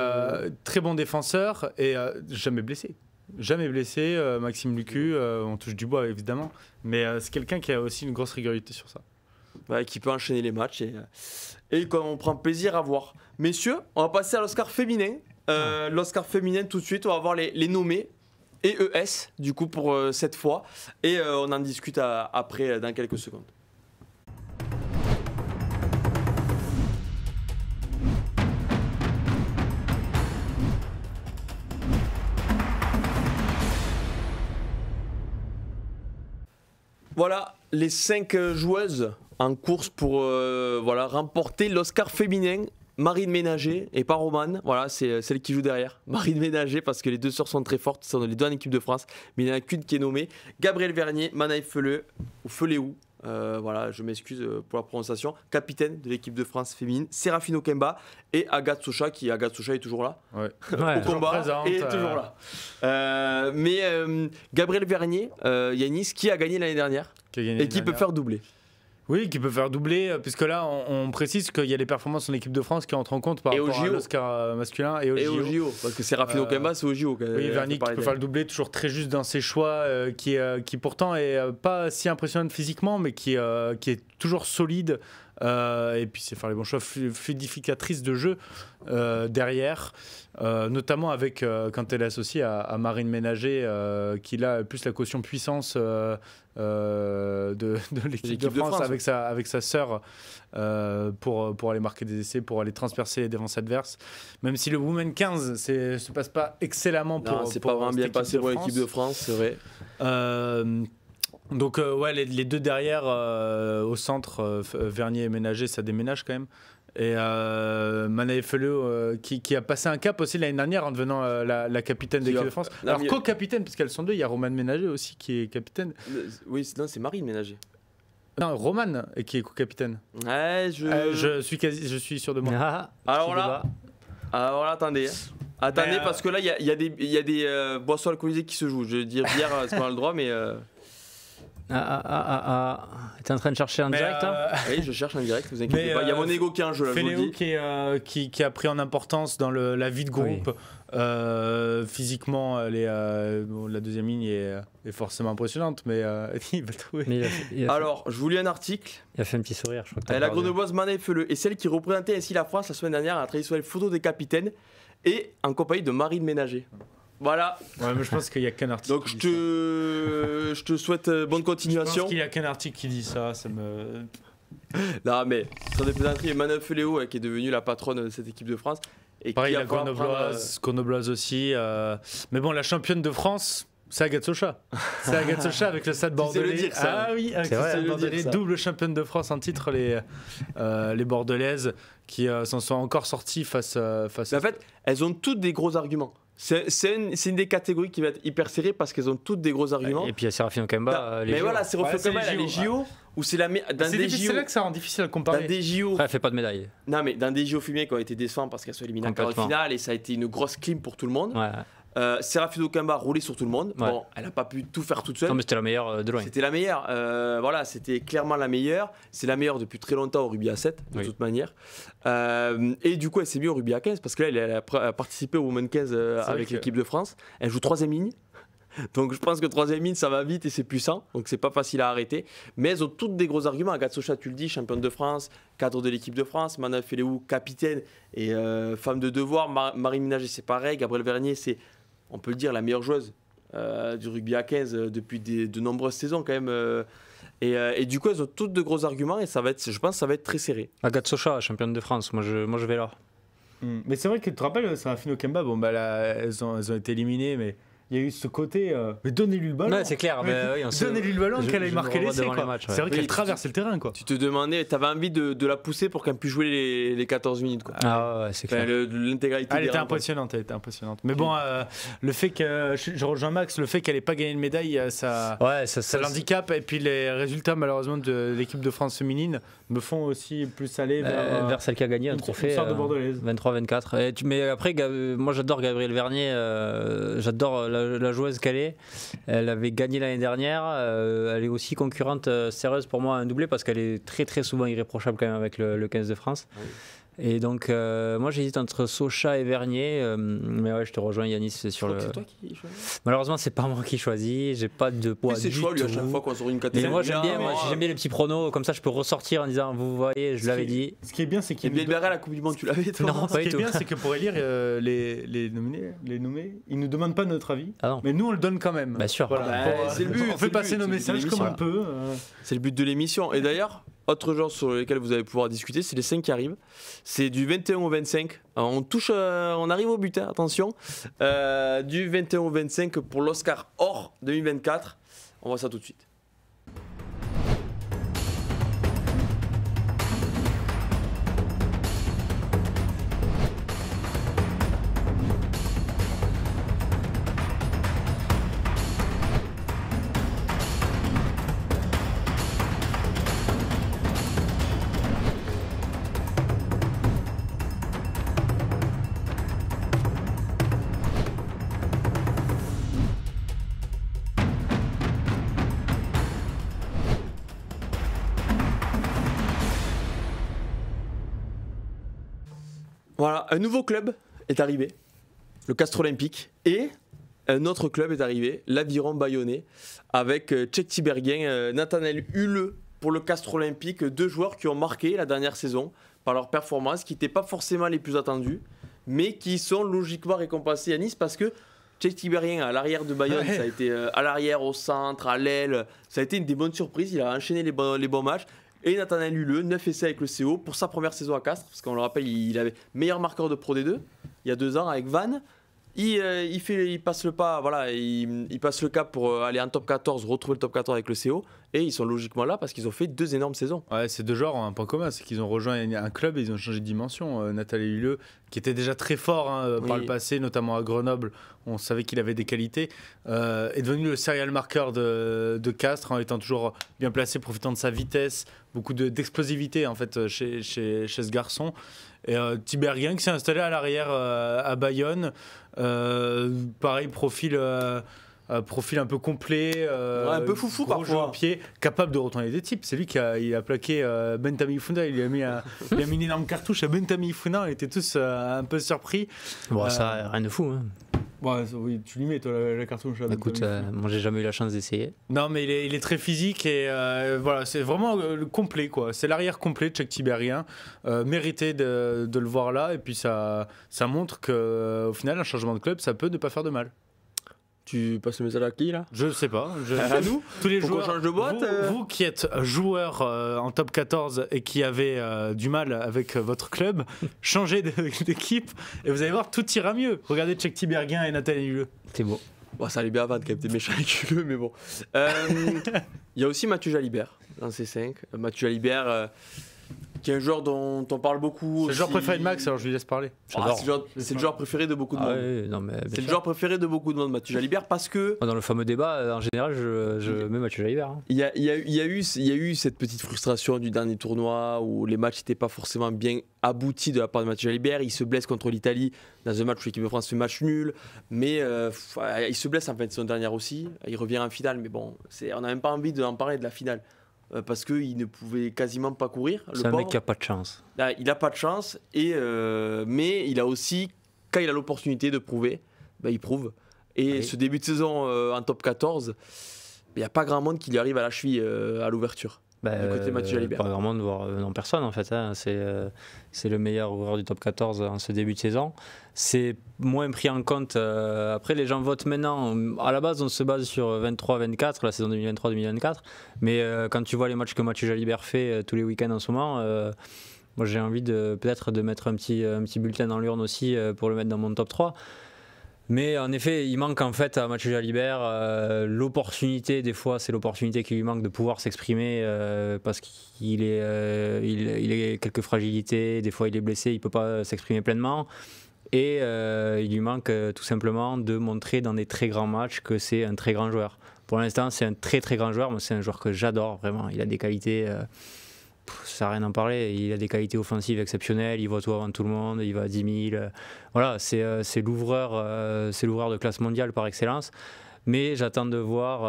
très bon défenseur et jamais blessé. Jamais blessé, Maxime Lucu, on touche du bois évidemment, mais c'est quelqu'un qui a aussi une grosse régularité sur ça. Ouais, qui peut enchaîner les matchs et on prend plaisir à voir. Messieurs, on va passer à l'Oscar féminin. L'Oscar féminin tout de suite, on va voir les nommés. ES du coup pour cette fois. Et on en discute après dans quelques secondes. Voilà les 5 joueuses en course pour remporter l'Oscar féminin. Marine Ménager et pas Romane, voilà, c'est celle qui joue derrière. Marine Ménager, parce que les deux sœurs sont très fortes, sont les deux en équipe de France, mais il n'y en a qu'une qui est nommée. Gabrielle Vernier, Manaï Feleu, ou Feleou, voilà, je m'excuse pour la prononciation, capitaine de l'équipe de France féminine, Serafino Kemba et Agathe Socha, Agathe Socha est toujours là, au combat, présente, et toujours là. Mais Gabrielle Vernier, Yanis, qui a gagné l'année dernière et qui peut faire doubler. Oui, qui peut faire doubler, puisque là, on précise qu'il y a les performances en équipe de France qui entrent en compte par rapport à l'Oscar masculin et au JO. Parce que Serafino Kemba, c'est au JO. Oui, Vernier qui peut faire le doublé, toujours très juste dans ses choix, qui pourtant est pas si impressionnante physiquement, mais qui est toujours solide. Et puis c'est faire les bons choix, fluidificatrice de jeu derrière, notamment avec quand elle est associée à Marine Ménager, qui a plus la caution puissance de l'équipe de France avec sa sœur pour aller marquer des essais, pour aller transpercer les défenses adverses. Même si le Women 15 se passe pas excellemment c'est pas vraiment bien passé pour l'équipe de France, c'est vrai. Donc les deux derrière au centre, Vernier et Ménager, ça déménage quand même. Et Manaï Feleu qui a passé un cap aussi l'année dernière en devenant la capitaine de l'équipe de France. Alors co-capitaine, parce qu'elles sont deux, il y a Romane Ménager aussi qui est capitaine. Oui, non, c'est Marine Ménager. Non, Romane qui est co-capitaine. Ouais, je suis sûr de moi. Alors là, attendez. Attendez, parce que là, il y a des boissons alcoolisées qui se jouent. Je veux dire, bière, c'est pas le droit, mais... T'es en train de chercher en direct là Oui, je cherche en direct, vous inquiétez pas. Il y a mon ego qui est en jeu là. Feleou qui a pris en importance dans la vie de groupe. Oui. Physiquement, la deuxième ligne est forcément impressionnante, mais il va trouver. Alors, je vous lis un article. Il a fait un petit sourire, je crois. Que la grenobloise Manaï Feleu est celle qui représentait ainsi la France la semaine dernière à la traditionnelle photo des capitaines et en compagnie de Marine Ménager. Voilà. Ouais, mais je pense qu'il n'y a qu'un article. Donc je te souhaite bonne continuation. Je pense qu'il n'y a qu'un article qui dit ça. Non, mais sur des plaisanteries, Manaï Feleu qui est devenue la patronne de cette équipe de France. Et pareil, la grenobloise aussi. Mais bon, la championne de France, c'est Agathe Socha. C'est Agathe Socha avec le Stade Bordelais. Dire ça. Ah oui, avec le Stade Bordelais, double championne de France en titre, les Bordelaises qui s'en sont encore sorties face à... En fait, elles ont toutes des gros arguments. C'est une des catégories qui va être hyper serrée parce qu'elles ont toutes des gros arguments. Et puis il y a Serafino Kemba. Mais voilà, Serafino Kemba, elle a les JO. Où c'est la c'est là que ça rend difficile à comparer. Dans des JO. Elle fait pas de médaille. Non, mais dans des JO féminins qui ont été décevants parce qu'elles sont éliminées en quart de finale et ça a été une grosse clim pour tout le monde. Ouais. Serafino Kemba roulait sur tout le monde. Ouais. Bon, elle n'a pas pu tout faire toute seule. Non, mais c'était la meilleure de loin. C'était la meilleure. Voilà, c'était clairement la meilleure. C'est la meilleure depuis très longtemps au rugby à 7, de toute manière. Et du coup, elle s'est mise au rugby à 15 parce que là, elle a participé au Women 15 avec l'équipe de France. Elle joue 3e ligne. Donc je pense que 3e ligne, ça va vite et c'est puissant. Donc c'est pas facile à arrêter. Mais elles ont toutes des gros arguments. Agathe Socha, tu le dis, championne de France, cadre de l'équipe de France. Manaï Feleu, capitaine et femme de devoir. Marine Ménager, c'est pareil. Gabrielle Vernier, c'est, on peut le dire, la meilleure joueuse du rugby à 15 depuis de nombreuses saisons quand même. Et du coup, elles ont toutes de gros arguments et ça va être, je pense que ça va être très serré. Agathe Socha, championne de France, moi je vais là. Mais c'est vrai que tu te rappelles, Serafino Kemba, bon, bah, là, elles ont été éliminées, mais il y a eu ce côté. Mais donnez-lui le ballon. Ouais, c'est clair. Donnez-lui le ballon qu'elle aille marquer l'essai. C'est vrai qu'elle traversait le terrain. Quoi. Tu te demandais, tu avais envie de la pousser pour qu'elle puisse jouer les 14 minutes. Quoi. Ah ouais, c'est clair. L'intégralité. Elle était impressionnante. Mais bon, le fait que. Je rejoins Max, le fait qu'elle n'ait pas gagné de médaille, ça l'handicap. Et puis les résultats, malheureusement, de l'équipe de France féminine me font aussi plus aller vers celle qui a gagné un trophée. 23-24. Mais après, moi j'adore Gabrielle Vernier. J'adore la joueuse qu'elle est. Elle avait gagné l'année dernière. Elle est aussi concurrente sérieuse pour moi à un doublé parce qu'elle est très très souvent irréprochable quand même avec le 15 de France. Oui. Et donc, moi j'hésite entre Socha et Vernier, mais ouais, je te rejoins Yanis sur le. C'est toi qui choisis. Malheureusement, c'est pas moi qui choisis, j'ai pas de poids. C'est du choix lui à tout. chaque fois qu'on sort une Mais catégorie. moi j'aime bien les petits pronos, comme ça je peux ressortir en disant vous voyez, je l'avais dit. Ce qui est bien, c'est Et qu'il bien à la Coupe du Monde, tu l'avais toi? Non, Ce pas qui du est tout. bien, c'est que pour élire les nommés, ils nous demandent pas notre avis, Ah non. mais nous on le donne quand même. Bah sûr. Bah, c'est le but, On c'est fait le passer but, nos c'est le messages but de comme un l'émission. peu. C'est le but de l'émission. Et d'ailleurs, autre genre sur lesquels vous allez pouvoir discuter, c'est les 5 qui arrivent. C'est du 21 au 25. Alors, on arrive au but, hein, attention. Du 21 au 25 pour l'Oscar Or 2024. On voit ça tout de suite. Voilà, un nouveau club est arrivé, le Castres Olympique, et un autre club est arrivé, l'Aviron Bayonnais, avec Tchèque Tiberghien, Nathanaël Huleux pour le Castres Olympique, 2 joueurs qui ont marqué la dernière saison par leurs performances, qui n'étaient pas forcément les plus attendues, mais qui sont logiquement récompensés à Nice parce que Tchèque Tiberghien à l'arrière de Bayonne, ça a été à l'arrière, au centre, à l'aile, ça a été une des bonnes surprises, il a enchaîné les bons matchs. Et Nathanaël Huleux, 9 essais avec le CO pour sa première saison à Castres, parce qu'on le rappelle, il avait meilleur marqueur de Pro D2 il y a 2 ans avec Vannes. Il passe le pas, voilà, il passe le cap pour aller en top 14, retrouver le top 14 avec le CO, et ils sont logiquement là parce qu'ils ont fait 2 énormes saisons. Ouais, ces 2 joueurs ont un point commun, c'est qu'ils ont rejoint un club et ils ont changé de dimension. Nathanaël Huleux, qui était déjà très fort par le passé, notamment à Grenoble, on savait qu'il avait des qualités, est devenu le serial marqueur de Castres, en étant toujours bien placé, profitant de sa vitesse, beaucoup d'explosivité en fait chez ce garçon. Et Tiberghien qui s'est installé à l'arrière à Bayonne, pareil, profil un peu complet, un peu foufou gros jeu parfois, au pied, capable de retourner des types. C'est lui qui a plaqué Bentami Funda, il a mis une énorme cartouche à Bentami Funda, on était tous un peu surpris. Bon, ça, rien de fou. Hein. Ouais, oui, tu lui mets toi la cartouche. Écoute, moi j'ai jamais eu la chance d'essayer. Non, mais il est très physique et voilà, c'est vraiment le complet quoi. C'est l'arrière complet de Tchèque Tiberghien, mérité de le voir là, et puis ça montre que au final un changement de club ça peut ne pas faire de mal. Tu passes le message à qui là? Je sais pas. À nous? Tous les Faut qu'on joueurs. change de boîte, Vous qui êtes joueur en top 14 et qui avez du mal avec votre club, changez d'équipe et vous allez voir, tout ira mieux. Regardez Tchèque Tiberghien et Nathanaël Huleux. C'est beau. Bon, ça allait bien avant, quand même, t'es méchant avec Huleux, mais bon. Il y a aussi Mathieu Jalibert dans ces 5. Mathieu Jalibert, qui est un joueur dont on parle beaucoup. C'est le joueur préféré de Max, alors je lui laisse parler. C'est le joueur préféré de beaucoup de monde. Ouais, non, mais C'est le joueur préféré de beaucoup de monde, Mathieu Jalibert, parce que dans le fameux débat, en général, je mets Mathieu Jalibert. Hein. il y a eu cette petite frustration du dernier tournoi où les matchs n'étaient pas forcément bien aboutis de la part de Mathieu Jalibert. Il se blesse contre l'Italie dans un match où l'équipe de France fait match nul, mais il se blesse en fin de saison dernière aussi. Il revient en finale, mais bon, on n'a même pas envie d'en parler de la finale. Parce qu'il ne pouvait quasiment pas courir. C'est un mec qui n'a pas de chance. Là, il n'a pas de chance, mais il a aussi, quand il a l'opportunité de prouver, il prouve. Et ce début de saison en top 14, il n'y a pas grand monde qui lui arrive à la cheville à l'ouverture. Du côté Mathieu Jalibert. Pas grand monde, voire non personne en fait. Hein. C'est le meilleur joueur du top 14 en ce début de saison. C'est moins pris en compte. Après, les gens votent maintenant. À la base, on se base sur 23-24, la saison 2023-2024. Mais quand tu vois les matchs que Mathieu Jalibert fait tous les week-ends en ce moment, moi j'ai envie peut-être de mettre un petit bulletin dans l'urne aussi pour le mettre dans mon top 3. Mais en effet, il manque en fait à Mathieu Jalibert l'opportunité, des fois c'est l'opportunité qui lui manque de pouvoir s'exprimer parce qu'il il a quelques fragilités, des fois il est blessé, il ne peut pas s'exprimer pleinement. Et il lui manque tout simplement de montrer dans des très grands matchs que c'est un très grand joueur. Pour l'instant, c'est un très très grand joueur, mais c'est un joueur que j'adore vraiment. Il a des qualités, ça n'a rien à en parler. Il a des qualités offensives exceptionnelles. Il va tout avant tout le monde. Il va à 10 000. Voilà, c'est l'ouvreur de classe mondiale par excellence. Mais j'attends de voir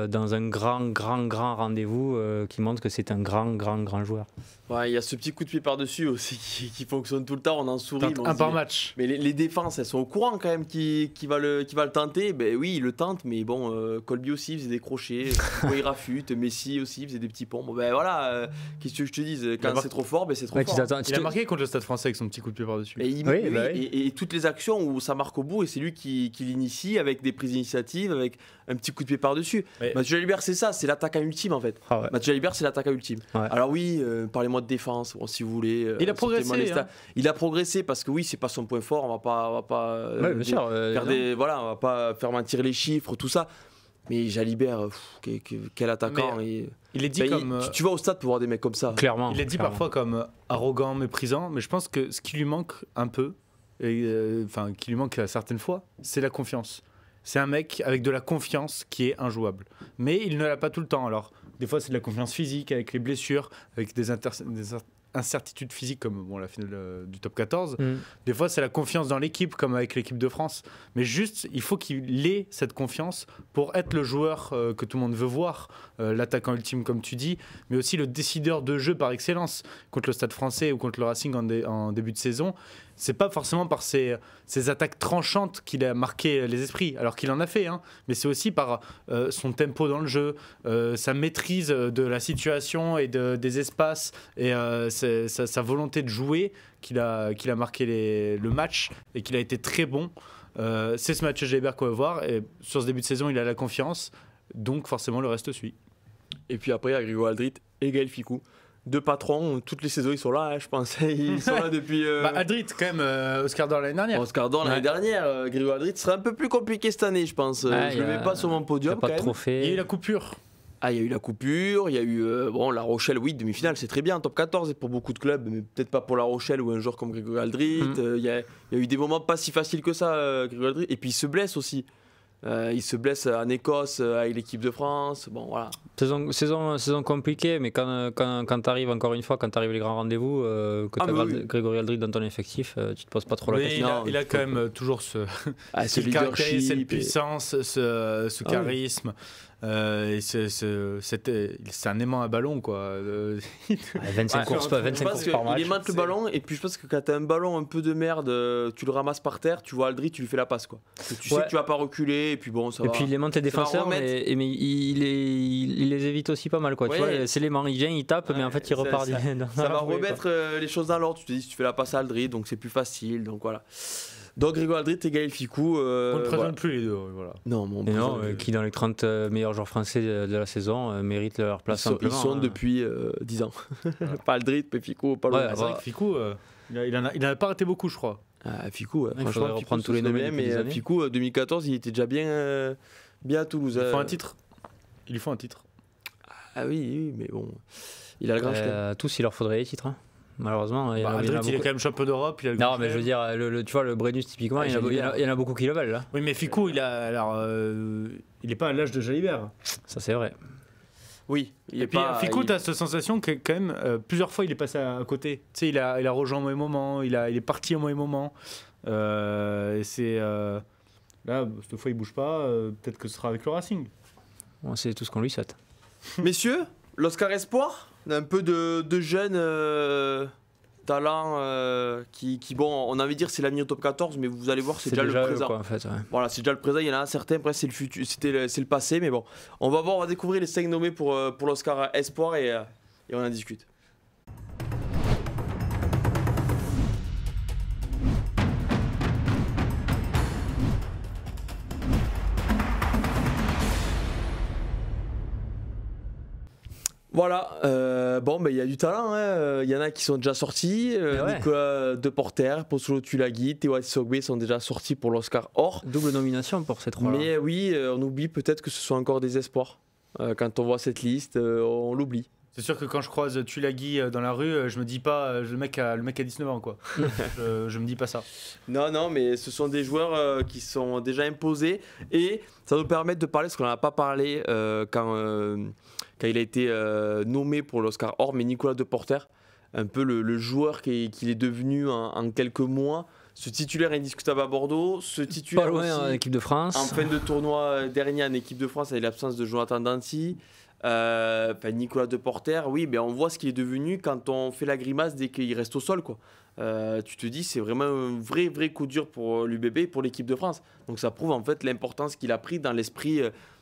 dans un grand rendez-vous qui montre que c'est un grand joueur. Ouais, il y a ce petit coup de pied par-dessus aussi qui fonctionne tout le temps, on en sourit. Un par match. Mais les défenses, elles sont au courant quand même qui va le tenter. Ben oui, il le tente, mais bon, Colby aussi faisait des crochets, il rafute, Messi aussi faisait des petits ponts. Bon ben voilà, qu'est-ce que je te dise, quand c'est trop fort, ben c'est trop fort. Il a marqué contre le Stade Français avec son petit coup de pied par-dessus. Et toutes les actions où ça marque au bout, et c'est lui qui l'initie avec des prises d'initiative, avec un petit coup de pied par-dessus. Mathieu Jalibert, c'est ça, c'est l'attaquant ultime en fait. Mathieu Jalibert, c'est l'attaquant ultime. Alors oui, parlez-moi de défense, bon, si vous voulez. Il a progressé. Il a progressé parce que oui, c'est pas son point fort. On va pas bien sûr, voilà, on va pas faire mentir les chiffres, tout ça. Mais Jalibert, quel attaquant. Il est dit comme. Tu vas au stade pour voir des mecs comme ça. Clairement. Il est dit parfois comme arrogant, méprisant, mais je pense que ce qui lui manque un peu, qui lui manque à certaines fois, c'est la confiance. C'est un mec avec de la confiance qui est injouable. Mais il ne l'a pas tout le temps. Alors, des fois, c'est de la confiance physique, avec les blessures, avec des incertitudes physiques, comme la finale du top 14. Des fois, c'est la confiance dans l'équipe, comme avec l'équipe de France. Mais juste, il faut qu'il ait cette confiance pour être le joueur que tout le monde veut voir, l'attaquant ultime, comme tu dis, mais aussi le décideur de jeu par excellence. Contre le Stade Français ou contre le Racing en début de saison, c'est pas forcément par ses attaques tranchantes qu'il a marqué les esprits, alors qu'il en a fait, mais c'est aussi par son tempo dans le jeu, sa maîtrise de la situation et des espaces, et sa volonté de jouer qu'il a marqué le match et qu'il a été très bon. C'est ce Mathieu Jalibert qu'on va voir, et sur ce début de saison, il a la confiance, donc forcément le reste suit. Et puis après, il y a Grégory Aldrit et Gaël Fickou. Deux patrons, toutes les saisons ils sont là, je pense. Ils sont là depuis. Aldrit, quand même, Oscar d'Or l'année dernière. Oscar d'Or l'année dernière, Grégory Aldrit serait un peu plus compliqué cette année, je pense. Je ne le mets pas sur mon podium. Pas de trophée. Il y a eu la coupure. Il y a eu la coupure, il y a eu La Rochelle, oui, demi-finale, c'est très bien, top 14 et pour beaucoup de clubs, mais peut-être pas pour La Rochelle ou un joueur comme Grégory Aldrit. Il y a eu des moments pas si faciles que ça, Grégory Aldrit. Et puis il se blesse aussi. Il se blesse en Écosse avec l'équipe de France. Bon, voilà. Saison compliquée, mais quand tu arrives, encore une fois, quand tu arrives les grands rendez-vous, que tu as Grégory Aldrit dans ton effectif, tu te poses pas trop la question. Il a quand même toujours ce leadership, cette puissance, ce charisme. C'est un aimant à ballon, quoi. 25 courses par match. Il aimante le ballon, et puis je pense que quand tu as un ballon un peu de merde, tu le ramasses par terre, tu vois Aldrit, tu lui fais la passe, quoi. Tu sais que tu vas pas reculer, et puis bon, ça va. Et puis il aimante les défenseurs, mais il les évite aussi pas mal, quoi. Tu vois, c'est l'aimant, il vient, il tape, mais en fait il repart. Ça va remettre les choses dans l'ordre. Tu te dis, tu fais la passe à Aldrit, donc c'est plus facile, donc voilà. Donc Grégory Aldrit et Gaël Fickou. On ne présente plus les deux, voilà. Non, qui dans les 30 meilleurs joueurs français de la saison méritent leur place amplement. Ils sont depuis 10 ans. Pas Aldrit, mais Fickou, pas loin. C'est vrai que Fickou, il en a pas raté beaucoup, je crois. Fickou, franchement, il faudrait reprendre tous les noms. Mais Fickou, 2014, il était déjà bien à Toulouse. Il faut un titre. Il lui faut un titre. Ah oui, mais bon, il a le grand chemin. Tous, il leur faudrait les titres. Malheureusement, il est quand même champion d'Europe. Non, mais je veux dire, tu vois, le Brennus, typiquement, il y en a beaucoup qui le veulent, là. Oui, mais Fickou, il n'est pas à l'âge de Jalibert. Ça, c'est vrai. Oui, Fickou, tu as cette sensation que, quand même, plusieurs fois, il est passé à côté. Tu sais, il a rejoint au mauvais moment, il est parti au mauvais moment. Là, cette fois, il bouge pas. Peut-être que ce sera avec le Racing. Bon, c'est tout ce qu'on lui souhaite. Messieurs, l'Oscar Espoir, un peu de jeunes talents qui, bon, on a envie de dire c'est l'avenir top 14, mais vous allez voir, c'est déjà le présent. Quoi, en fait, ouais. Voilà, c'est déjà le présent. Il y en a certains, après c'est le futur, c'est le passé, mais bon, on va découvrir les 5 nommés pour l'Oscar Espoir et on en discute. Voilà, il y a du talent, il y en a qui sont déjà sortis, Nicolas Deporter, Postolo Tulagi, Théo Sogbe sont déjà sortis pour l'Oscar Or. Double nomination pour ces trois-là. Mais oui, on oublie peut-être que ce soit encore des espoirs. Quand on voit cette liste, on l'oublie. C'est sûr que quand je croise Tulagi dans la rue, je me dis pas le mec a 19 ans, quoi. je me dis pas ça. Non, mais ce sont des joueurs qui sont déjà imposés et ça nous permet de parler, parce qu'on n'en a pas parlé quand il a été nommé pour l'Oscar Or, mais Nicolas Deporter, un peu le joueur qu'il est devenu en quelques mois, ce titulaire indiscutable à Bordeaux, ce titulaire Pas loin en aussi équipe de France. en fin de tournoi dernier en équipe de France avec l'absence de Jonathan Dancy. Nicolas Deporter, oui, on voit ce qu'il est devenu quand on fait la grimace dès qu'il reste au sol, quoi. Tu te dis, c'est vraiment un vrai coup dur pour l'UBB et pour l'équipe de France. Donc ça prouve en fait l'importance qu'il a pris dans l'esprit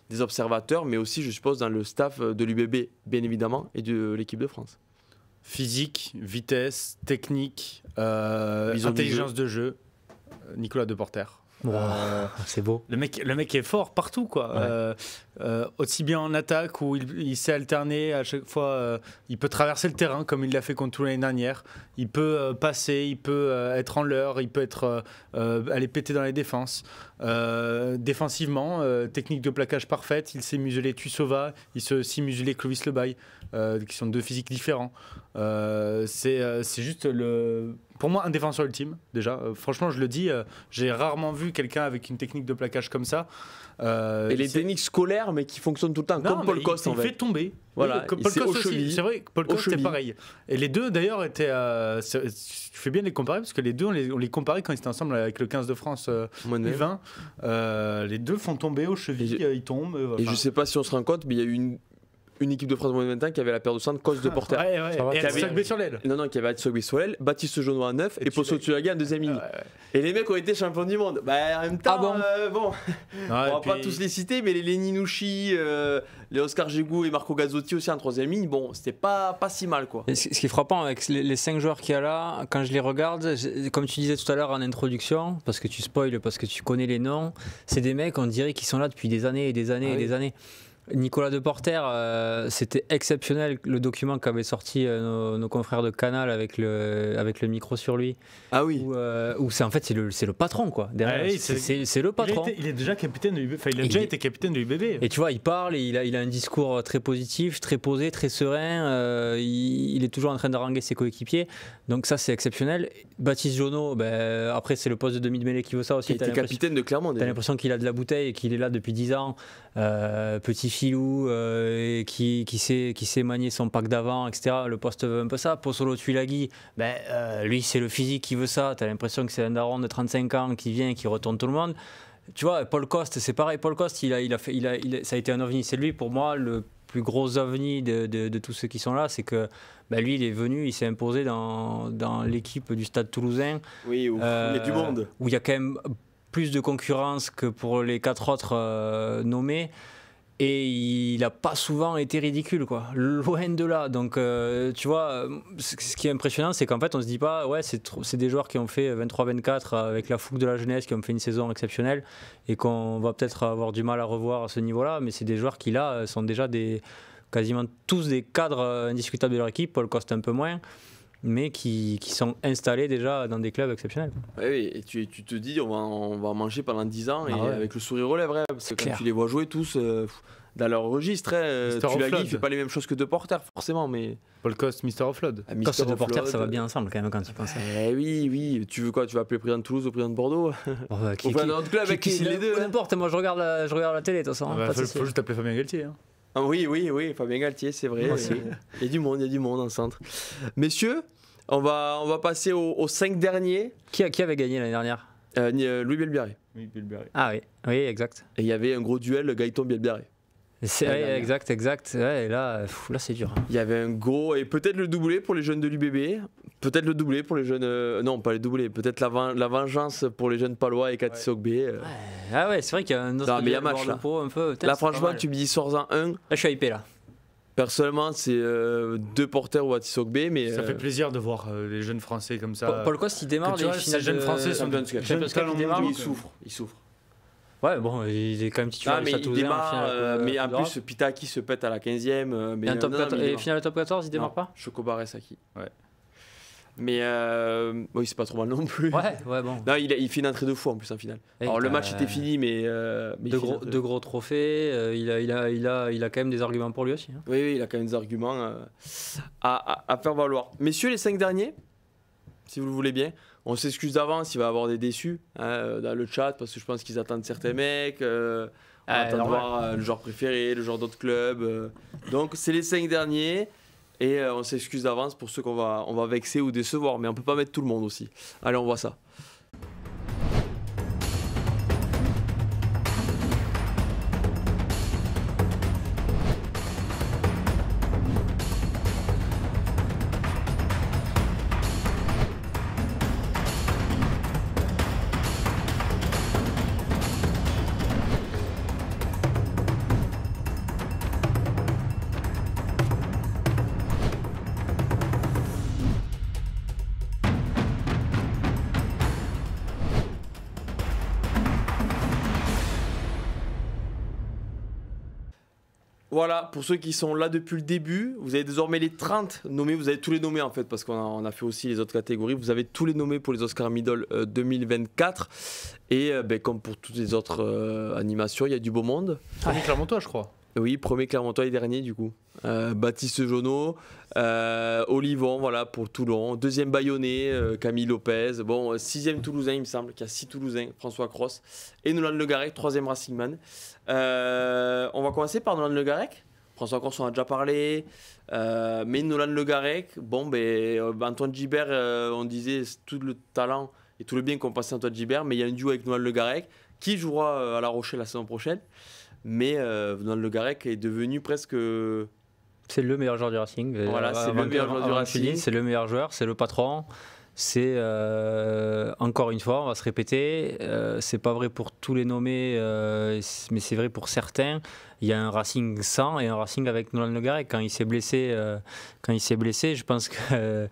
des observateurs, mais aussi, je suppose, dans le staff de l'UBB, bien évidemment, et de l'équipe de France. Physique, vitesse, technique, Vision intelligence de jeu. Nicolas Deporter. C'est beau. Le mec est fort partout, quoi. Aussi bien en attaque où il sait alterner à chaque fois. Il peut traverser le terrain comme il l'a fait contre l'année dernière. Il peut passer, il peut être en leurre, il peut aller péter dans les défenses. Défensivement, technique de plaquage parfaite. Il sait museler Tuisova, il sait aussi museler Clovis Lebaille, qui sont deux physiques différents. C'est juste pour moi un défenseur ultime déjà. Franchement, je le dis, j'ai rarement vu quelqu'un avec une technique de plaquage comme ça. Et les techniques scolaires, mais qui fonctionnent tout le temps, comme Paul Coste en fait. Il fait tomber. Voilà, Paul Coste aussi. C'est vrai que Paul Coste c'était pareil. Et les deux d'ailleurs étaient. Tu fais bien de les comparer parce que les deux on les comparait quand ils étaient ensemble avec le 15 de France U20. Les deux font tomber aux chevilles, ils tombent. Et je sais pas si on se rend compte, mais il y a eu une équipe de France moins de 20 ans qui avait la paire de centre Coste Deporter. Et qui avait Sogbé sur l'aile. Non, qui avait Sogbé sur l'aile, Baptiste Jaunois à 9 et Posso Tulaga en deuxième ligne. Et les mecs ont été champions du monde. En même temps, on va pas tous les citer, mais les Leninouchi, les Oscar Gégou et Marco Gazzotti aussi en troisième ligne, c'était pas si mal, quoi. Et ce qui est frappant avec les 5 joueurs qu'il y a là, quand je les regarde, comme tu disais tout à l'heure en introduction, parce que tu spoil, parce que tu connais les noms, c'est des mecs, on dirait qu'ils sont là depuis des années et des années et des années. Nicolas Deporter, c'était exceptionnel le document qu'avaient sorti nos confrères de Canal avec le micro sur lui. Ah oui. Où c'est en fait c'est le patron, quoi. Derrière, c'est le patron. Il est déjà capitaine de l'UBB. Enfin, il a déjà été capitaine de l'UBB. Et tu vois, il parle et il a un discours très positif, très posé, très serein. Il est toujours en train d'haranguer ses coéquipiers. Donc ça, c'est exceptionnel. Baptiste Jauneau, après c'est le poste de demi-mêlée qui veut ça aussi. Il était capitaine de Clermont. T'as l'impression qu'il a de la bouteille et qu'il est là depuis 10 ans. Petit filou qui sait manier son pack d'avant, etc. Le poste veut un peu ça. Pozzolo Tuilagi, lui c'est le physique qui veut ça. T'as l'impression que c'est un daron de 35 ans qui vient et qui retourne tout le monde. Tu vois, Paul Coste, c'est pareil. Paul Coste, ça a été un ovni. C'est lui pour moi le plus gros ovni de tous ceux qui sont là. C'est que lui il est venu, il s'est imposé dans l'équipe du Stade Toulousain. Oui, où il y a du monde. Où il y a quand même plus de concurrence que pour les 4 autres nommés. Et il n'a pas souvent été ridicule, quoi. Loin de là. Donc, tu vois, ce qui est impressionnant, c'est qu'en fait, on se dit pas, c'est des joueurs qui ont fait 23-24 avec la fougue de la jeunesse, qui ont fait une saison exceptionnelle et qu'on va peut-être avoir du mal à revoir à ce niveau-là. Mais c'est des joueurs qui, là, sont déjà quasiment tous des cadres indiscutables de leur équipe. Paul Coste un peu moins, mais qui sont installés déjà dans des clubs exceptionnels. Oui, et tu te dis, on va manger pendant 10 ans, avec le sourire aux lèvres, parce que quand tu les vois jouer tous dans leur registre, Tulagi ne fait pas les mêmes choses que Deporter, forcément, mais... Paul Coste, Mr. Offload. Coste et Deporter, ça va bien ensemble quand même quand tu penses. Oui, tu veux quoi? Tu vas appeler le président de Toulouse au président de Bordeaux? Au président de notre club, avec les deux. N'importe, moi je regarde la télé de toute façon. Il faut juste appeler Fabien Galtier. Hein. Ah, oui, Fabien Galtier, c'est vrai. Il y a du monde en centre. Messieurs, on va passer aux 5 derniers. Qui avait gagné l'année dernière? Louis Bielbiarré. Ah oui, exact. Et il y avait un gros duel Gaëton-Bielbiarré. Exact. Ouais, et là c'est dur. Il y avait un gros, et peut-être le doublé pour les jeunes de l'UBB, peut-être le doublé pour les jeunes, non pas les doublés, peut-être la vengeance pour les jeunes palois et Cathy Sogbé. Ah ouais, c'est vrai qu'il y a un autre match là. Un peu. Là franchement tu me dis sors-en un. Là je suis hypé là. Personnellement c'est 2 porteurs ou Cathy Sogbé, mais ça fait plaisir de voir les jeunes Français comme ça. Paul Coste il démarre des finales. Ces jeunes Français sont jeunes talents mondiaux. Ils souffrent. Ouais, bon, il est quand même titulaire. Mais il démarre, mais en plus, Pitaki se pète à la 15e. Et finale top 14, il démarre pas? Chocobaré Saki. Ouais. Mais oui, c'est pas trop mal non plus. Ouais, bon. Non, il fait une entrée de fou en plus en finale. Alors le match était fini, mais de gros trophées. Il a quand même des arguments pour lui aussi. Hein. Oui, il a quand même des arguments à faire valoir. Messieurs, les 5 derniers, si vous le voulez bien. On s'excuse d'avance, il va y avoir des déçus dans le chat parce que je pense qu'ils attendent certains mecs. On attend de voir le joueur préféré, le joueur d'autres clubs. Donc c'est les 5 derniers et on s'excuse d'avance pour ceux qu'on va vexer ou décevoir, mais on peut pas mettre tout le monde aussi. Allez, on voit ça. Voilà, pour ceux qui sont là depuis le début, vous avez désormais les 30 nommés, vous avez tous les nommés en fait, parce qu'on a fait aussi les autres catégories, vous avez tous les nommés pour les Oscars Middle 2024, et comme pour toutes les autres animations, il y a du beau monde. Premier Clermontois, je crois. Oui, premier Clermontois et dernier du coup. Baptiste Jonot, Olivon, voilà, pour Toulon, deuxième Bayonnais, Camille Lopez, bon, sixième Toulousain il me semble, qu'il y a 6 Toulousains, François Cross, et Nolan Le Garec, troisième Racing Man. On va commencer par Nolan Le Garec. François Cross on a déjà parlé, mais Nolan Le Garec, Antoine Gibert, on disait tout le talent et tout le bien qu'on passait à Antoine Gibert, mais il y a un duo avec Nolan Le Garec qui jouera à La Rochelle la saison prochaine. Mais Nolan Le Garec est devenu presque... C'est le meilleur joueur du Racing. Voilà, c'est le meilleur joueur du Racing. C'est le meilleur joueur, c'est le patron. C'est encore une fois, on va se répéter, c'est pas vrai pour tous les nommés, mais c'est vrai pour certains. Il y a un Racing sans et un Racing avec Nolan Le Garec. Quand il s'est blessé, je pense que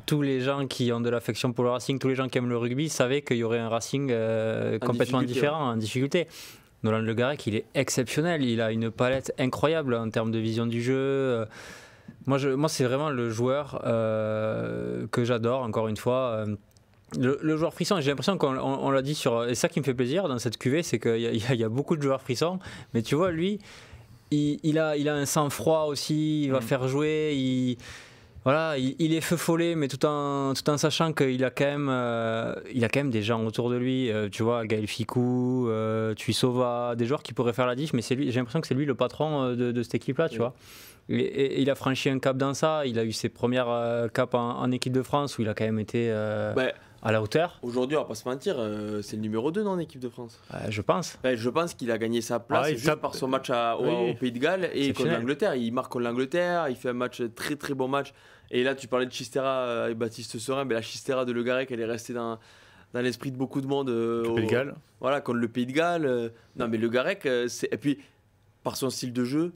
tous les gens qui ont de l'affection pour le Racing, tous les gens qui aiment le rugby, savaient qu'il y aurait un Racing complètement différent, en difficulté. Nolan Le Garec, il est exceptionnel, il a une palette incroyable en termes de vision du jeu. Moi, c'est vraiment le joueur que j'adore, encore une fois. Le joueur frisson, j'ai l'impression qu'on l'a dit sur... Et ça qui me fait plaisir dans cette cuvée, c'est qu'il y a beaucoup de joueurs frissons. Mais tu vois, lui, il a un sang-froid aussi, il va faire jouer... Voilà, il est feu follet, mais tout en sachant qu'il a quand même des gens autour de lui. Tu vois, Gaël Ficou, Tuisova, des joueurs qui pourraient faire la diff, mais c'est lui. J'ai l'impression que c'est lui le patron de cette équipe-là, tu vois. Et il a franchi un cap dans ça. Il a eu ses premières caps en équipe de France où il a quand même été à la hauteur. Aujourd'hui, on va pas se mentir, c'est le numéro 2 dans l'équipe de France. Je pense. Je pense qu'il a gagné sa place juste par son match au Pays de Galles et contre l'Angleterre. Il marque contre l'Angleterre, il fait un match très très bon match. Et là, tu parlais de Chistera et Baptiste Serin, mais la Chistera de Le Garec, elle est restée dans l'esprit de beaucoup de monde. Le Pays de Galles. Voilà, contre le Pays de Galles. Non, mais Le Garec, et puis par son style de jeu.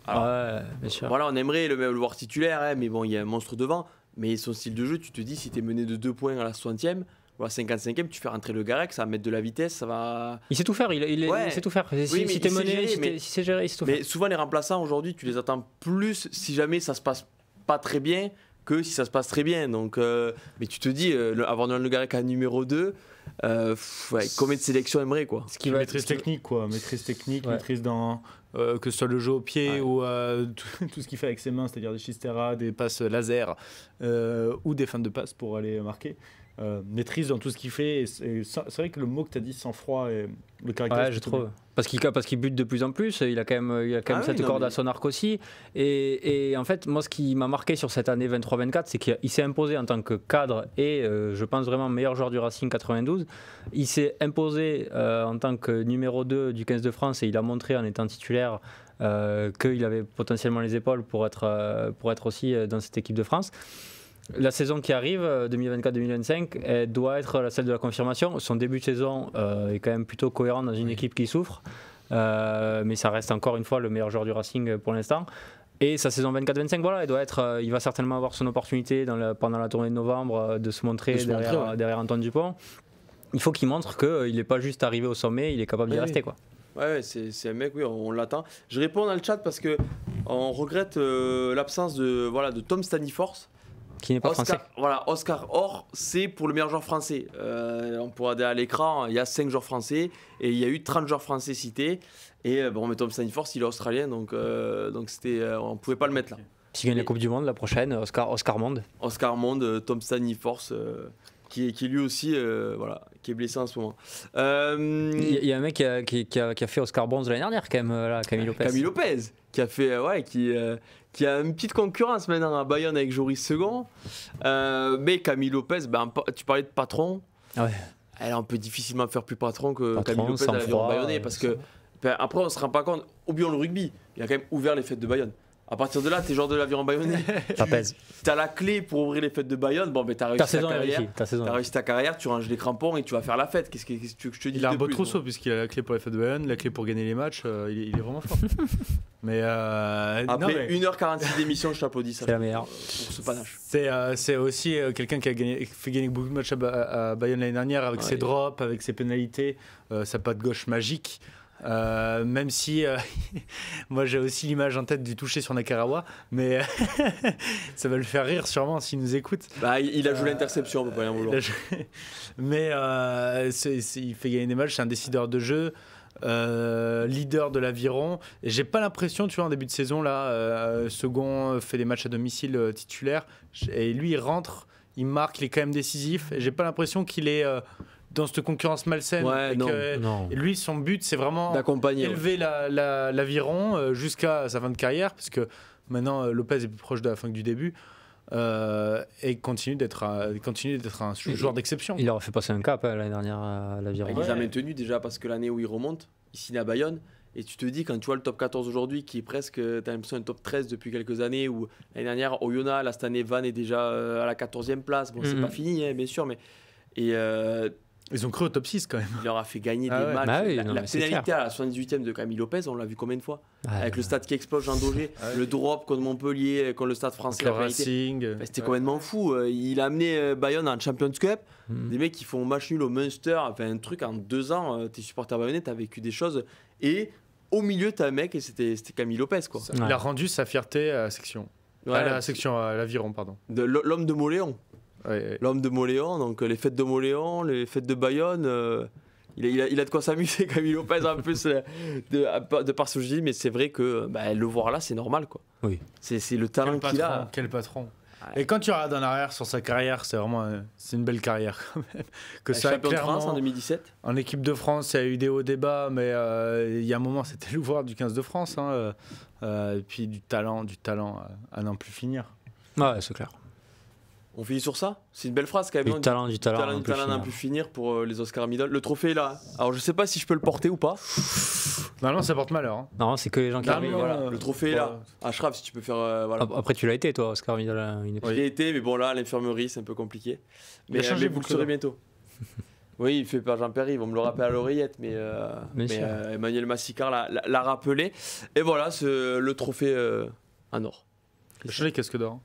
Alors, bien sûr. Voilà, on aimerait le voir titulaire, mais bon, il y a un monstre devant. Mais son style de jeu, tu te dis, si tu es mené de 2 points à la 60e, ou à la 55e, tu fais rentrer Le Garec, ça va mettre de la vitesse, ça va... Il sait tout faire, il sait tout faire. Si t'es mené, si c'est géré, il sait tout faire. Mais souvent, les remplaçants, aujourd'hui, tu les attends plus si jamais ça se passe pas très bien que si ça se passe très bien. Donc, mais tu te dis, avoir Nolan Le Garec à numéro 2, combien de sélections aimerait, quoi. Maîtrise technique, quoi. Maîtrise technique, maîtrise dans... que ce soit le jeu au pied ou tout ce qu'il fait avec ses mains, c'est-à-dire des Chistera, des passes laser ou des feintes de passe pour aller marquer. Maîtrise dans tout ce qu'il fait. C'est vrai que le mot que tu as dit, sang-froid, et le caractère. Je trouve. Parce qu'il bute de plus en plus, il a quand même cette corde à son arc aussi. Et en fait, moi, ce qui m'a marqué sur cette année 23-24, c'est qu'il s'est imposé en tant que cadre et je pense vraiment meilleur joueur du Racing 92. Il s'est imposé en tant que numéro 2 du 15 de France et il a montré en étant titulaire qu'il avait potentiellement les épaules pour être aussi dans cette équipe de France. La saison qui arrive, 2024-2025, elle doit être celle de la confirmation. Son début de saison est quand même plutôt cohérent dans une équipe qui souffre. Mais ça reste encore une fois le meilleur joueur du Racing pour l'instant. Et sa saison 24-25, voilà, il va certainement avoir son opportunité pendant la tournée de novembre de se montrer derrière Antoine Dupont. Il faut qu'il montre qu'il n'est pas juste arrivé au sommet, il est capable d'y rester, quoi. Ouais, c'est un mec, oui, on l'attend. Je réponds dans le chat parce qu'on regrette l'absence de Tom Staniforth. Qui n'est pas français. Voilà, Oscar Or, c'est pour le meilleur joueur français. On pourra aller à l'écran, il y a 5 joueurs français et il y a eu 30 joueurs français cités. Et mais Tom Staniforth, il est australien, donc c'était, on ne pouvait pas le mettre là. S'il gagne la Coupe du Monde la prochaine, Oscar Monde. Oscar Monde, Tom Staniforth, qui est lui aussi qui est blessé en ce moment. Il y a un mec qui a fait Oscar Bronze l'année dernière, quand même, Camille Lopez. Camille Lopez, qui a fait, qui a une petite concurrence maintenant à Bayonne avec Joris Second. Mais Camille Lopez, tu parlais de patron. Ouais. On peut difficilement faire plus patron que Camille Lopez à l'aviron bayonnais. Parce que après, on ne se rend pas compte. Oublions le rugby, il a quand même ouvert les fêtes de Bayonne. À partir de là, t'es joueur de l'aviron bayonnais. Ça pèse. T'as la clé pour ouvrir les fêtes de Bayonne. Bon, t'as réussi ta carrière. T'as réussi ta carrière, tu ranges les crampons et tu vas faire la fête. Qu'est-ce que tu veux que je te dise? Il a un beau trousseau puisqu'il a la clé pour les fêtes de Bayonne, la clé pour gagner les matchs. Il est vraiment fort. Mais après 1h46 d'émission, je t'applaudis. C'est la meilleure. Pour ce panache. C'est aussi quelqu'un qui a fait gagner beaucoup de matchs à Bayonne l'année dernière avec ses drops, avec ses pénalités, sa patte gauche magique. Même si moi j'ai aussi l'image en tête du toucher sur Nakarawa, mais ça va le faire rire sûrement s'il nous écoute. Bah, il a joué l'interception, on peut pas rien vouloir. Mais il fait gagner des matchs, c'est un décideur de jeu, leader de l'aviron. Et j'ai pas l'impression, tu vois, en début de saison, là, second fait des matchs à domicile titulaire, et lui il rentre, il marque, il est quand même décisif. Et j'ai pas l'impression qu'il est dans cette concurrence malsaine. Ouais, Et lui, son but, c'est vraiment d'accompagner, élever l'aviron jusqu'à sa fin de carrière, parce que maintenant, Lopez est plus proche de la fin que du début, et continue d'être un joueur d'exception. Il aurait fait passer un cap l'année dernière à l'aviron. Il les a maintenus déjà parce que l'année où il remonte, il signe à Bayonne. Et tu te dis, quand tu vois le top 14 aujourd'hui, qui est presque, tu as l'impression un top 13 depuis quelques années, où l'année dernière, Oyonnax, là, cette année, Van est déjà à la 14e place. Bon, c'est pas fini, hein, bien sûr, mais. Et ils ont cru au top 6 quand même. Il leur a fait gagner des matchs. Bah oui, la pénalité à la 78e de Camille Lopez, on l'a vu combien de fois avec le stade qui explose, Jean Daugé, le drop contre Montpellier, contre le stade français. Le Racing. C'était complètement fou. Il a amené Bayonne en Champions Cup. Des mecs qui font match nul au Munster. Enfin, un truc en 2 ans, t'es supporter bayonnais, t'as vécu des choses. Et au milieu, t'as un mec, et c'était Camille Lopez. Quoi. Il a rendu sa fierté à la section. À la section, à l'aviron, pardon. L'homme de Moléon. Ouais. L'homme de Moléon, donc les fêtes de Moléon, les fêtes de Bayonne, il a de quoi s'amuser, Camille Lopez, en plus de par ce que je dis, mais c'est vrai que le voir là, c'est normal, quoi. Oui. C'est le talent qu'il a. Quel patron. Et quand tu regardes en arrière sur sa carrière, c'est vraiment c'est une belle carrière quand même. Que ça, champion de France en clairement, 2017. En équipe de France, il y a eu des hauts débats, mais il y a un moment, c'était le joueur du 15 de France. Et puis du talent à n'en plus finir. Ouais, c'est clair. On finit sur ça. C'est une belle phrase quand même. Du talent à n'en plus finir pour les Oscar Middle. Le trophée est là. Alors je sais pas si je peux le porter ou pas. Non, ça porte malheur. Hein. Non, c'est que les gens qui arrivent. Voilà. Le trophée est là. Ashraf, si tu peux faire. Voilà. Après, tu l'as été, toi, Oscar Middle. Je l'ai été, mais bon, là, à l'infirmerie, c'est un peu compliqué. Mais vous le saurez bientôt. Oui, il fait par Jean-Pierre, ils vont me le rappeler à l'oreillette, mais Emmanuel Massicard l'a rappelé. Et voilà, le trophée en or. Je les casques d'or.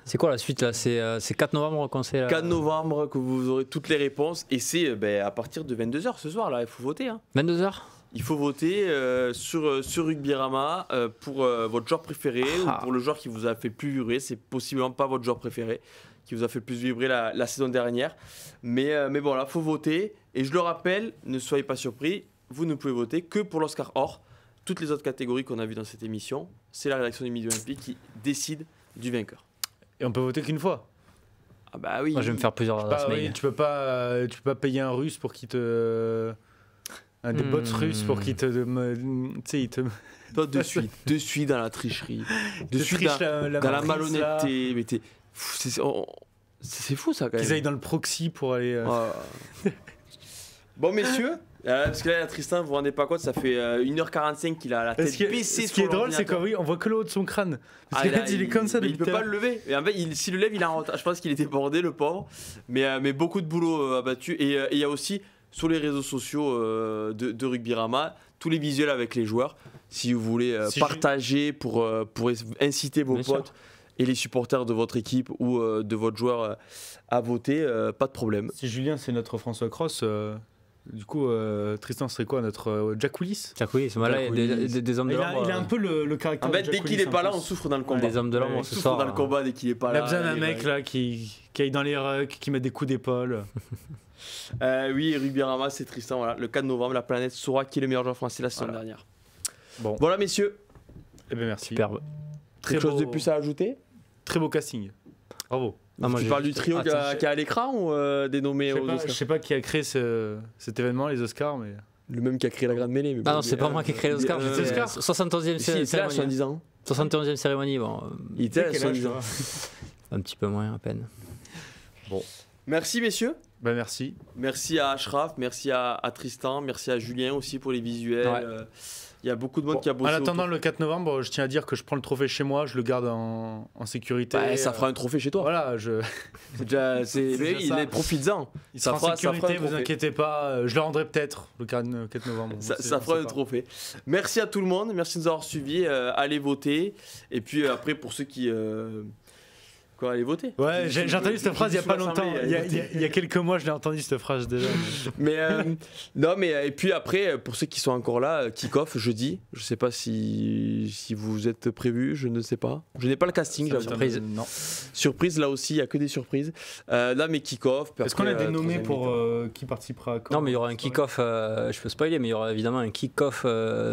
C'est quoi la suite là? C'est 4 novembre qu'on sait. 4 novembre que vous aurez toutes les réponses. Et c'est à partir de 22h ce soir, là, il faut voter. Hein. 22h. Il faut voter sur Rugbyrama pour votre joueur préféré ou pour le joueur qui vous a fait le plus vibrer. C'est possiblement pas votre joueur préféré qui vous a fait le plus vibrer la saison dernière. Mais bon, là, il faut voter. Et je le rappelle, ne soyez pas surpris, vous ne pouvez voter que pour l'Oscar Or. Toutes les autres catégories qu'on a vues dans cette émission, c'est la rédaction du Midi Olympique qui décide du vainqueur. Et on peut voter qu'une fois. Ah bah oui. Moi, je vais me faire plusieurs adresses mail. Oui, tu peux pas payer un russe pour qu'il te... des bots russes pour qu'il te... Tu sais, il te... Toi, de suite dans la tricherie. De suite dans la malhonnêteté. Mais c'est fou ça quand même. Qu'ils aillent dans le proxy pour aller... Bon messieurs, parce que là Tristan, vous vous rendez pas compte, ça fait 1h45 qu'il a la tête baissée. Ce qui est drôle, c'est qu'on voit que le haut de son crâne. Parce qu'il est comme ça depuis il peut pas le lever. Et en fait, s'il le lève, il est en retard. Je pense qu'il était bordé, le pauvre. Mais beaucoup de boulot abattu. Et il y a aussi sur les réseaux sociaux de Rugbyrama tous les visuels avec les joueurs. Si vous voulez partager pour inciter vos potes et les supporters de votre équipe ou de votre joueur à voter, pas de problème. Si Julien c'est notre François Cross, du coup Tristan serait quoi, notre Jack Willis? Jack Willis, voilà, des hommes de l'ombre. Il a un peu le caractère. En fait, dès qu'il est pas là, on souffre dans le combat. Des hommes de l'ombre, on se sort dans le combat dès qu'il est pas là. Il a besoin d'un mec là qui aille dans les rucks, qui met des coups d'épaule. Oui, Rugbyrama, c'est Tristan. Voilà. Le 4 novembre, la planète saura qui est le meilleur joueur français la saison dernière. Bon. Voilà, messieurs. Eh bien, merci. Superbe. Quelque chose de plus à ajouter? Très beau casting. Bravo. Tu parles du trio qui est à l'écran ou des nommés aux Oscars? Je sais pas qui a créé cet événement, les Oscars, mais... Le même qui a créé la Grande Mêlée. Mais non, c'est pas moi qui ai créé les Oscars. 71e cérémonie. 71e cérémonie. Bon, il était à 70 ans. Un petit peu moins à peine. Bon. Merci messieurs. Bah merci. Merci à Ashraf, merci à Tristan, merci à Julien aussi pour les visuels. Il y a beaucoup de monde qui a bossé. En attendant le 4 novembre, je tiens à dire que je prends le trophée chez moi, je le garde en sécurité. Ça fera un trophée chez toi. Voilà, il profites-en. Il sera en sécurité, vous inquiétez pas. Je le rendrai peut-être le 4 novembre. Ça fera un trophée. Merci à tout le monde, merci de nous avoir suivis. Allez voter. Et puis après, pour ceux qui Quoi, aller voter. Ouais, j'ai entendu cette phrase il y a pas longtemps. Il y a quelques mois, je l'ai entendu cette phrase déjà. Mais non, mais et puis après, pour ceux qui sont encore là, kick-off jeudi. Je sais pas si vous êtes prévus, je ne sais pas. Je n'ai pas le casting. Surprise. Non. Surprise, là aussi, il y a que des surprises. Là, mais kick-off. Est-ce qu'on a des nommés pour qui participera à quand? Non, mais il y aura un kick-off, je peux spoiler, mais il y aura évidemment un kick-off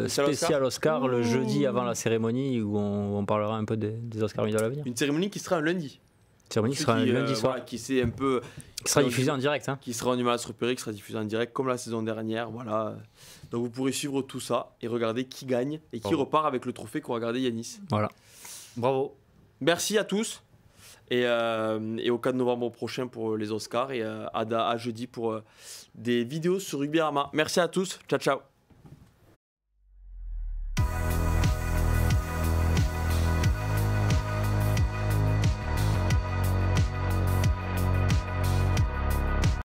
spécial Oscar le jeudi avant la cérémonie où on parlera un peu des Oscars médias à l'avenir. Une cérémonie qui sera un lundi. Cérémonie qui sera un lundi soir. Voilà, qui s'est un peu. Qui sera diffusée en direct. Hein. Qui sera en image repérée, qui sera diffusée en direct comme la saison dernière. Voilà. Donc vous pourrez suivre tout ça et regarder qui gagne et qui repart avec le trophée qu'aura gardé Yanis. Voilà. Bravo. Merci à tous. Et au 4 novembre prochain pour les Oscars et à jeudi pour des vidéos sur Rugbyrama. Merci à tous. Ciao, ciao.